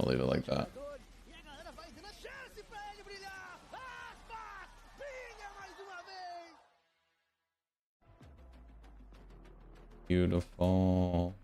We'll leave it like that. Beautiful.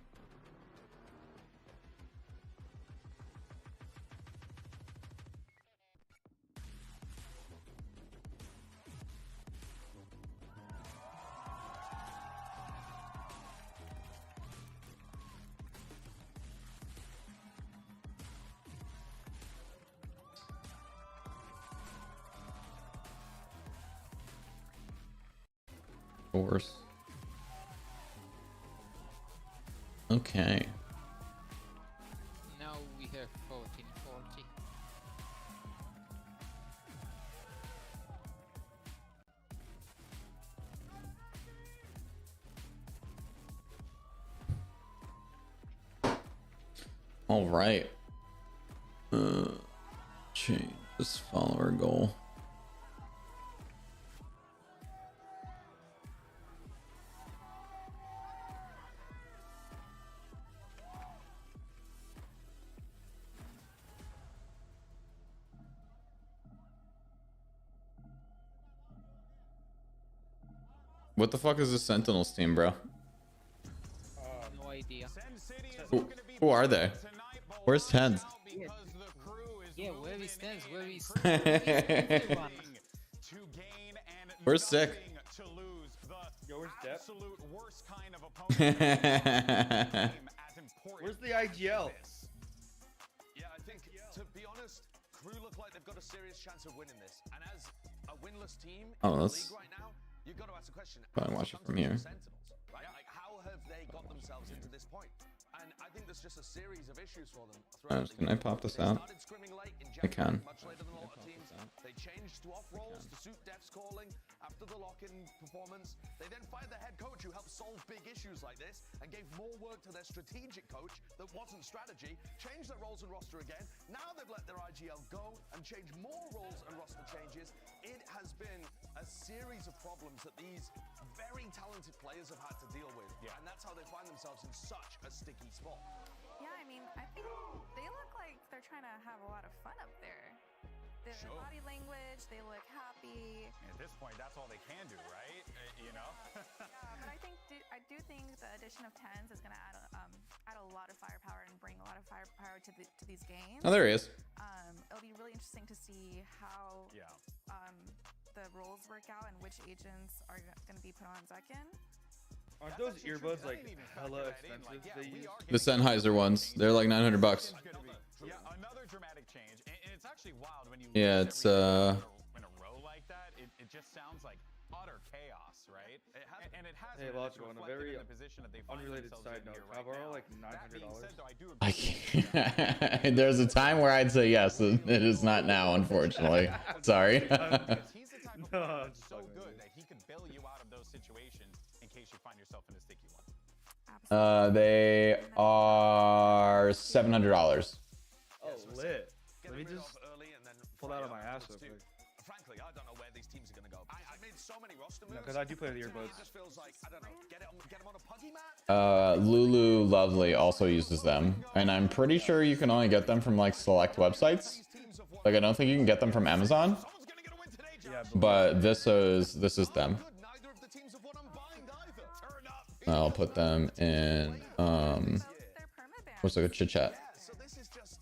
Course. Okay. Now we have 1440. All right. Change this follower goal. What the fuck is the Sentinels team, bro? No idea. Who are they? Where's Tens? Yeah, where is Stens? Where is everyone? Where's Sick? Yo, where's Depth? Where's the IGL? Yeah, I think, to be honest, Crew look like they've got a serious chance of winning this. And as a winless team Oh, in the that's- league right now, you've got to ask the question. Probably watch it from here. Sentinels, right? Like, how have they got themselves into this point? And I think there's just a series of issues for them. Can I pop this out? I can. Much later than a lot of teams. They changed to off roles to suit Def's calling after the lock-in performance. They then fired the head coach who helped solve big issues like this and gave more work to their strategic coach that wasn't strategy, changed their roles and roster again. Now they've let their IGL go and changed more roles and roster changes. It has been a series of problems that these very talented players have had to deal with. Yeah. And that's how they find themselves in such a sticky spot. Yeah, I mean, I think they look like they're trying to have a lot of fun up there. Their body language, they look happy. At this point, that's all they can do, right? You know? Yeah, but I do think the addition of Tens is going to add a lot of firepower and bring a lot of firepower to these games. Oh, there he is. It'll be really interesting to see how the roles work out and which agents are going to be put on Zekin. Aren't those earbuds like hella expensive? They use? The Sennheiser ones. They're like $900. Yeah, another dramatic change, and it's actually wild when you Yeah, lose it's in a row like that. It just sounds like utter chaos, right? And it has Hey, been Logical, on a reflected very in the position that they find unrelated themselves side in note, here can I right borrow now. like That being $900? said, though, I do I agree. can't. There's a time where I'd say yes. It is not now, unfortunately. Sorry. He's the type of No, player I'm that's just so fucking with good you. that he could bail you out of those situations in case you find yourself in a sticky one. They are $700. Oh, lit. Get Let me rid just of early and then pull fry that on up my ass afterwards real too. quick. Frankly, I don't know where these teams are going to go. I made so many roster moves. because I do play with To me, earbuds. It just feels like, I don't know, get them on a puggy mat. Lulu Lovely also uses them, and I'm pretty sure you can only get them from like select websites. Like I don't think you can get them from Amazon, Someone's going to get a win today, Josh. Yeah, but this is them. Good, neither of the teams have won unbind either. Turn up. I'll put them in Their permaband. what's like a chit chat. Yeah, so this is just...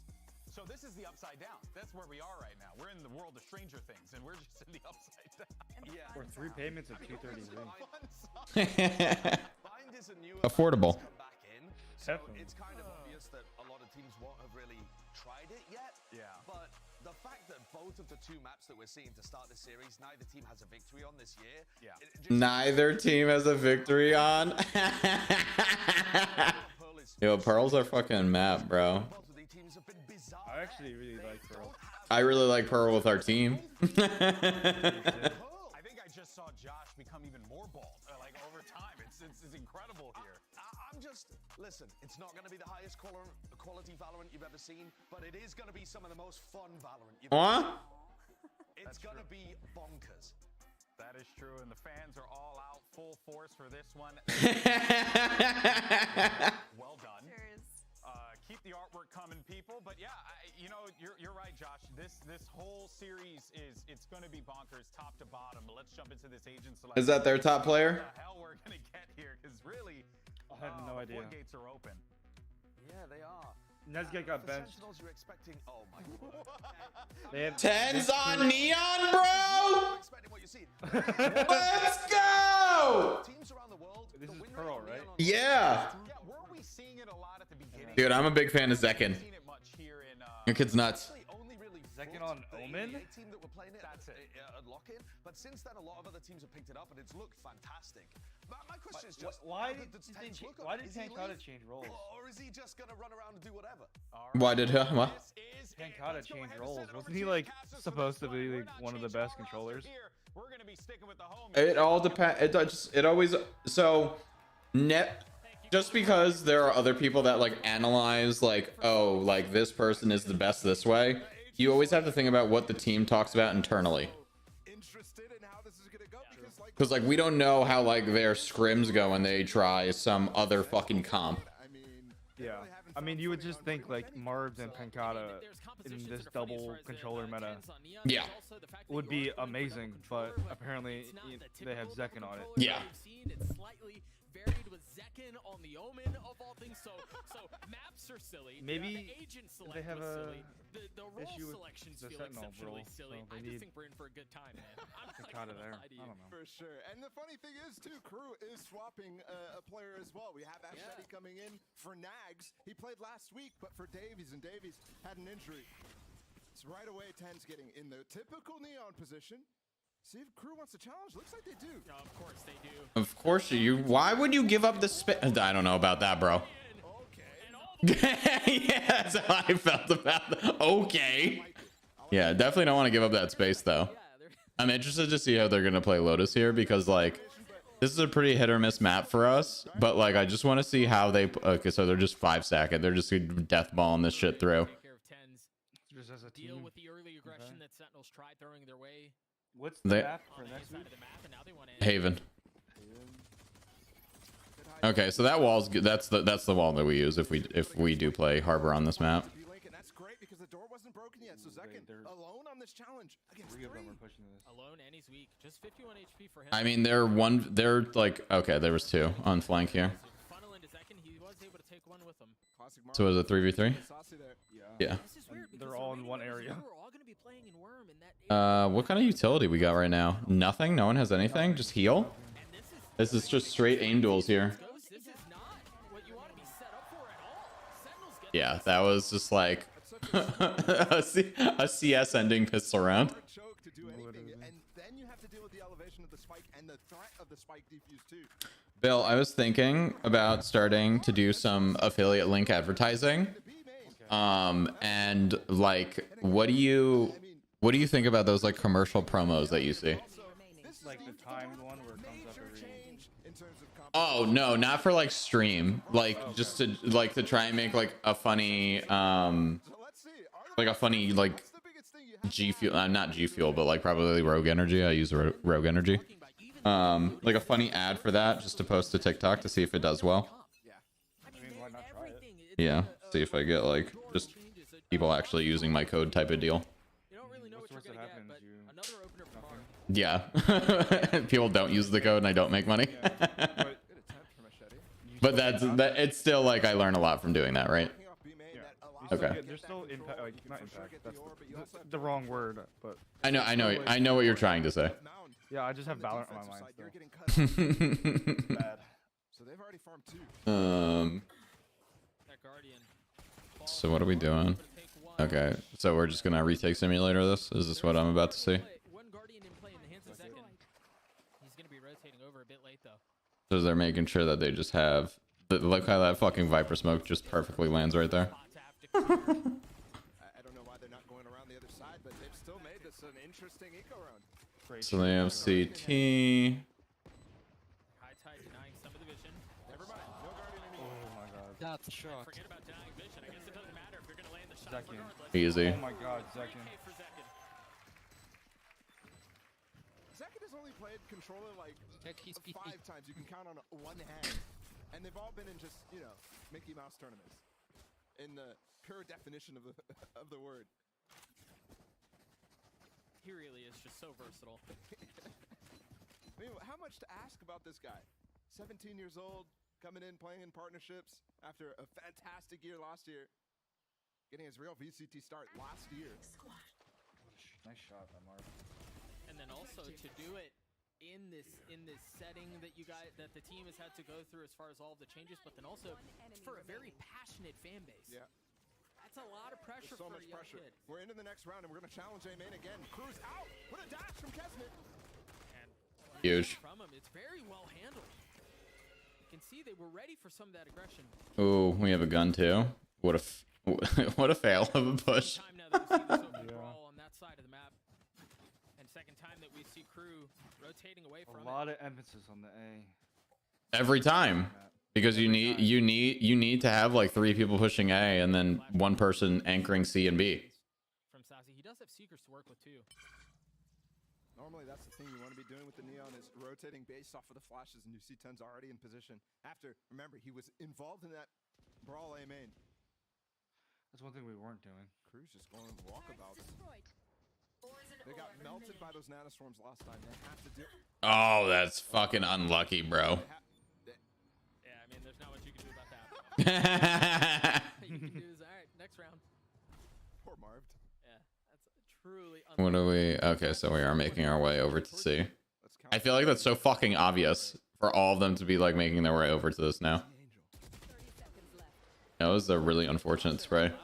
So this is the upside down. That's where we are right now. We're in the world of Stranger Things, and we're just in the upside down. Yeah. Or 3 payments of 233. Bind is a newer Affordable. come back in, so Definitely. it's kind of obvious that a lot of teams won't have really tried it yet. Yeah. But the fact that both of the 2 maps that we're seeing to start this series, neither team has a victory on this year. Yeah. it just- Neither team has a victory on. Pearl is Yo, Pearl's our fucking map, bro. both of the teams have been bizarre. I actually really like Pearl. I really like Pearl with our team. I think I just saw Josh become even more bald, like over time. It's incredible here. I'm just listen. It's not going to be the highest quality Valorant you've ever seen, but it is going to be some of the most fun Valorant you've ever What? seen. It's going to be bonkers. That is true, and the fans are all out full force for this one. Well done. Cheers. Keep the artwork coming, people. But yeah, you're right, Josh. This whole series it's going to be bonkers top to bottom. But let's jump into this agent selection. Is that their top player? What the hell we're going to get here? Because really, I have no idea. The floodgates are open. Yeah, they are. Nesgate got The benched. Sentinels you're expecting. Oh my god. They have 10s on Neon, bro. Expecting what you see. Let's go. Teams around the world. This the is win rate Pearl, on right? Neon on Yeah. Yeah, weren't we seeing it a lot at the beginning? Dude, I'm a big fan of Zekin. Seen it much here in. Your kid's nuts. Actually only really Zekin fought on the Omen? EMEA team that were playing it That's it. at lock-in, but since then a lot of other teams have picked it up and it's looked fantastic. My question is Wh- just why how did does they Tank cha- look on why it? did Is he Tankata leave? change roles? Or is he just gonna run around and do whatever? Why did he? What? This is it. Tankata Let's go changed ahead and roles. send it over Wasn't he, to like, Casas for supposed this to be, one. like, We're not one of the changing best our roster controllers? here. We're gonna be sticking with the home. It all depends. It always. So, just because there are other people that like analyze, like, oh, like this person is the best this way. You always have to think about what the team talks about internally. Interested in how this is gonna go Because like we don't know how like their scrims go when they try some other fucking comp. I mean, Yeah. I mean, you would just think like Marbs and Pankata in this double controller meta Yeah. would be amazing, but apparently they have Zekin on it. Yeah. It's slightly varied with Zekin on the Omen of all things. So maps are silly. Maybe the agent they select have was a silly. The role issue with selections the feel Sentinel exceptionally role, silly. so they I need just think we're in for a good time, man. I'm not Pankata gonna there. lie to I you. don't know. for sure. And the funny thing is, too, Crew is swapping a player as well. We have Ashadi coming in for Nags. He played last week, but for Davies, and Davies had an injury. So right away, 10's getting in the typical Neon position. See if Crew wants to challenge. Looks like they do. Of course they do. Of course you. Why would you give up the spit? I don't know about that, bro. Yeah, that's how I felt about that. Okay. Yeah, definitely don't want to give up that space though. I'm interested to see how they're gonna play Lotus here because like this is a pretty hit or miss map for us. But like I just want to see how they. Okay, so they're just 5-stack it. They're just death balling this shit through. Take care of tens. Just as a Deal team. with the early aggression that Sentinels tried throwing their way What's the They- map for on the next inside week? of the map, and now they want to Haven. Okay, so that wall's good. That's the wall that we use if we do play Harbor on this map. And that's great because the door wasn't broken yet. So Zekin They're- alone on this challenge against 3 of them three. are pushing this. alone, and he's weak. Just 51 HP for him. I mean, they're like okay. There was 2 on flank here. Funnel into second, he was able to take one with him. Classic So was it 3v3? Saucy there. Yeah. This is weird And they're because all the in one remaining area. members We're all going to be playing in Worm in that What kind of utility we got right now? Nothing. No one has anything. Just heal. and This is just straight aim duels here. Ghost, this is not what you want to be set up for at all. Sentinels get Yeah, that was just like a CS ending pistol round. Hard choke to do anything, and then you have to deal with the elevation of the spike and the threat of the spike defuse too. Bill, I was thinking about starting to do some affiliate link advertising. The B main, And like, what do you think about those like commercial promos that you see? this is Like the timed one where it comes up major every. change in terms of Oh no, not for like stream. Like just to try and make like a funny So let's see. like a funny like What's the biggest thing you have G Fuel, not G Fuel, but like probably Rogue Energy. I use Rogue Energy. Like a funny ad for that, just to post to TikTok to see if it does well. I mean, why not try it? Yeah, see if I get like just people actually using my code type of deal. You don't really know what What's you're worse going that to get, happens? but You another opener for Mark. Yeah, people don't use the code and I don't make money. But good attempt for Machete. But that it's still like I learn a lot from doing that, right? Kicking off B main, Yeah. that allows You still Okay. get- There's still impact. Like, not for sure impact. get the That's orb, but you also have the wrong word. But I know what you're trying to say. Mound. yeah, I just have On the Valorant on my defensive mind. side, you're Still. getting cut. Bad. So they've already farmed 2. That Guardian. So what are we doing? Okay, so we're just gonna retake simulator this? Is this what I'm about to see? One Guardian in play in the hands of second. He's going to be rotating over a bit late, though. So they're making sure that they just have look how that fucking Viper smoke just perfectly lands right there. Spot to have to I don't know why they're not going around the other side, but they've still made this an interesting eco round. Great. So they have CT. High tide denying some of the vision. Never mind. No guardian Oh anymore. my god. That's a shot. Forget about denying vision. I guess it doesn't matter if you're going to land the shot Zekin. regardless. Easy. Oh my god, Zekin. Okay for Zekin. Zekin has only played controller like Check his PT. 5 times. You can count on one hand. And they've all been in just, Mickey Mouse tournaments. In the pure definition of the of the word. He really is just so versatile. I mean, how much to ask about this guy? 17 years old, coming in, playing in partnerships after a fantastic year last year. Getting his real VCT start last year. Nice shot by Marv. And then also to do it in this setting that that the team has had to go through as far as all of the changes, but then also for a very passionate fan base. Yeah. That's a lot of pressure So for much a young pressure. kid. We're into the next round, and we're going to challenge A-Main again. Cruz out. What a dash from Kesmet. And Huge. from him, it's very well handled. You can see they were ready for some of that aggression. Oh, we have a gun too. What a what a fail of a push. Time now that we see this open brawl on that side of the map. And second time that we see crew rotating away from A lot of emphasis on the A. Every time. Because you need to have like 3 people pushing A and then 1 person anchoring C and B. From Sassy. He does have Seekers to work with too. Normally, that's the thing you want to be doing with the Neon is rotating based off of the flashes, and you see 10's already in position. After, remember, he was involved in that brawl A-Main. That's one thing we weren't doing. Cruz just going walkabouts. They got melted by those nanoswarms last time. They have to deal. Oh, that's fucking unlucky, bro. Yeah, I mean, there's not much you can do about that. You can do is, all right, next round. Poor Marv. Yeah, that's truly What are we? Okay, so we are making our way over to C. I feel like that's so fucking obvious for all of them to be like making their way over to this now. That was a really unfortunate spray. Now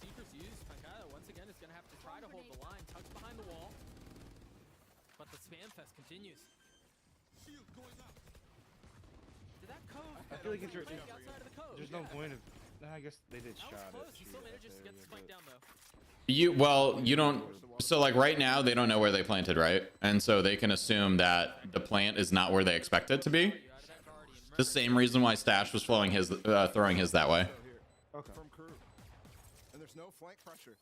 Seekers used. Pankada once again is going to have to try to hold the line, tucked behind the wall. But the spam fest continues. Did that cove? I feel like it's outside of the cove. there's no point of. I guess they did That shot was it. close. He still shoot it manages to there, get the yeah, spike but- down though. You don't. So like right now they don't know where they planted, right? And so they can assume that the plant is not where they expect it to be. The same reason why Stash was throwing his that way. Okay. From Crew. And there's no flank pressure.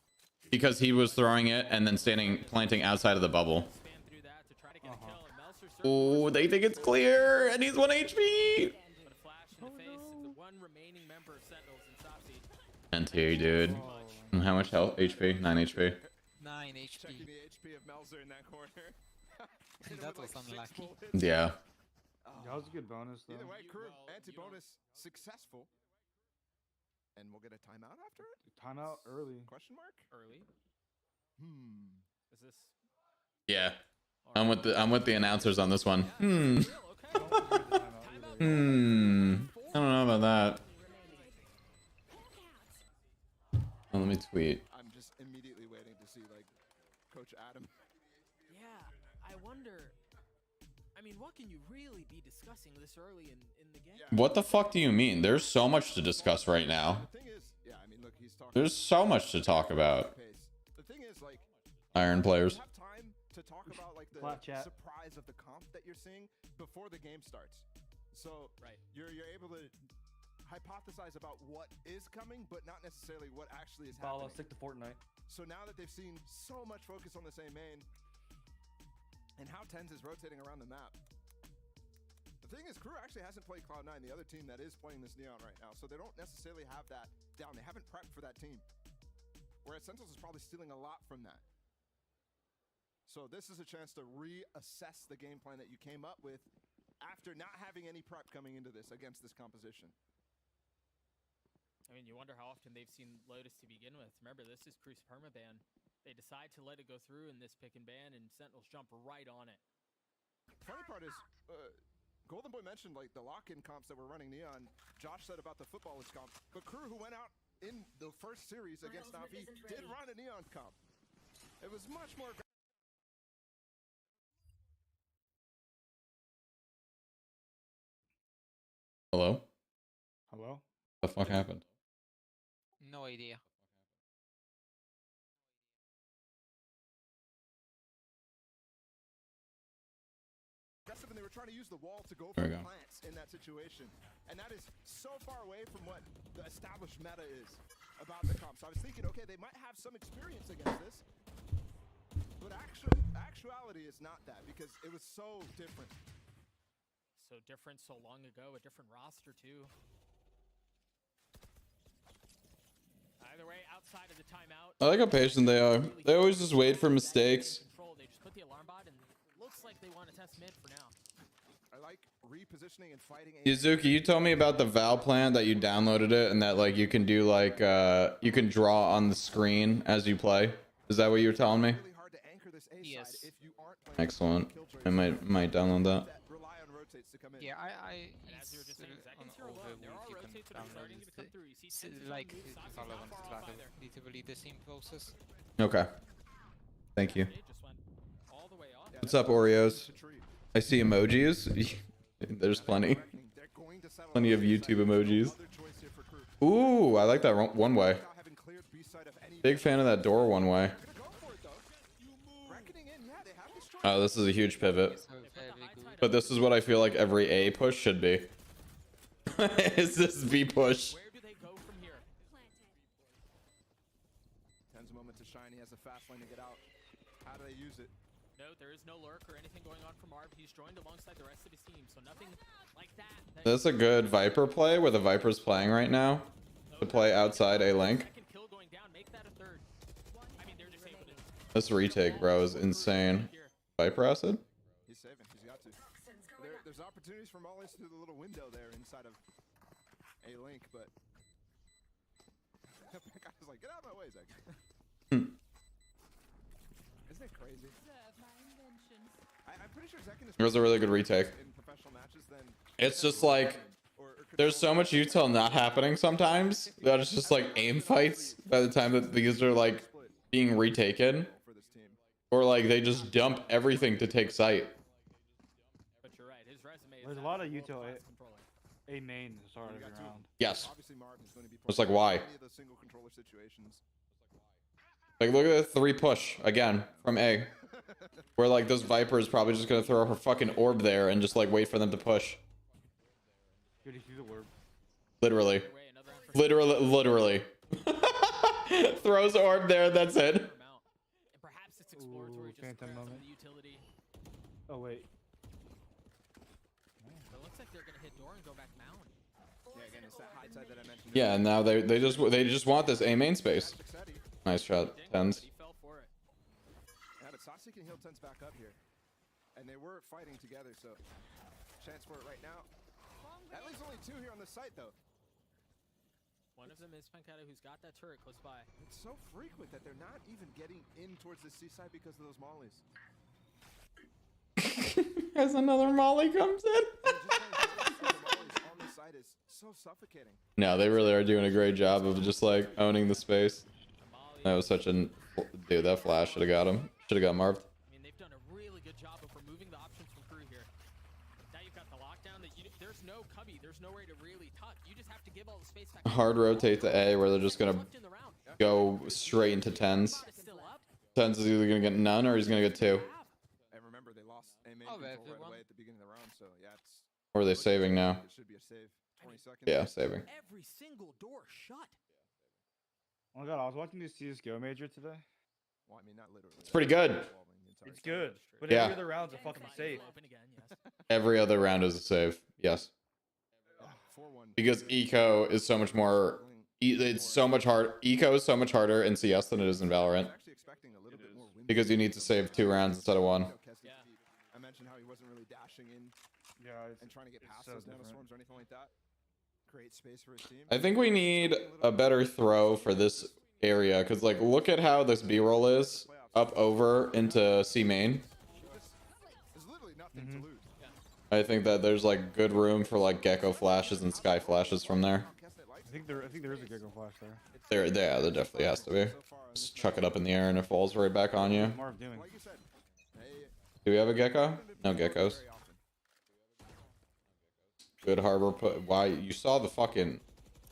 Because he was throwing it and then planting outside of the bubble. Spam through that to try to get a kill. And Melser Oh, they think it's clear, and he's 1 HP. But a flash in the face of the one remaining member of Sentinels in Sopsy. NT, dude. And how much health? HP? 9 HP. 9 Checking HP. the HP of Melzer in that corner. That was unlucky. Yeah. That was a good bonus though. Either way, Crew, anti-bonus successful. And we'll get a timeout after it? Timeout early. Question mark? Early. Is this? Yeah. I'm with the announcers on this one. Okay. Timeout early. I don't know about that. Oh, let me tweet. I'm just immediately waiting to see, like, Coach Adam. Yeah, I wonder. I mean, what can you really be discussing this early in the game? Yeah. What the fuck do you mean? There's so much to discuss right now. The thing is, yeah, I mean, look, he's talking. There's so much to talk about. Pace. The thing is, like, Iron players. you have time to talk about, like, the Flat chat. surprise of the comp that you're seeing before the game starts. So Right. you're able to hypothesize about what is coming, but not necessarily what actually is Follow, happening. stick to Fortnite. So now that they've seen so much focus on the same main, and how Tens is rotating around the map. The thing is, Crew actually hasn't played Cloud9, the other team that is playing this Neon right now, so they don't necessarily have that down. They haven't prepped for that team. Whereas Sentinels is probably stealing a lot from that. So this is a chance to reassess the game plan that you came up with after not having any prep coming into this against this composition. I mean, you wonder how often they've seen Lotus to begin with. Remember, this is Crew's permaban. They decide to let it go through in this pick and ban, and Sentinels jump right on it. Funny part is, Golden Boy mentioned like the lock-in comps that were running Neon. Josh said about the footballers comp, but Crew, who went out in the first series against Navi, did run a Neon comp. It was much more. Hello? Hello? What the fuck happened? No idea. Aggressive, and they were trying to use the wall to go There for we go. plants in that situation. And that is so far away from what the established meta is about the comp. So I was thinking, okay, they might have some experience against this. But actuality is not that, because it was so different. So different, so long ago, a different roster too. Either way, outside of the timeout, I like how patient they are. They always just wait for mistakes. control. They just put the alarm bot, and it looks like they want to test mid for now. I like repositioning and fighting. Yuzuki, you told me about the Val plan that you downloaded it and that like you can do like you can draw on the screen as you play. Is that what you were telling me? Really hard to anchor this A Yes. side if you aren't playing Excellent. Killjoy I might download that. that rely on rotates to come in. Yeah, And as you were just saying, on seconds here alone, overview there are you can rotates that are download starting to come through. You see it's Tenz's like own move, Sasuke's Valorant, not it's far off like either. literally the same process. Okay. Thank you. It just went all the way off. What's up, Oreos? I see emojis. There's plenty. They're going to settle Plenty on of the YouTube side. emojis. Other choice here for Crew. Ooh, I like that one way. Without having cleared B side of any Big fan of that door one way. Gonna go for it though. Reckoning in, yeah, they have this choice. Oh, this is a huge pivot. So very good. But this is what I feel like every A push should be. Is this B push? Where do they go from here? Ten's a moment to shine. He has a fast lane to get out. How do they use it? No, there is no lurk or anything going on from Marv. He's joined alongside the rest of his team, so nothing like that. That's a good Viper play where the Viper's playing right now. To play outside A link. Second kill going down, make that a third. I mean, they're just able to This retake, bro, is insane. here. Viper acid? He's saving. He's got to. There's opportunities for mollies through the little window there inside of A link, but that guy's like, get out of my way, Zach. Isn't it crazy? I'm pretty sure Zach It was a really good retake. in professional matches then. It's just like, there's so much util not happening sometimes that it's just like aim fights by the time that these are like being retaken. For this team. Or like they just dump everything to take site. But you're right, his resume is There's a lot of world-class util controller. A main to start every round. Yes. Obviously, Marv is going to be It's like, why? any of those single controller situations. Like look at the 3 push again from A. Where like this Viper is probably just gonna throw her fucking orb there and just like wait for them to push. Good, you see the word. Literally. Way, another round for Literally. Throws orb there, that's it. amount. And perhaps it's exploratory, Ooh, just phantom grab some of moment. the utility. Oh wait. But it looks like they're gonna hit door and go back mound. Yeah, again, it's that high side that I mentioned. Yeah, and now they just want this A main space. Fixetti. Nice shot, Dang, Tens. but he fell for it. Yeah, but Sasi can heal Tens back up here. And they were fighting together, so chance for it right now. That leaves only 2 here on the site, though. One of them is Pankata, who's got that turret close by. It's so frequent that they're not even getting in towards the seaside because of those mollies. As another Molly comes in. They're just trying to the mollies on the site is so suffocating. No, they really are doing a great job of just like owning the space. Amali, That was such an dude. That flash should have got him. Should have got Marv. I mean, they've done a really good job of removing the options from crew here. Now you've got the lockdown that there's no cubby, there's nowhere to really tuck. You just have to give all the space back. Hard rotate to A where they're just gonna Left in the round. go straight into Tens. It's still up. Tens is either gonna get none or he's gonna get 2. And remember, they lost a main Oh, control everyone. right away at the beginning of the round, so yeah, it's... Or are they saving now? It should be a save. 20 seconds. Yeah, saving. Every single door shut. Oh my god, I was watching the CSGO major today. Well, I mean, not literally. It's pretty good. It's good, but Yeah. every other round's a fucking safe. Open again, yes. Every other round is a save. Yes. 4-1. Because eco is so much more. It's so much hard. Eco is so much harder in CS than it is in Valorant. Actually expecting a little bit more wind. Because you need to save 2 rounds instead of 1. Yeah. I mentioned how he wasn't really dashing in Yeah, and trying to get past so those different. nanoswarms or anything like that. Create space for his team. I think we need a better throw for this area. Because, like, look at how this B-roll is. Up over into C main. There's literally nothing to lose. I think that there's, like, good room for, like, Gecko flashes and Sky flashes from there. I think there is a Gecko flash there. There definitely has to be. Just chuck it up in the air and it falls right back on you. What's Marv doing? Like you said, they Do we have a Gecko? No geckos. very often. Good harbor put. Why? You saw the fucking.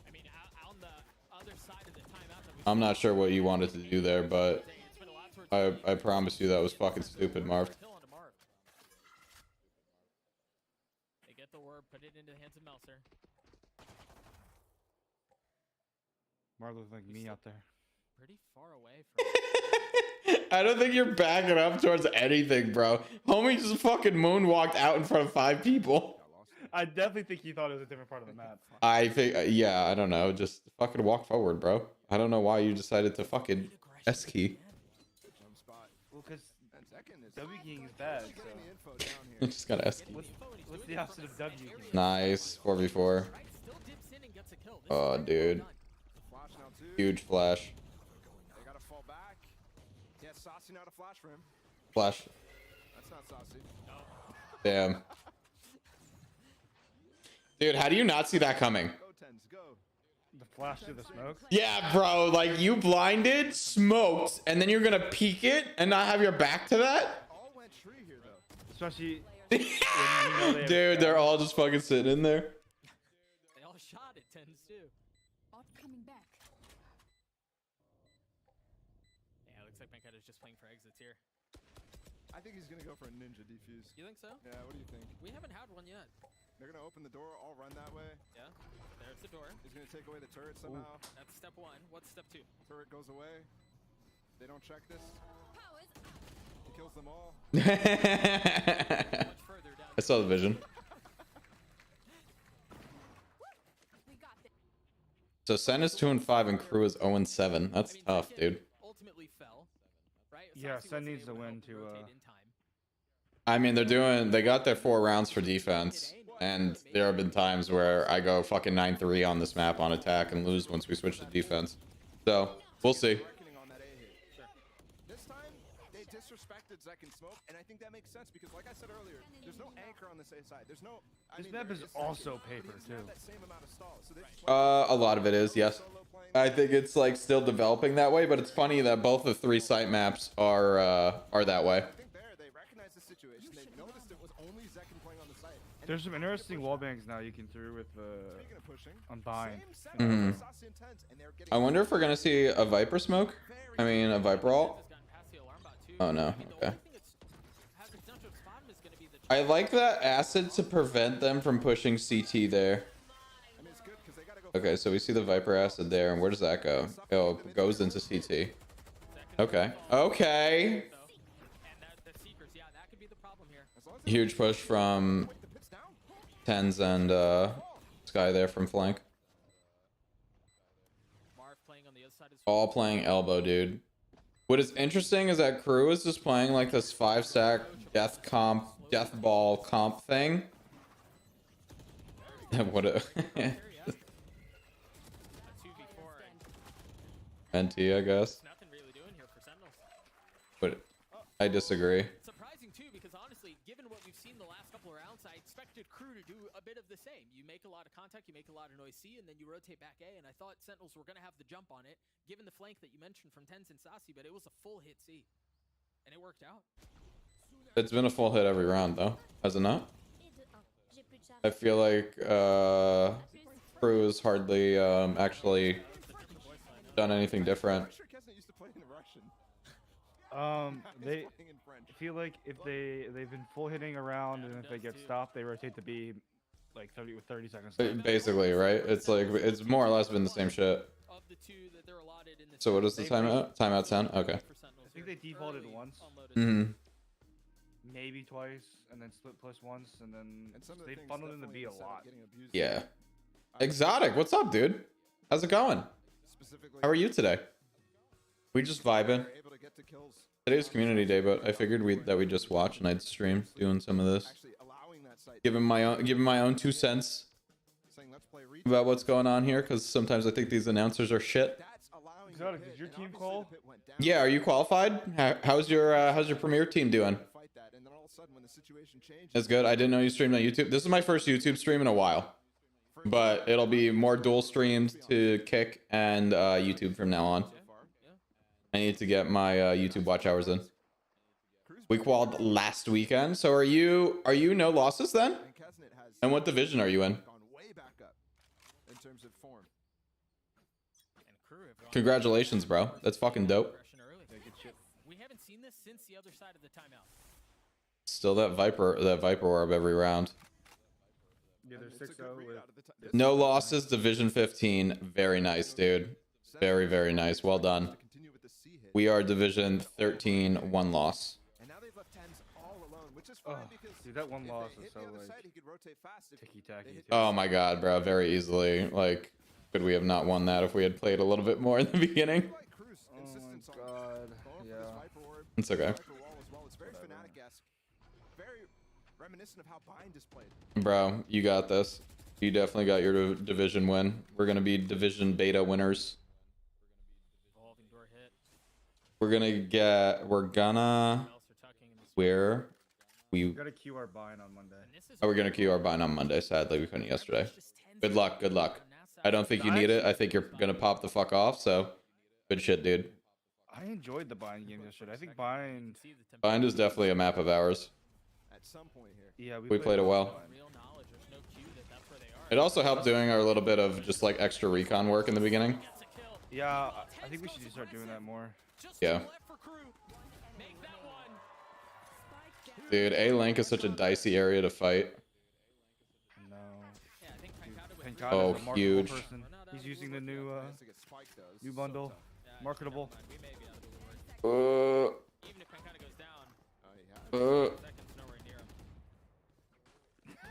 I mean, on the other side of the timeout that we I'm not sure what you wanted to do there, but it's been a lot towards I promise you that was fucking stupid, Marv. kill onto Marv. They get the orb, put it into the hands of Melser. Marv looks like me out there. Pretty far away from I don't think you're backing up towards anything, bro. Homie just fucking moonwalked out in front of 5 people. I definitely think he thought it was a different part of the map. I think, yeah, I don't know. Just fucking walk forward, bro. I don't know why you decided to fucking S key. Jump spot. Well, because And second is W keying is bad. getting the So info down You here. just got S key. what's the opposite of W keying? Nice 4v4. Still dips in and gets a kill. This Oh, is very well dude. done. Flash now too. Huge flash. They gotta fall back. Yeah, Saucy now to flash for him. Flash. That's not Saucy. Damn. Dude, how do you not see that coming? Go Tens, go. The flash through the smoke. Yeah, bro. Like, you blinded, smoked, and then you're gonna peek it and not have your back to that? All went tree here though. Especially when you know they have Dude, they're all just fucking sitting in there. They all shot it, tends to. Bot coming back. Yeah, looks like Mankata's just playing for exits here. I think he's gonna go for a ninja defuse. You think so? Yeah, what do you think? We haven't had one yet. They're gonna open the door, all run that way. Yeah, there's the door. He's gonna take away the turret somehow. That's step one. What's step two? Turret goes away. They don't check this. Powers up. He kills them all. Much further down. I saw the vision. We got this. So Sen is 2-5 and Crew is 0-7. That's I mean, tough, Tekken dude. Ultimately fell, right? Yeah, Saucy Sen wasn't needs able to win help to, rotate in time. I mean, they got their 4 rounds for defense. And there have been times where I go fucking 9-3 on this map on attack and lose once we switch to defense. So, we'll see. Reckoning on that A hit. This time, they disrespected Zek and Smoke, and I think that makes sense because, like I said earlier, there's no anchor on this A side. There's no. This map is also paper, but he doesn't too. have that same amount of stall, so they just went A lot of it is, yes. solo playing. I think it's like still developing that way, but it's funny that both the 3 site maps are that way. I think they recognized the situation. They noticed it was only Zek and playing on the site. And There's some interesting wall bangs now you can through with speaking of pushing, on bind. same setup Mhm. as Saucy and Tens, and they're getting I wonder if we're gonna see a Viper smoke. I mean, a Viper ult. Has gotten past the alarm bot too. Oh no. I mean, the Okay. only thing that's has the potential to spot him is going to be the. I like that acid to prevent them from pushing CT there. I mean, it's good because they gotta go. Okay, so we see the Viper acid there, and where does that go? Oh, it goes into CT. Okay. Okay. So, and the Seekers, yeah, that could be the problem here. As long as Huge push from the pit's down. Tens and Sky there from flank. Marv playing on the other side as well. All playing elbow, dude. What is interesting is that Crew is just playing like this 5-stack death ball comp thing. What a Here, yeah. A 2v4. NT, I guess. Nothing really doing here for Sentinels. But I disagree. Surprising too, because honestly, given what we've seen the last couple of rounds, I expected Crew to do a bit of the same. You make a lot of contact, you make a lot of noise C, and then you rotate back A, and I thought Sentinels were going to have the jump on it, given the flank that you mentioned from Tens and Saucy, but it was a full hit C. And it worked out. It's been a full hit every round though, has it not? I feel like Crew has hardly actually done anything different. I'm sure Kesnet used to play in Russian. They Playing in French. I feel like if they've been full hitting around and if they get stopped, they rotate the B like 30 seconds. left. Basically, right? It's like it's more or less been the same shit. Of the two that they're allotted in the So what is the timeout? Timeout 10? Okay. for Sentinels I think they are defaulted early once. on Lotus. Mm-hmm. Maybe twice, and then split plus once, and then And some of the they things funneled in the definitely B a the setup lot. getting abused. Yeah. Exotic, what's up, dude? How's it going? Specifically, How are you today? We just vibing. they're able to get to kills. Today's community day, but I figured we'd just watch and I'd stream doing some of this. Actually allowing that site. Giving my own 2 cents Saying let's play retake. about what's going on here, because sometimes I think these announcers are shit. That's allowing Exotic, the did pit, your and team obviously call? the pit went down. Yeah, are you qualified? How's your premier team doing? Fight that, and then all of a sudden when the situation changes, That's good. I didn't know you streamed on YouTube. This is my first YouTube stream in a while, but it'll be more dual streams to Kick and YouTube from now on. so far, I need to get my YouTube watch hours in. We qualified last weekend, so are you no losses then? and Kesnet has And what division are you in? gone way back up in terms of form. And Crew have gone Congratulations, bro. That's fucking dope. aggression early. We haven't seen this since the other side of the timeout. Still that Viper orb every round. Yeah, they're It's a 6-0 good read with out of the ti- No losses, Division 15. Very nice, dude. Very, very nice. Well done. To continue with the C hit. We are Division 13, 1 loss. And now they've left Tens all alone, which is Oh, fine because dude, that one if loss they is hit the so other like side, he could rotate fast. If ticky tacky. hit Oh my god, bro. Very easily. Like, Could we have not won that if we had played a little bit more in the beginning? Like Cruz Oh insistence my on god. going for Yeah. this Viper Orb, It's okay. Viper Wall as well. It's very Fnatic-esque. Very reminiscent of how Bind is played. Bro, you got this. You definitely got your division win. We're gonna be division beta winners. Evolving door hit. We're gonna where We we got a QR bind on Monday. And this is we're gonna queue our bind on Monday. Sadly, we couldn't yesterday. Good luck, good luck. I don't think you need it. I think you're gonna pop the fuck off. So, good shit, dude. I enjoyed the bind game yesterday. I think bind. Bind is definitely a map of ours. At some point here. Yeah, We played it well. real knowledge. There's no cue that that's where they are. It also helped doing our little bit of just like extra recon work in the beginning. Gets a kill. Yeah, I think we should just start doing that more. Just Yeah. to the left for Crew. Make that one. Dude, A Link is such a dicey area to fight. No. Yeah, I think Pancata with Pancata Oh, is a marketable huge. person. He's using the new To get spiked though. This new is so bundle. tough. Marketable. We may be out of the woodwork. Even if Pancata goes down, Oh, yeah. seconds nowhere near him.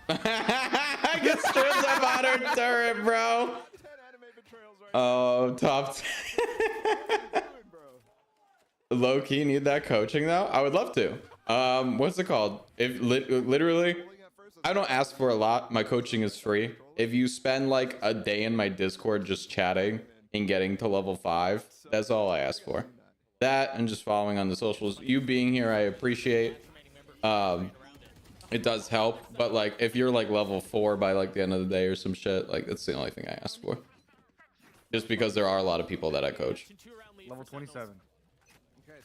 I get stripped up on her turret, bro. 10 anime betrayals right Oh, top 10. now, bro. Low key need that coaching though. I would love to. What's it called? If literally, Pulling up first, I don't ask for a lot. My coaching is free. If you spend like a day in my Discord just chatting and getting to level 5, that's all I ask for. That and just following on the socials. You being here, I appreciate. It does help, but like if you're like level 4 by like the end of the day or some shit, like that's the only thing I ask for. Just because there are a lot of people that I coach. Level 27.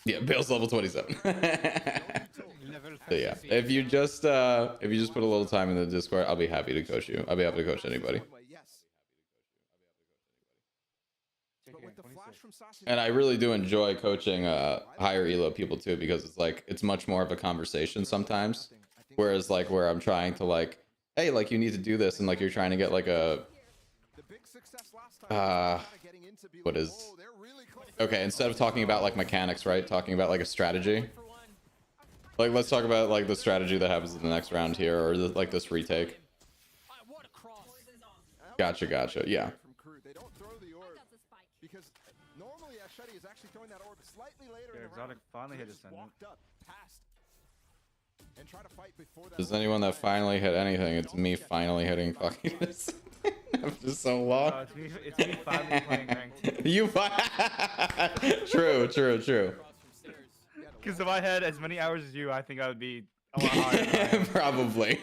Yeah, Bill's level 27. Level So yeah, if you just put a little time in the Discord, I'll be happy to coach you. I'll be happy to coach anybody. One way, yes. But with the flash from Sashi, And I really do enjoy coaching higher elo people too, because it's like it's much more of a conversation sometimes. Whereas like where I'm trying to like, hey, like you need to do this, and like you're trying to get like a the big success last time was kinda getting into be what like, is "Whoa, they're really close." okay, instead of talking about like mechanics, right? Talking about like a strategy. Like let's talk about like the strategy that happens in the next round here, or like this retake. What a cross. Gotcha. Yeah. From Crew. They don't throw the orb because normally Asheti is actually throwing that orb slightly later Yeah, in the Exotic round. finally They hit just Ascendant. walked up, passed, and try to fight before that There's orb anyone that lands. finally hit anything, it's me finally hitting fucking this. After so long. It's me finally playing ranked. You true. Cross from stairs. Because if I had as many hours as you, I think I would be a lot higher. than I am. Probably.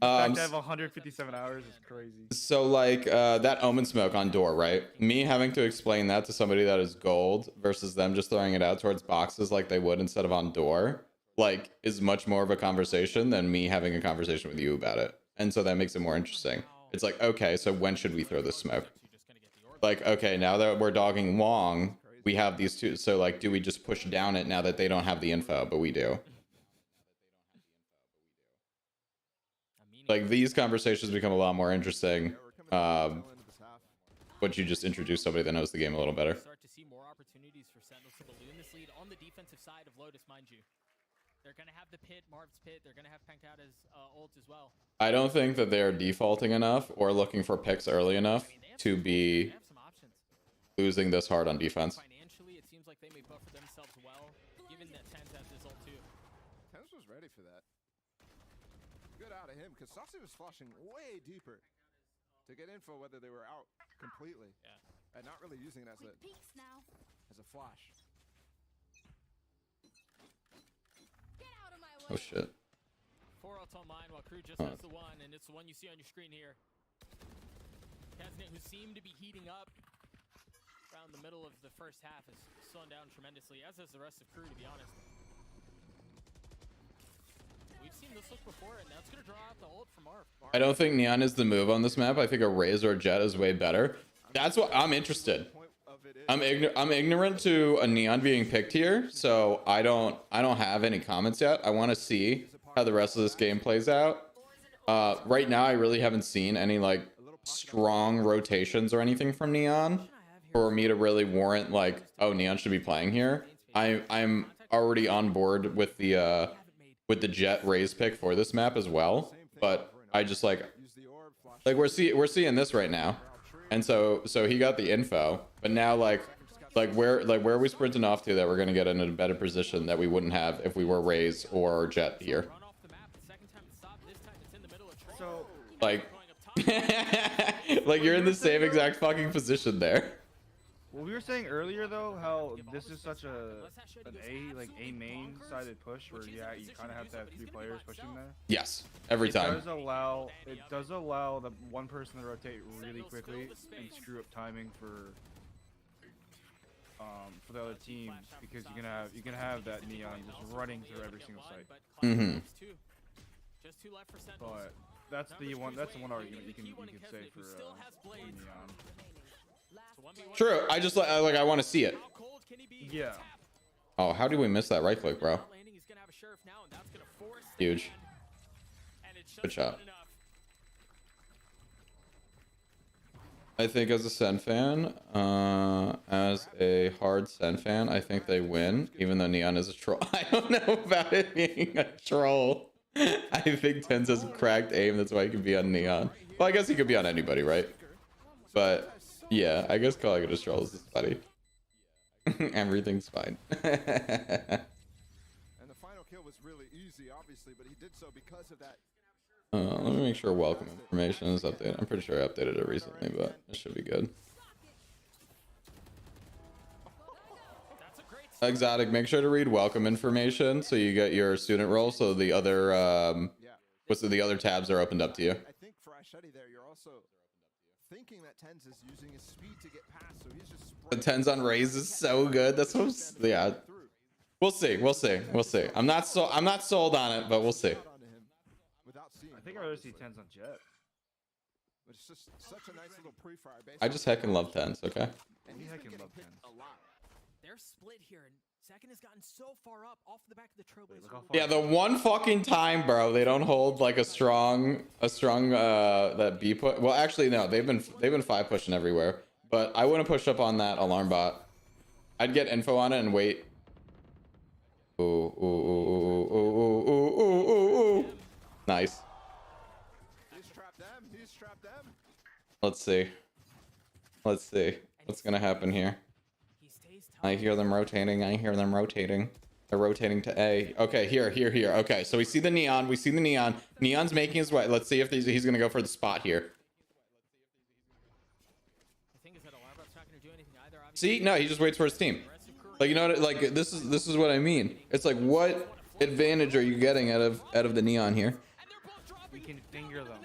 The fact I have 157 hours is crazy. So like that omen smoke on door, right? Me having to explain that to somebody that is gold versus them just throwing it out towards boxes like they would instead of on door, like is much more of a conversation than me having a conversation with you about it. And so that makes it more interesting. It's like, okay, so when should we throw this smoke? Like, okay, now that we're dogging long, we have these two. So like, do we just push down it now that they don't have the info, but we do? Like these conversations become a lot more interesting. Once you just introduce somebody that knows the game a little better. Start to see more opportunities for Sentinels to balloon this lead on the defensive side of Lotus, mind you. They're going to have the pit, Marv's pit. They're going to have Pancata's ult as well. I don't think that they're defaulting enough or looking for picks early enough to be They have some options. losing this hard on defense. Financially, it seems like they may buffer themselves well, given that Tens has this ult too. Tens was ready for that. Good out of him because Saucy was flashing way deeper to get info whether they were out completely. Yeah. And not really using it as a flash. Oh shit. 4 ults online while Crew just has the one, and it's the one you see on your screen here. Kaznit, who seemed to be heating up around the middle of the first half, is slowing down tremendously, as is the rest of Crew, to be honest. We've seen this look before, and that's going to draw out the ult from Marv. I don't think Neon is the move on this map. I think a Raze or a Jet is way better. That's what I'm interested. Point of it is I'm ignorant to a Neon being picked here, so I don't have any comments yet. I want to see how the rest of this game plays out. Right now, I really haven't seen any like strong rotations or anything from Neon for me to really warrant like, oh, Neon should be playing here. I'm already on board with the Jet Raze pick for this map as well, but I just like use the orb, flash Like we're seeing this right now, and so he got the info, but now like where are we sprinting off to that we're gonna get in a better position that we wouldn't have if we were Raze or Jet here? So Like, like you're in the same exact fucking position there. well, we were saying earlier though how this is such an A main sided push where you kind of have to have 3 players pushing there. Yes, every time. It does allow the one person to rotate really quickly and screw up timing for the other team, because you're gonna have that neon just running through every single site. Mm-hmm. But that's the one argument you can say for neon. True. I just I want to see it. Yeah. Oh, how did we miss that right click, bro? Huge. Good shot. I think as a Sen fan, as a hard Sen fan, I think they win, even though Neon is a troll. I don't know about it being a troll. I think Tens has cracked aim, that's why he can be on Neon. Well, I guess he could be on anybody, right? But yeah, I guess calling it a troll is funny. Everything's fine. And the final kill was really easy, obviously, but he did so because of that. Let me make sure welcome information is updated. I'm pretty sure I updated it recently, but it should be good. Exotic, make sure to read welcome information so you get your student role, so the other the other tabs are opened up to you. I think for Ashetti there, you're also thinking that Tens is using his speed to get past, so he's just The Tens on Raze is so good. That's what yeah. We'll see. I'm not sold on it, but we'll see. I think I'd rather see 10s on Jet. But it's just such a nice little pre-fire. I just heckin' love Tens, okay? And he heckin' love 10s. They're split here, and Second has gotten so far up off the back of the Trailblazer. Yeah, the one fucking time, bro, they don't hold like a strong that B put. Well, actually, no, they've been 5 pushing everywhere. But I wouldn't push up on that alarm bot. I'd get info on it and wait. Ooh, ooh, ooh, ooh, ooh, ooh, ooh, ooh, ooh, ooh. Nice. He's trapped them. He's trapped them. Let's see. Let's see what's gonna happen here. I hear them rotating. They're rotating to A. Okay, here. Okay, so we see the neon. Neon's making his way. Let's see if he's gonna go for the spot here. See, no, he just waits for his team. Like, you know what? Like, this is what I mean. It's like, what advantage are you getting out of the neon here? We can finger them.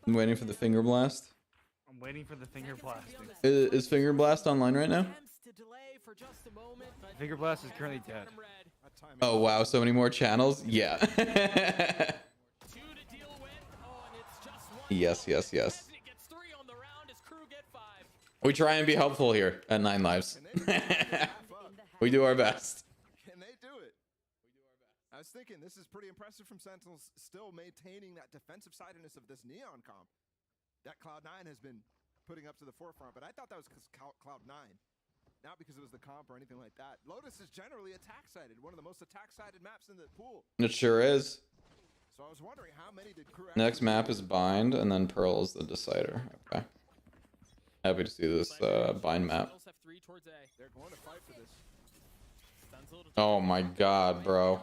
I'm waiting for the finger blast. I'm waiting for the finger blasting. Is finger blast online right now? Finger blast is currently dead. Oh wow, so many more channels. Yeah. Yes. We try and be helpful here at 9 Lives. We do our best. Can they do it? I was thinking this is pretty impressive from Sentinels, still maintaining that defensive sidedness of this neon comp that Cloud9 has been putting up to the forefront. But I thought that was because Cloud9, not because it was the comp or anything like that. Lotus is generally attack-sided, one of the most attack-sided maps in the pool. It sure is. So I was wondering how many did Crew Next map is Bind, and then Pearl is the Decider. Okay. Happy to see this Bind map. They're going to fight for this. Oh my god, bro.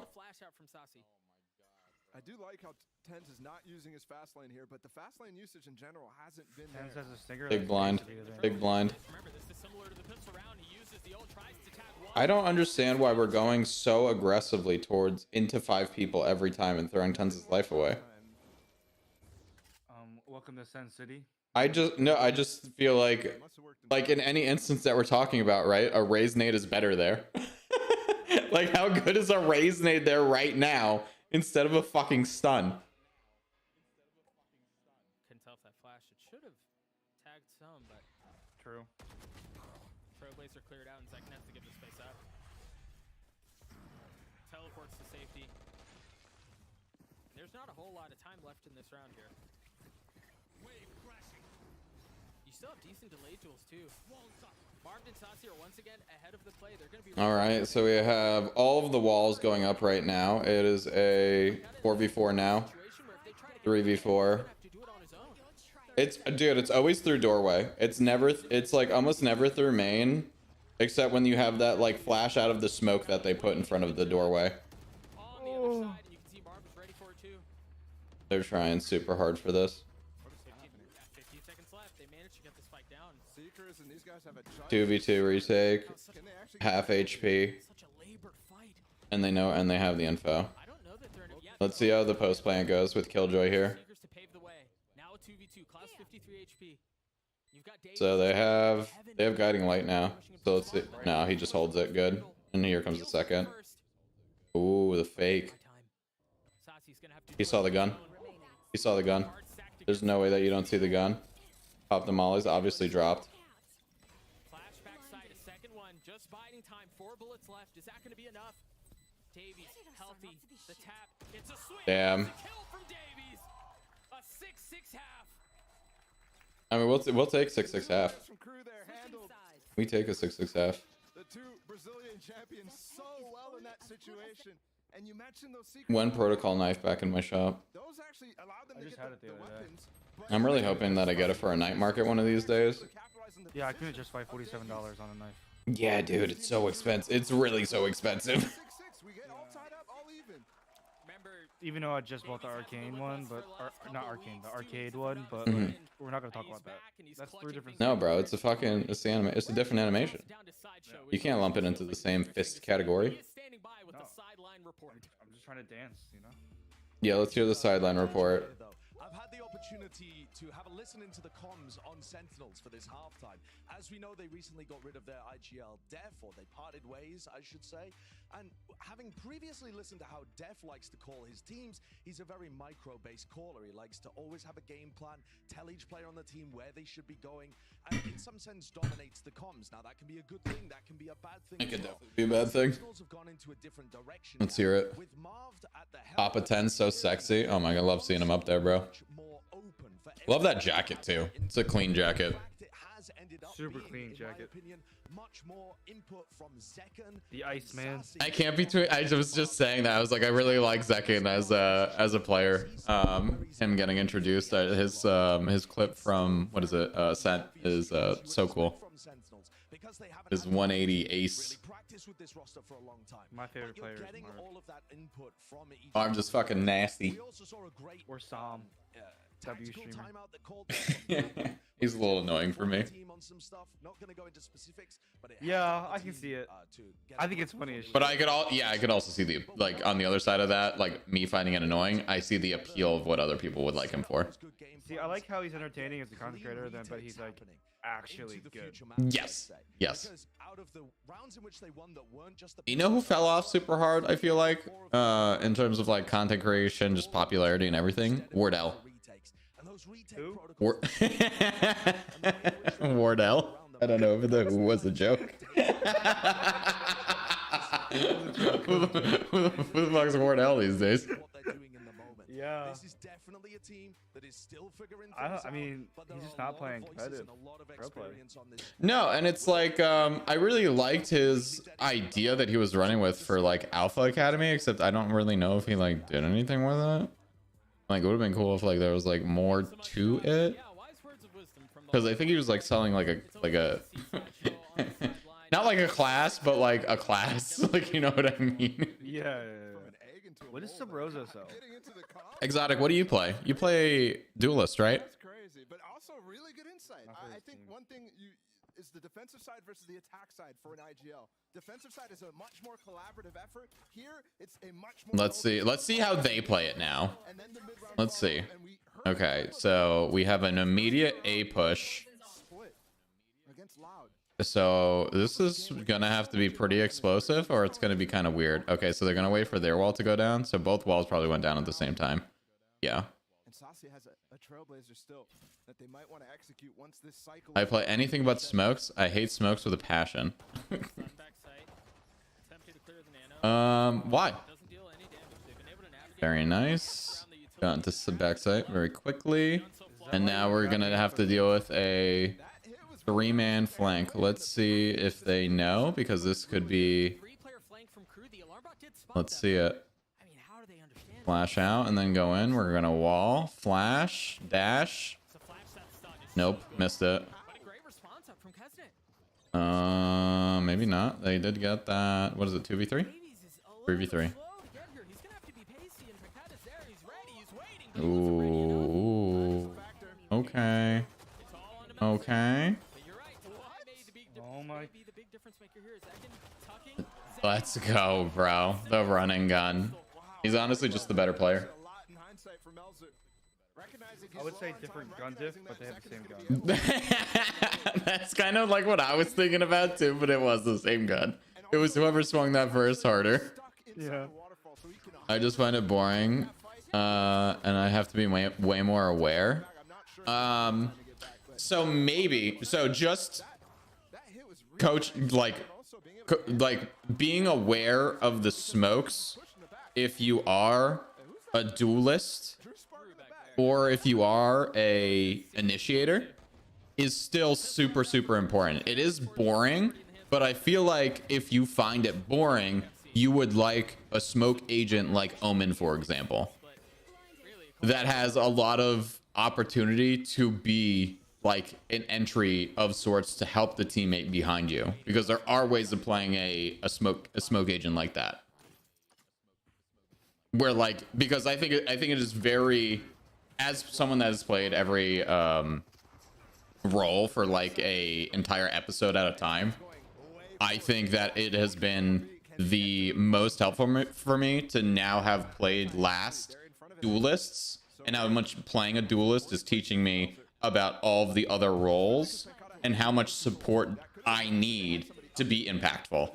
I do like how Tens is not using his fast lane here, but the fast lane usage in general hasn't been there. Tens has a stinger. Big blind. Big blind. I don't understand why we're going so aggressively towards into 5 people every time and throwing Tens' life away. Welcome to Sen City. I just feel like in any instance that we're talking about, right? A Raze nade is better there. Like, how good is a Raze nade there right now instead of a fucking stun? Couldn't tell if that flash. It should have tagged some, but True. Trailblazer cleared out, and Second has to give the space up. Teleports to safety. There's not a whole lot of time left in this round here. You still have decent delay tools too. Barbed and Saucy are once again ahead of the play. They're going to be. All right, so we have all of the walls going up right now. It is a 4v4 now. 3v4. It's dude, it's always through doorway. It's never, it's like almost never through main, except when you have that like flash out of the smoke that they put in front of the doorway. On the other side, and you can see Barb is ready for it too. They're trying super hard for this. 15 seconds left. They managed to get this fight down. Seekers and these guys have a giant 2v2 retake, Can they actually half HP, Such a labored fight. and they know, and they have the info. I don't know that they're in a, yeah, Let's see how the post plan goes with Killjoy here. Seekers to pave the way. Now a 2v2, class 53 HP. You've got Davies. So they have guiding light now. So let's see. No, he just holds it good. And here comes the second. Ooh, the fake. He saw the gun. He saw the gun. There's no way that you don't see the gun. Pop the mollies, obviously dropped. Flashback side, a second one. Just biding time. 4 bullets left. Is that going to be enough? Davies, healthy. The tap. It's a swing. Damn. It's a kill from Davies. A 6-6 half. I mean, we'll take 6-6 half. from crew there handled We take a 6-6 half. the two Brazilian champions so well in that situation. And you mentioned those secret One protocol knife back in my shop. those actually allowed them I to just get had it the the other day. weapons. but I'm really hoping that I get it for a night market one of these days. capitalize on the Yeah, I couldn't justify $47 on a knife. Yeah, dude, it's so expensive. It's really so expensive. 6-6, we get all tied up, all even. Remember, Even though I just bought the arcane one, but not arcane, the arcade one, but Mhm. we're not gonna talk about that. That's 3 different. No, bro, it's a fucking, it's the anime. It's a different animation. You can't lump it into the same fist category. standing by with No. the sideline report. I'm just trying to dance, you know. Yeah, let's hear the sideline report. I've had the opportunity to have a listen into the comms on Sentinels for this halftime. As we know, they recently got rid of their IGL Def, or they parted ways, I should say. And having previously listened to how Def likes to call his teams, he's a very micro-based caller. He likes to always have a game plan, tell each player on the team where they should be going, and in some sense dominates the comms. Now, that can be a good thing, that can be a bad thing. It as could well. definitely be a bad thing. Sentinels have gone into a different direction Let's now. hear it. With Marv at the helm, Papa 10's so sexy. Oh my god, I love seeing him up there, bro. Love that jacket too. It's a clean jacket. Super clean jacket. Much more input from Zekken. The Iceman. I can't be too. I was just saying that. I was like, I really like Zekken as a player. Him getting introduced. His clip from what is it? Sent is so cool. His 180 ace. My favorite player is Marv. I'm just fucking nasty. Or Sam. W streamer. He's a little annoying for me. Yeah, I can see it. I think it's funny as shit. But I could also see the like on the other side of that, like me finding it annoying. I see the appeal of what other people would like him for. See, I like how he's entertaining as a content creator, then, but he's like actually good. Yes. Yes. You know who fell off super hard, I feel like, in terms of like content creation, just popularity and everything? Wardell. Who? Wardell. I don't know if the who was a joke. Who the fuck's Wardell these days? Yeah. This is definitely a team that is still figuring I things mean, out, but there he's just are a not lot playing of voices competitive. and a lot of Pro player. experience on this. No, and it's like I really liked his idea that he was running with for like Alpha Academy, except I don't really know if he like did anything with it. Like it would have been cool if like there was like more to it, because I think he was like selling like a not like a class, but like a class. Like, you know what I mean? Yeah. What is Sub Rosa so? Exotic, what do you play? You play Duelist, right? That's crazy, but also really good insight. I think one thing is the defensive side versus the attack side for an IGL. Defensive side is a much more collaborative effort. Here, it's a much more. Let's see how they play it now. And then the mid-round Let's see. follow, and we heard Okay, so we have an immediate A push. split against Loud. So this is gonna have to be pretty explosive, or it's gonna be kind of weird. Okay, so they're gonna wait for their wall to go down. So both walls probably went down at the same time. Yeah. And Saucy has a trailblazer still that they might want to execute once this cycle. I play anything but smokes. I hate smokes with a passion. Why? Very nice. Got into some backside very quickly. And now we're gonna have to deal with a 3-man flank. Let's see if they know, because this could be. Let's see it. Flash out and then go in. We're gonna wall, flash, dash. Nope, missed it. But a great response up from Kesnet. Maybe not. They did get that. What is it? 2v3? Davies is a little 3v3. bit slow to get here. He's gonna have to be pacey, and Paquette is there. He's ready. He's waiting. But he wasn't ready enough. Ooh. Okay. It's all on him. Okay. But you're right. What made the big Oh my- be the big difference maker here? Is Egan tucking? Let's go, bro. The running gun. He's honestly just the better player. A lot in hindsight for Melzer. Recognizing I he's would say low on different time, gun diff, recognizing but they have that the same gun. That's kind of like what I was thinking about too, but it was the same gun. It was whoever swung that first harder. Stuck inside Yeah. the waterfall, so he can I just find it boring, and I have to be way more aware. I'm not sure So maybe, so just that hit was really coach, like, also being able like being aware of the smokes if you are a duelist to spark in the back. or if you are a initiator is still super important. It is boring, but I feel like if you find it boring, you would like a smoke agent like Omen, for example, that has a lot of opportunity to be like an entry of sorts to help the teammate behind you, because there are ways of playing a smoke agent like that, where like, because I think it is very, as someone that has played every role for like a entire episode at a time, I think that it has been the most helpful for me to now have played last duelists, and how much playing a duelist is teaching me about all of the other roles and how much support I need to be impactful.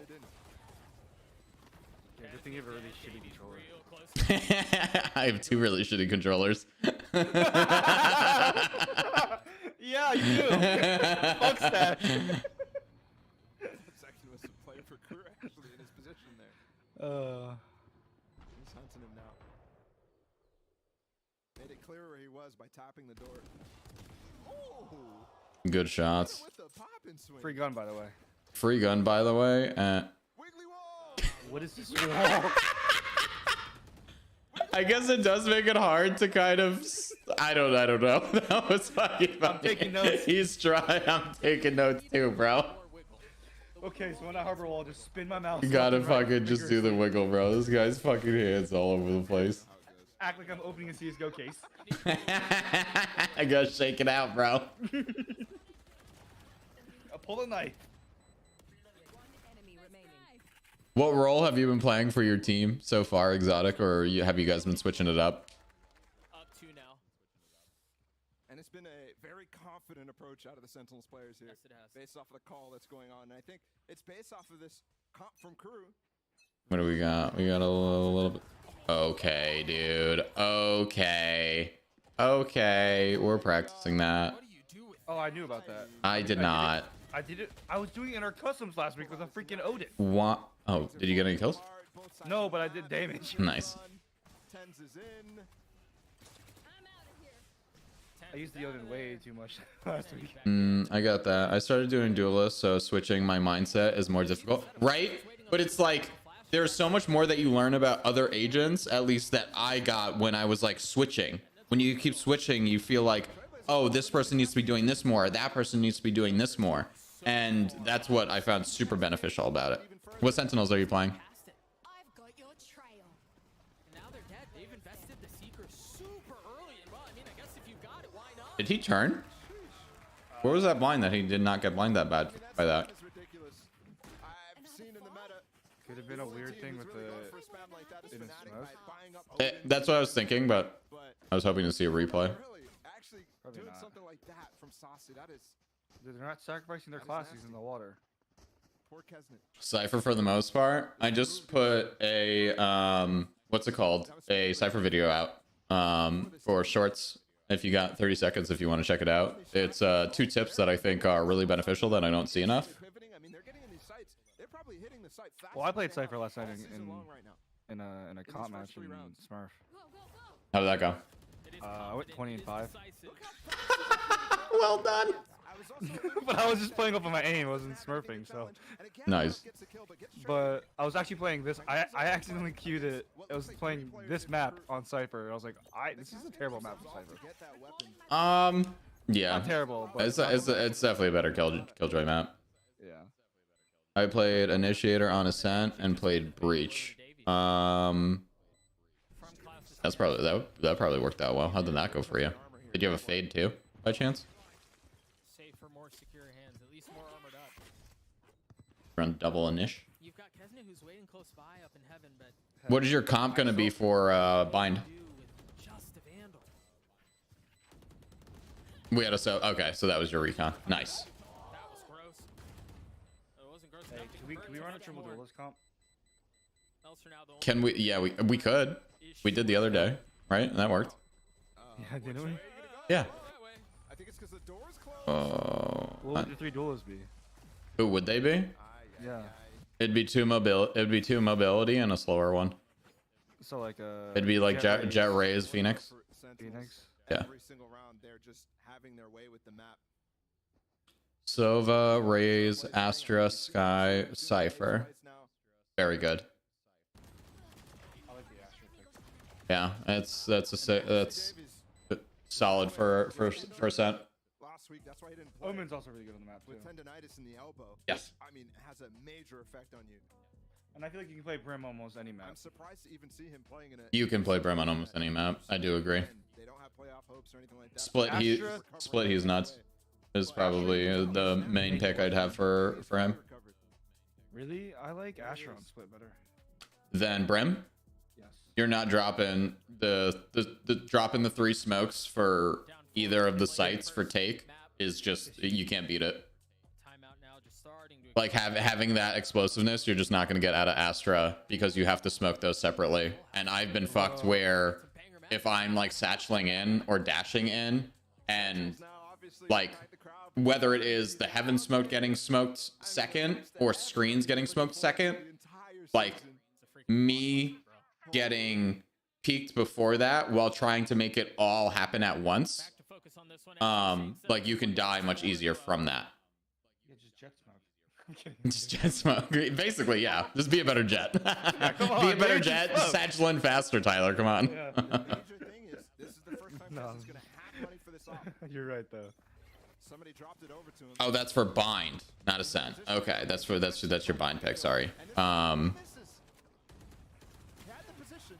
Yeah, good thing you have a really shitty controller. I have 2 really shitty controllers. Yeah, you do. Fuck that. That's actually was a player for Crew actually in his position there. He's hunting him now. Made it clear where he was by tapping the door. Oh, Good shots. with the pop and swing. Free gun, by the way. Free gun, by the way. Wiggly wall. What is this wall? I guess it does make it hard to kind of. I don't know. That was fucking funny. I'm taking notes. He's trying. I'm taking notes too, bro. Okay, so when I hover wall, just spin my mouse. You gotta left and right fucking just do the wiggle, bro. This guy's fucking hands all over the place. Act like I'm opening a CSGO case. I gotta shake it out, bro. I pull a knife. What role have you been playing for your team so far, Exotic, or have you guys been switching it up? Up 2 now. And it's been a very confident approach out of the Sentinels players here. Yes, it has. Based off of the call that's going on. And I think it's based off of this comp from Crew. What do we got? We got a little bit. Okay, dude. Okay. We're practicing that. What do you do with Oh, I knew about that. I did not. I did it. I was doing it in our customs last week with a freaking Odin. What? Oh, did you get any kills? Both sides No, but I did damage. Nice. Tens is in. I used the Odin way too much last week. I got that. I started doing duelist, so switching my mindset is more difficult, right? But it's like there's so much more that you learn about other agents, at least that I got when I was like switching. When you keep switching, you feel like, oh, this person needs to be doing this more, that person needs to be doing this more, and that's what I found super beneficial about it. What Sentinels are you playing? past it? I've got your trail. And now they're dead. They've invested the Seeker super early. And well, I mean, I guess if you got it, why not? Did he turn? Where was that blind that he did not get blind that bad by that? That's ridiculous. I've seen in the meta. Could have been a weird thing with the. in his mouth. That's what I was thinking, but I was hoping to see a replay. Really, actually Probably doing not. something like that from Saucy, that is They're not sacrificing their classes in the water. poor Kesnet. Cypher for the most part. I just put a what's it called? A Cypher video out for shorts. If you got 30 seconds, if you want to check it out. It's 2 tips that I think are really beneficial that I don't see enough. Pivoting, I mean, they're getting in these sites. They're probably hitting the site fast. Well, I played Cypher last night All season long right now. in a comp match in Smurf. How did that go? I went 20 and 5. Well done. I was also But I was just playing up on my aim. I wasn't smurfing, so. and again, Nice. gets a kill, but gets But I was actually playing this. I accidentally queued it. I was playing this map on Cypher. I was like, this is a terrible map for Cypher. get that weapon. Yeah, Not terrible, but it's definitely a better Killjoy map. yeah. I played Initiator on Ascent and played Breach. That's probably that probably worked out well. How did that go for you? Did you have a fade too, by chance? Safe for more secure hands, at least more armored up. Run double Inish. You've got Kesna who's waiting close by up in heaven, but What is your comp gonna be for bind? do with just a vandal. We had a okay, so that was your recon. Nice. That was gross. It wasn't gross Hey, enough. can we run a triple duelist comp? Else for now, the only Can we? Yeah, we could. We did the other day, right? And that worked. Yeah, didn't we? Yeah. that way. I think it's because the door's closed. Oh. What would the 3 duelists be? Who would they be? Yeah. It'd be two mobility and a slower one. So like It'd be like Jet Ray's Phoenix. Phoenix. Yeah. Every single round, they're just having their way with the map. Sova, Rays, Astra, Sky, Cypher. Very good. I like the Astro pick. Yeah, that's solid for set. Last week, that's why he didn't play. Omen's also really good on the map too. With tendonitis in the elbow. Yes. I mean, it has a major effect on you. And I feel like you can play Brim almost any map. I'm surprised to even see him playing in a. You can play Brim on almost any map. I do agree. They don't have playoff hopes or anything like that. Split. He's nuts. Is probably the main pick I'd have for him. Really? I like Astro on split better. Then Brim. Yes. You're not dropping dropping the 3 smokes for either of the sites for take is just, you can't beat it. Timeout now, just starting to Like having that explosiveness, you're just not going to get out of Astra because you have to smoke those separately. And I've been fucked where if I'm like satcheling in or dashing in, and like whether it is the heaven smoke getting smoked second or screens getting smoked second, like me getting peaked before that while trying to make it all happen at once, back to focus on this one. like you can die much easier from that. Yeah, just jet smoke. I'm kidding. Just jet smoke. Basically, yeah. Just be a better jet. come on, Be a better dude, jet. just Satchel in faster, Tyler. Come on. Yeah. The major thing is, this is the first time No. Chris is going to have money for this off. You're right though. Somebody dropped it over to him. Oh, that's for bind, not ascent. Okay, that's your bind pick. Sorry. He had the position,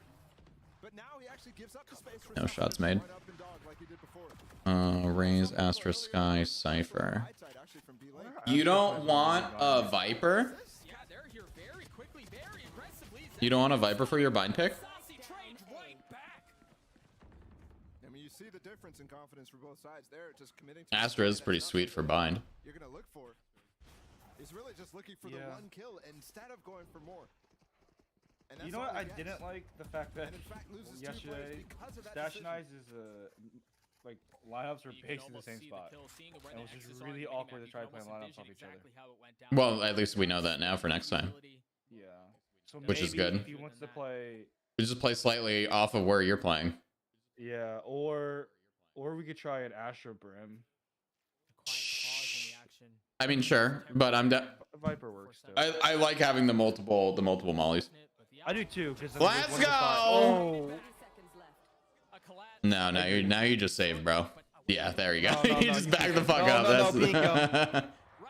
but now he actually gives up the space for No Cypher shots to made. run up and dog like he did before. Raise, Astra, Sky, Cypher. Right side, actually, from B-Lane. You don't want a Viper? Yeah, they're here very quickly, very aggressively. You don't want a Viper for your bind pick? Saucy trade right back. I mean, you see the difference in confidence for both sides. They're just committing to Astra is pretty sweet for bind. you're going to look for. He's really just looking for the one kill instead of going for more. And that's You know all what? he I gets. didn't like the fact that And in fact, loses 2 players yesterday because of that Stash decision. Nice is like lineups are You can based in the almost same see spot. kill, seeing where And the it was just X's are really on the awkward minimap. to try You to play can almost lineups off envision each other. exactly how it went down. Well, at least we know that now for next time. Yeah. So Which is maybe good. If he wants to play, We just play slightly off of where you're playing. yeah, or we could try an Astro Brim. Quiet pause in the action. I mean, sure, but Viper works too. I like having the multiple mollies. But the I do too. Cause then Let's there's one of the go! Oh, a collapse. No, now you just saved, bro. Yeah, there you go. No, you no, just you back the peeked. fuck No, up. no, no, That's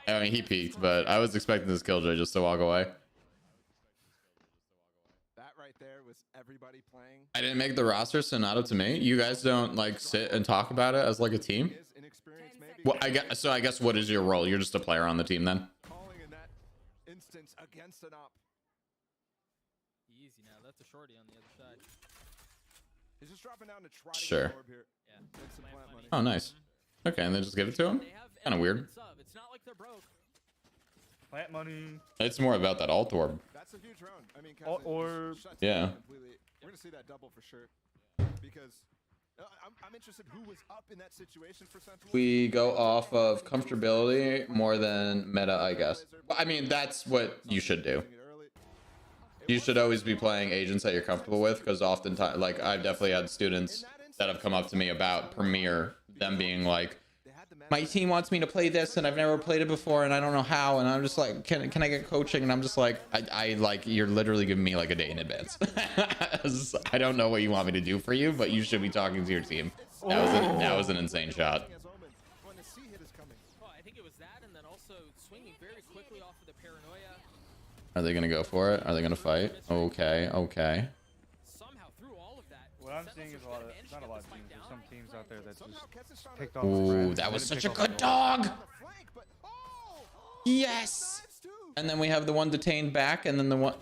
I mean, he peaked, but I was expecting this Killjoy just to walk away. That right there was everybody playing. I didn't make the roster, so not up to me. You guys don't like sit and talk about it as like a team. His inexperience maybe. Well, I guess what is your role? You're just a player on the team then. Calling in that instance against an op. Easy now. That's a shorty on the other side. He's just dropping down to try to Sure. get orb here. Yeah. Make some plant money. Oh, nice. Okay, and then just give it to him. They have Kind of weird. elements of. It's not like they're broke. plant money. It's more about that alt orb. That's a huge round. I mean, Or- Kazan or- shuts Yeah. down completely. We're gonna see that double for sure. Because I'm interested who was up in that situation for Sentinel. We go off of comfortability more than meta, I guess. I mean, that's what you should do. You should always be playing agents that you're comfortable with, because oftentimes, like, I've definitely had students that have come up to me about Premiere, them being like, my team wants me to play this and I've never played it before and I don't know how, and I'm just like, can I get coaching? And I'm just like, I like, you're literally giving me like a day in advance. I don't know what you want me to do for you, but you should be talking to your team. That was an insane shot. Are they gonna go for it? Are they gonna fight? Okay, okay. Somehow through all of that, What I'm seeing is a lot of, not a lot of teams. There's some teams out there that just picked off. Ooh, that was such a good dog. Yes. And then we have the one detained back, and then the one.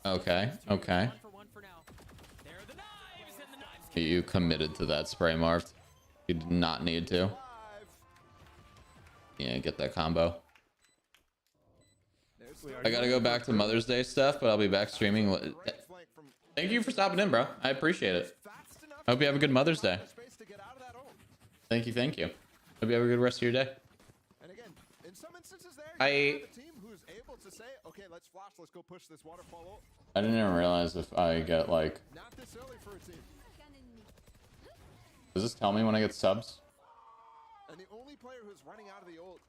Okay, okay. You committed to that spray, Marv. You did not need to. Yeah, get that combo. I gotta go back to Mother's Day stuff, but I'll be back streaming. Thank you for stopping in, bro. I appreciate it. I hope you have a good Mother's Day. Thank you, thank you. Hope you have a good rest of your day. And again, in some instances there, I you have a team who's able to say, okay, let's flash, let's go push this waterfall. didn't even realize if I get like. Not this early for a team. Does this tell me when I get subs? And the only player who's running out of the ult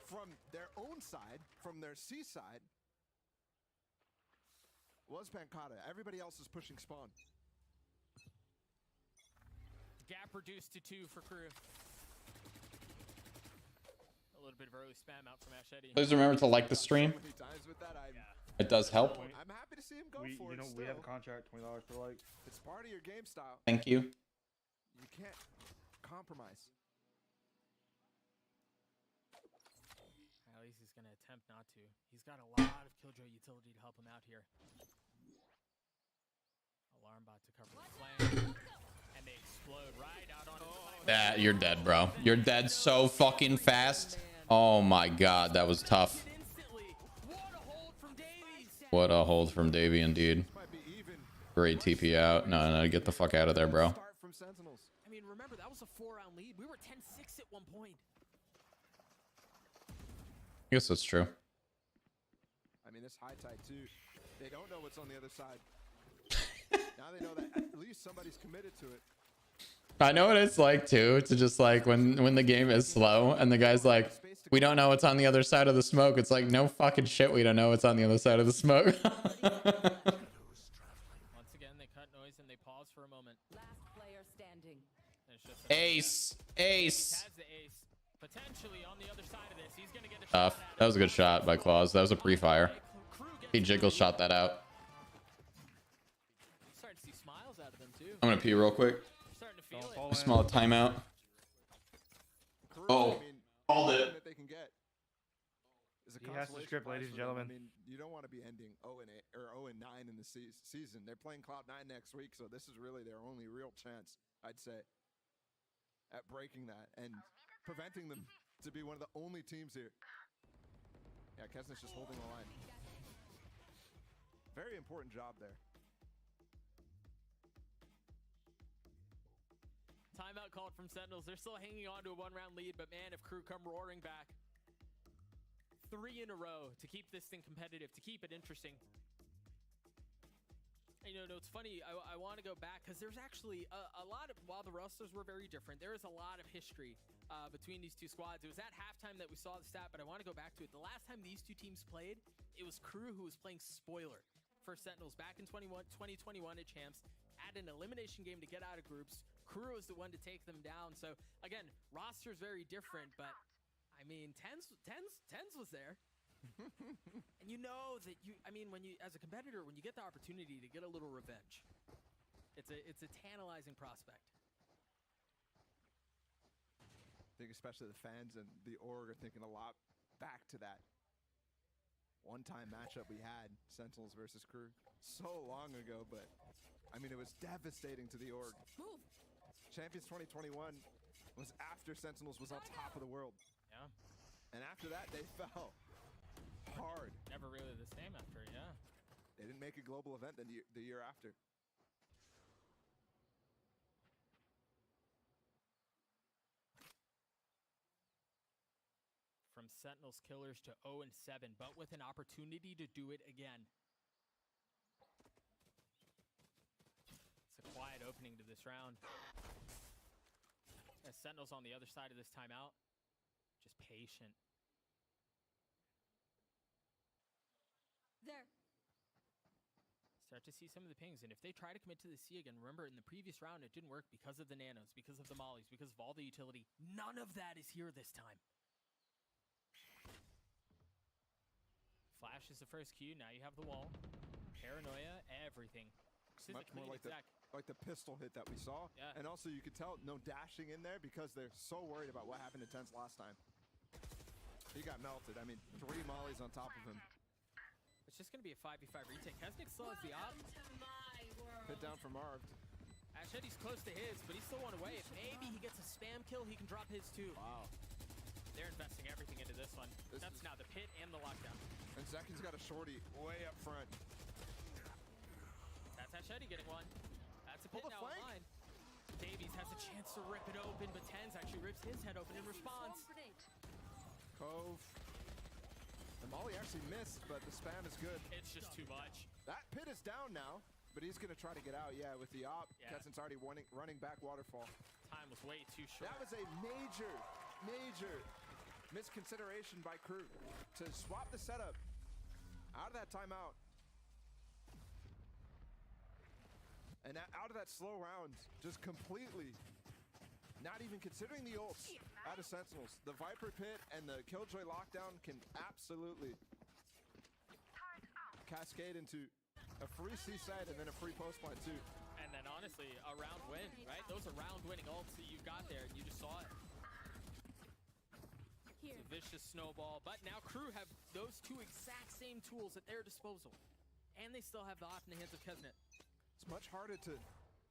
from their own side, from their C side, was Pancata. Everybody else is pushing spawn. Gap reduced to 2 for crew. A little bit of early spam out from Ashedi. Please remember to like the stream. So many times with that, It does help. I'm happy to see him go We, for you it. know, we have a still. contract, $20 for like. It's part of your game style. Thank you. You can't compromise. At least he's going to attempt not to. He's got a lot of Killjoy utility to help him out here. Alarm bot to cover the flame. And they explode right out on That you're dead, bro. You're dead so fucking fast. Oh my god, that was tough. What a hold from Davey, indeed. Great TP out. No, get the fuck out of there, bro. Start from Sentinels. I mean, remember, that was a 4-round lead. We were 10-6 at one point. I guess that's true. I mean, this high tide too. They don't know what's on the other side. Now they know that at least somebody's committed to it. I know what it's like too, to just like when the game is slow and the guy's like, we don't know what's on the other side of the smoke. It's like, no fucking shit, we don't know what's on the other side of the smoke. Once again, they cut noise and they pause for a moment. Last player standing. And it's just Ace. Ace. has the ace. Potentially on the other side of this. He's going to get a Tough. shot at That was a good shot by Claus. That was a pre-fire. He jiggle shot that out. Starting to see smiles out of them too. I'm gonna pee real quick. Starting to feel Don't it. fall I smell a timeout. Crew, Oh, I mean, called anything it. that they can get is a He has to consolation script, prize ladies and for them. gentlemen. I mean, you don't want to be ending 0-8 or 0-9 in the season. They're playing Cloud9 next week, so this is really their only real chance, I'd say, at breaking that and preventing them to be one of the only teams here. Yeah, Kesnet's just holding the line. Very important job there. Timeout called from Sentinels. They're still hanging on to a 1-round lead, but man, if crew come roaring back. 3 in a row to keep this thing competitive, to keep it interesting. And, you know, it's funny, I want to go back because there's actually a lot of, while the rosters were very different, there is a lot of history between these two squads. It was at halftime that we saw the stat, but I want to go back to it. The last time these two teams played, it was Crew who was playing spoiler for Sentinels back in 2021 at Champs, at an elimination game to get out of groups. Crew was the one to take them down. So again, roster's very different, but I mean, Tens was there. And you know that when you, as a competitor, when you get the opportunity to get a little revenge, it's a tantalizing prospect. I think especially the fans and the org are thinking a lot back to that one-time matchup we had, Sentinels versus Crew, so long ago, but I mean, it was devastating to the org. Champions 2021 was after Sentinels was on top of the world. Yeah. And after that, they fell hard. Never really the same after, yeah. They didn't make a global event the year after. From Sentinels killers to 0-7, but with an opportunity to do it again. It's a quiet opening to this round. As Sentinels on the other side of this timeout, just patient. There. Start to see some of the pings, and if they try to commit to the C again, remember in the previous round it didn't work because of the nanos, because of the mollies, because of all the utility. None of that is here this time. Flash is the first Q. Now you have the wall. Paranoia, everything. This is Much the more clean like exact. the pistol hit that we saw. Yeah. And also you could tell no dashing in there because they're so worried about what happened to Tense last time. He got melted. I mean, 3 mollies on top of him. It's just going to be a 5v5 retake. Kesnick still has the op. Hit down from Arved. Ashetti's close to his, but he's still one away. If maybe he gets a spam kill, he can drop his too. Wow. They're investing everything into this one. This That's is- now the pit and the lockdown. And Zekin's got a shorty way up front. That's Ashetti getting one. That's a Pull pit the now flank. online. Davies has a chance to rip it open, but Tens actually rips his head open in response. Cove. The molly actually missed, but the spam is good. It's just too much. That pit is down now, but he's going to try to get out. Yeah, with the op. Yeah. Kessen's already running back waterfall. Time was way too short. That was a major misconsideration by Crew to swap the setup out of that timeout. And out of that slow round, just completely not even considering the ults out of Sentinels. The Viper Pit and the Killjoy lockdown can absolutely cascade into a free C side and then a free post line too. And then honestly, a round win, right? Those are round winning ults that you got there, and you just saw it. It's a vicious snowball, but now Crew have those two exact same tools at their disposal. And they still have the op in the hands of Kesnet. It's much harder to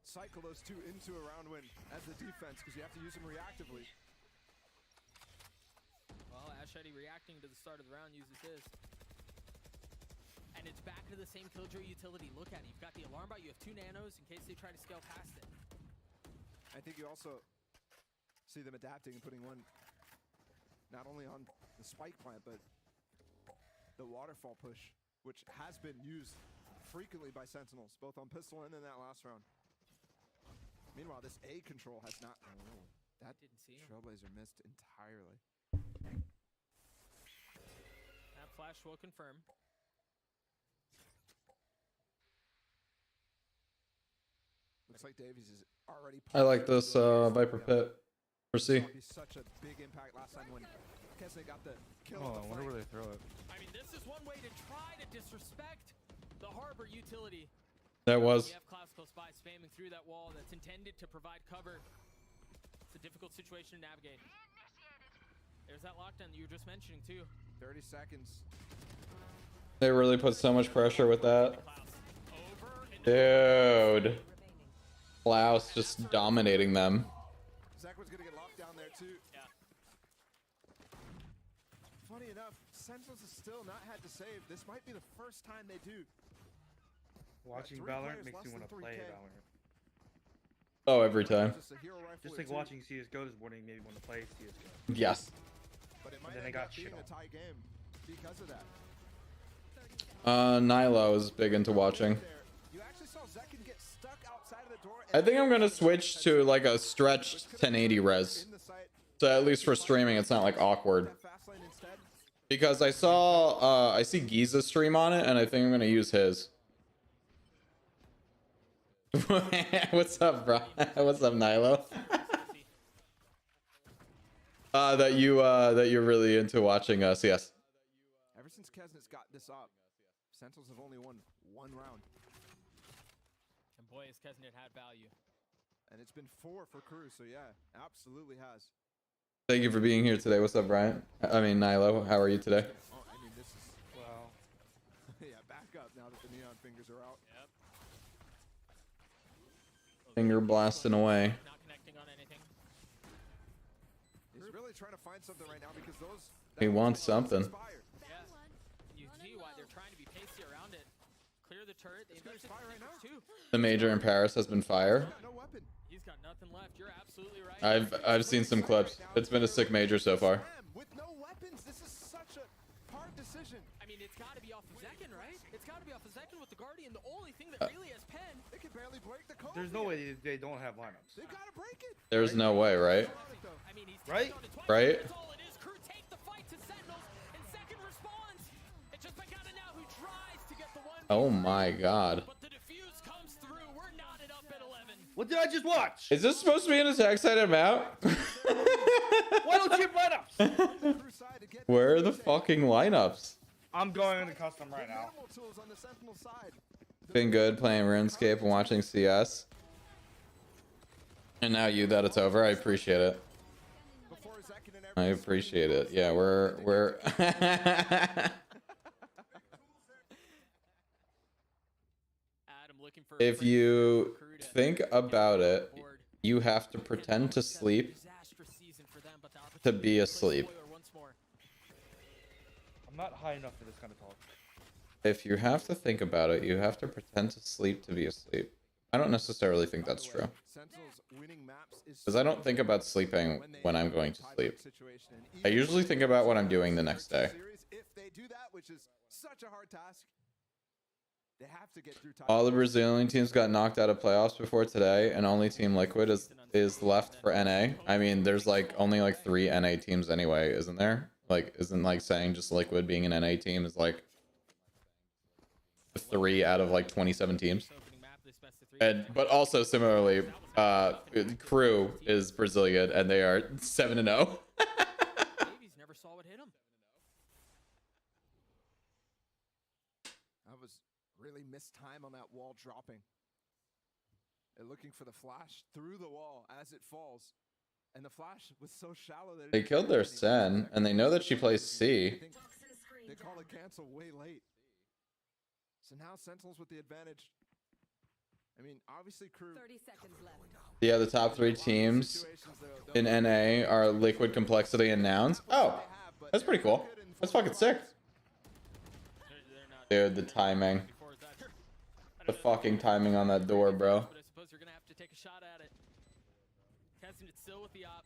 cycle those two into a round win as the defense because you have to use them reactively. Well, Ashetti reacting to the start of the round uses his. And it's back to the same Killjoy utility. Look at it. You've got the alarm bot. You have 2 nanos in case they try to scale past it. I think you also see them adapting and putting one not only on the spike plant, but the waterfall push, which has been used frequently by Sentinels, both on pistol and in that last round. Meanwhile, this A control has not... Oh, that Didn't see him. Trailblazer missed entirely. That flash will confirm. Looks like Davies is already... I like this Viper Pit. For C. It'll be such a big impact last time when Kesne got the kill. Oh, with the I wonder flank. where they throw it. I mean, this is one way to try to disrespect the Harbor utility. That was. You have Classical Spy spamming through that wall that's intended to provide cover. It's a difficult situation to navigate. There's that lockdown that you were just mentioning too. 30 seconds. They really put so much pressure with that. Over and Dude. Klaus just dominating them. Zach was gonna get locked down there too. yeah. Funny enough, Sentinels has still not had to save. This might be the first time they do. Watching 3 Valorant players, makes less me want than to play 3K. Valorant. Oh, every time. Just a hero rifle Just or like two, watching CSGO this morning made me want to play CSGO. Yes. But it might then end they got up being shit a on. tie game because of that. Nilo is big into watching. There, you actually saw Zekin get stuck outside of the door. I think I'm gonna switch to like a stretched 1080 res. In the site, So at least for streaming, it's not like awkward. that fast lane instead. Because I saw, I see Giza stream on it, and I think I'm gonna use his. What's up, bro? What's up, Nilo? That you're really into watching us, yes. Ever since Kesnet's got this up, Sentinels have only won 1 round. And boy, has Kesnet had value. And it's been 4 for Crew, so yeah, absolutely has. Thank you for being here today. What's up, Brian? I mean, Nilo, how are you today? Oh, I mean, this is... Well, yeah, back up now that the neon fingers are out. Yep. Finger blasting away. Not connecting on anything. He's really trying to find something right now because those... He wants something. Expired. Yeah. You see why they're trying to be pacey around it. Clear the turret. They guy's invested fire right now. too. The major in Paris has been fire. Got no weapon. He's got nothing left. You're absolutely right. I've seen some clips. It's been a sick major so far. With no weapons, this is such a hard decision. I mean, it's got to be off of Zekin, right? It's got to be off of Zekin with the Guardian. The only thing that really has pen. They can barely break the code. there's no way they don't have lineups. They gotta break it. There's no way, right? I mean, he's Right? tapped on it twice. Right? That's all it is. Crew take the fight to Sentinels, and Zekin responds. It's just Pagana now who tries to get the one. Oh my god. But the defuse comes through. We're knotted up at 11. What did I just watch? Is this supposed to be an attack side map? Why don't you have lineups? Crew side to get Where are the fucking lineups? I'm going into custom right now. Minimal tools on the Sentinel side. Been good playing RuneScape and watching CS. And now you that it's over, I appreciate it. Before Zekin and I appreciate it. Yeah, we're Adam looking for if you think about it, you have to pretend to sleep to be asleep. I'm not high enough for this kind of talk. If you have to think about it, you have to pretend to sleep to be asleep. I don't necessarily think that's true. Because I don't think about sleeping when I'm going to sleep. I usually think about what I'm doing the next day. If they do that, which is such a hard task, they have to get through time. All the Brazilian teams got knocked out of playoffs before today, and only Team Liquid is left for NA. I mean, there's like only like 3 NA teams anyway, isn't there? Like, isn't like saying just Liquid being an NA team is like 3 out of like 27 teams. And but also similarly, Crew is Brazilian and they are 7-0. never saw what hit him. That was really missed time on that wall dropping. They're looking for the flash through the wall as it falls. And the flash was so shallow that They killed their Sen, and they know that she plays C. they call it cancel way late. So now Sentinels with the advantage. I mean, obviously Crew. 30 seconds left. Yeah, the top 3 teams in NA are Liquid, Complexity, and Nouns. Oh, that's pretty cool. That's fucking sick. Dude, the timing. The fucking timing on that door, bro. But I suppose you're gonna have to take a shot at it. Testing it still with the op.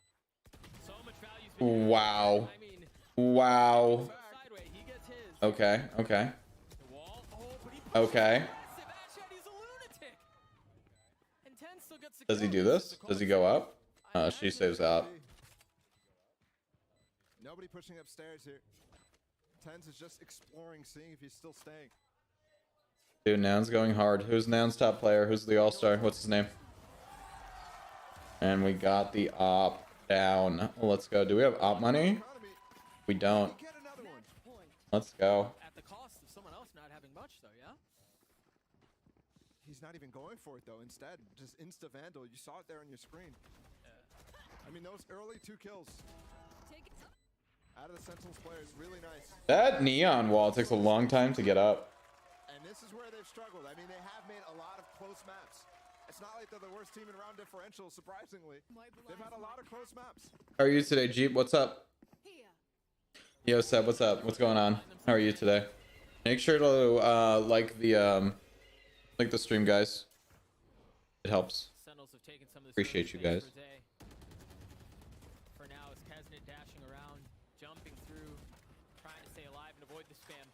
So much value's been Wow. I mean, Wow. sideway, he gets his. Okay, okay. The wall. Oh, but he Okay. Sebastian, he's a lunatic. And 10 still gets the Does he kill. do this? Does he go up? She saves out. Nobody pushing upstairs here. Tens is just exploring, seeing if he's still staying. Dude, Noun's going hard. Who's Noun's top player? Who's the all-star? What's his name? And we got the op down. Let's go. Do we have op money? We don't. Get another one. Let's go. At the cost of someone else not having much, though, yeah? He's not even going for it though. Instead, just insta vandal. You saw it there on your screen. I mean, those early 2 kills out of the Sentinels players, really nice. That neon wall takes a long time to get up. And this is where they've struggled. I mean, they have made a lot of close maps. It's not like they're the worst team in round differential, surprisingly. They've had a lot of close maps. How are you today, Jeep? What's up? Yo, Seb, what's up? What's going on? How are you today? Make sure to like the stream, guys. It helps. Sentinels have taken some of this Appreciate you guys. For now, is Kaznet dashing around, jumping through, trying to stay alive and avoid the spam.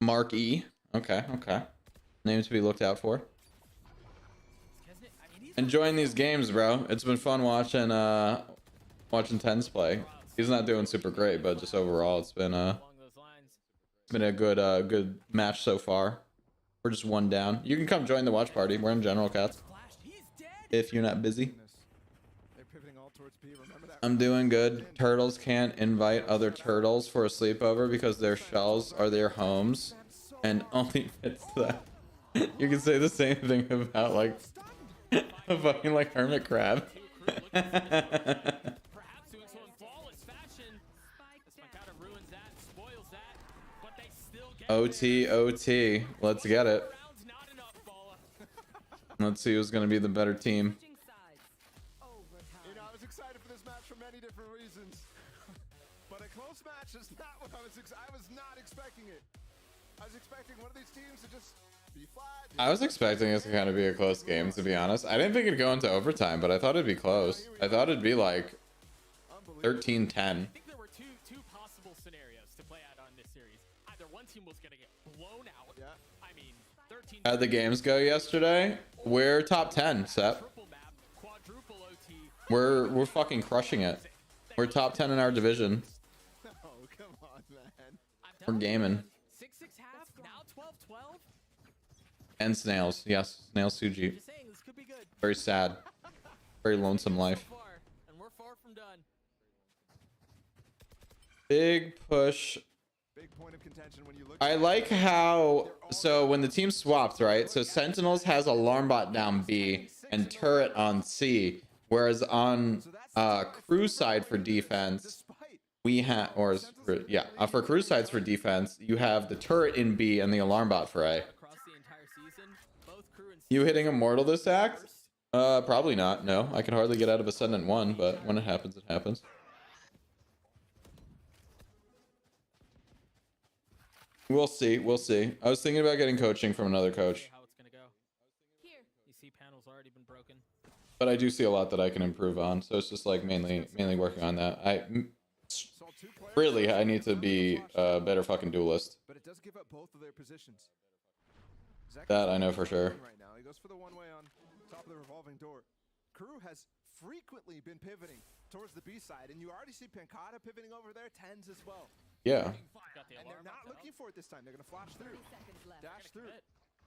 Mark E. Okay, okay. Name to be looked out for. Enjoying these games, bro. It's been fun watching watching Tens play. He's not doing super great, but just overall it's been a good match so far. We're just 1 down. You can come join the watch party. We're in general, cats. If you're not busy. They're pivoting all towards B. Remember that. I'm doing good. Turtles can't invite other turtles for a sleepover because their shells are their homes and only fits them. You can say the same thing about like a fucking like hermit crab. Perhaps doing so in flawless fashion. This one kind of ruins that, spoils that, but they still get OT, OT. Let's get it. rounds not enough, Bala. Let's see who's going to be the better team. You know, I was excited for this match for many different reasons. But a close match is not what I was not expecting it. I was expecting one of these teams to just be flat. I was expecting this to kind of be a close game, to be honest. I didn't think it'd go into overtime, but I thought it'd be close. I thought it'd be like 13-10. I think there were two possible scenarios to play out on this series. Either one team was going to get blown out. Yeah. I mean, 13. How'd the games go yesterday? We're top 10, Sep. Triple map, quadruple OT. We're fucking crushing it. We're top 10 in our division. Oh, come on, man. We're gaming. 6-6 half, now 12-12. And Snails. Yes, Snails Suji. Just saying, this could be good. Very sad. Very lonesome life. So far, and we're far from done. Big push. Big point of contention when you look. I like how, so when the team swapped, right? So Sentinels has Alarm Bot down B and Turret on C, whereas on crew side for defense, we have, for crew sides for defense, you have the Turret in B and the Alarm Bot for A. Across the entire season, both crew and You hitting Immortal this act? Probably not. No, I can hardly get out of Ascendant 1, but when it happens, it happens. We'll see. We'll see. I was thinking about getting coaching from another coach, how it's gonna go. You see panels already been broken. but I do see a lot that I can improve on. So it's just like mainly working on that. I need to be a better fucking duelist. But it does give up both of their positions. That I know for sure. Right now, he goes for the one-way on top of the revolving door. Crew has frequently been pivoting towards the B side, and you already see Pancata pivoting over there, tens as well. Yeah. Got the And alarm they're not bot looking for it this time. They're gonna flash through, dash through.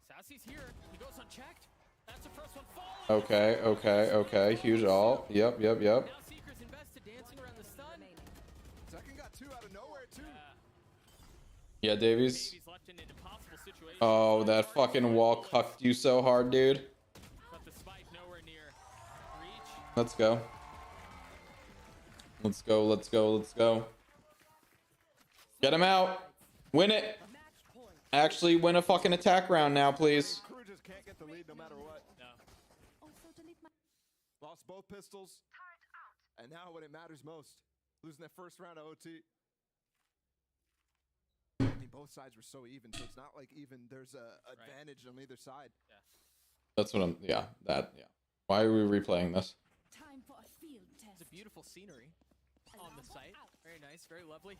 Sassy's here. He goes unchecked. That's the first one. Follow. Okay. Huge all. Yep. Now Seeker's invested, dancing around the stun. Second got two out of nowhere too. Yeah, Davies. He's left in an impossible situation. Oh, that fucking wall cucked you so hard, dude. But the spike nowhere near. Reach. Let's go. Let's go. Get him out. Win it. Actually, win a fucking attack round now, please. Crew just can't get the lead no matter what. No. Lost both pistols. And now when it matters most, losing that first round of OT. I mean, both sides were so even, so it's not like even there's a advantage on either side. That's what I'm. Yeah. Why are we replaying this? It's a beautiful scenery on the site. Very nice, very lovely.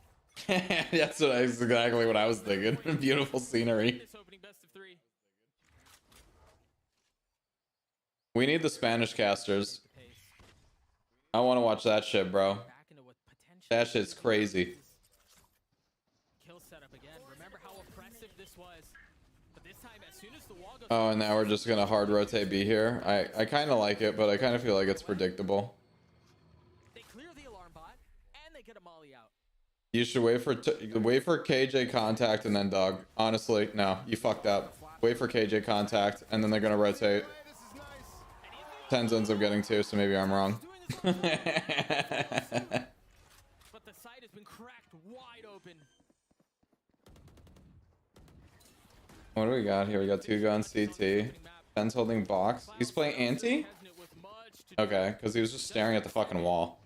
That's exactly what I was thinking. Beautiful scenery. This opening best of 3. We need the Spanish casters. I want to watch that shit, bro. Back into what potentially That shit's crazy. kill setup again. Remember how oppressive this was. But this time, as soon as the wall goes Oh, and now we're just gonna hard rotate B here. I kind of like it, but I kind of feel like it's predictable. they clear the alarm bot and they get a molly out. You should wait for KJ contact and then dog. Honestly, no, you fucked up. Wait for KJ contact and then they're gonna rotate. Tens ends up getting 2, so maybe I'm wrong. But the site has been cracked wide open. What do we got here? We got 2 guns CT. Tens holding box. He's playing anti? Hesitant with much to Okay, because he was just staring at the fucking wall.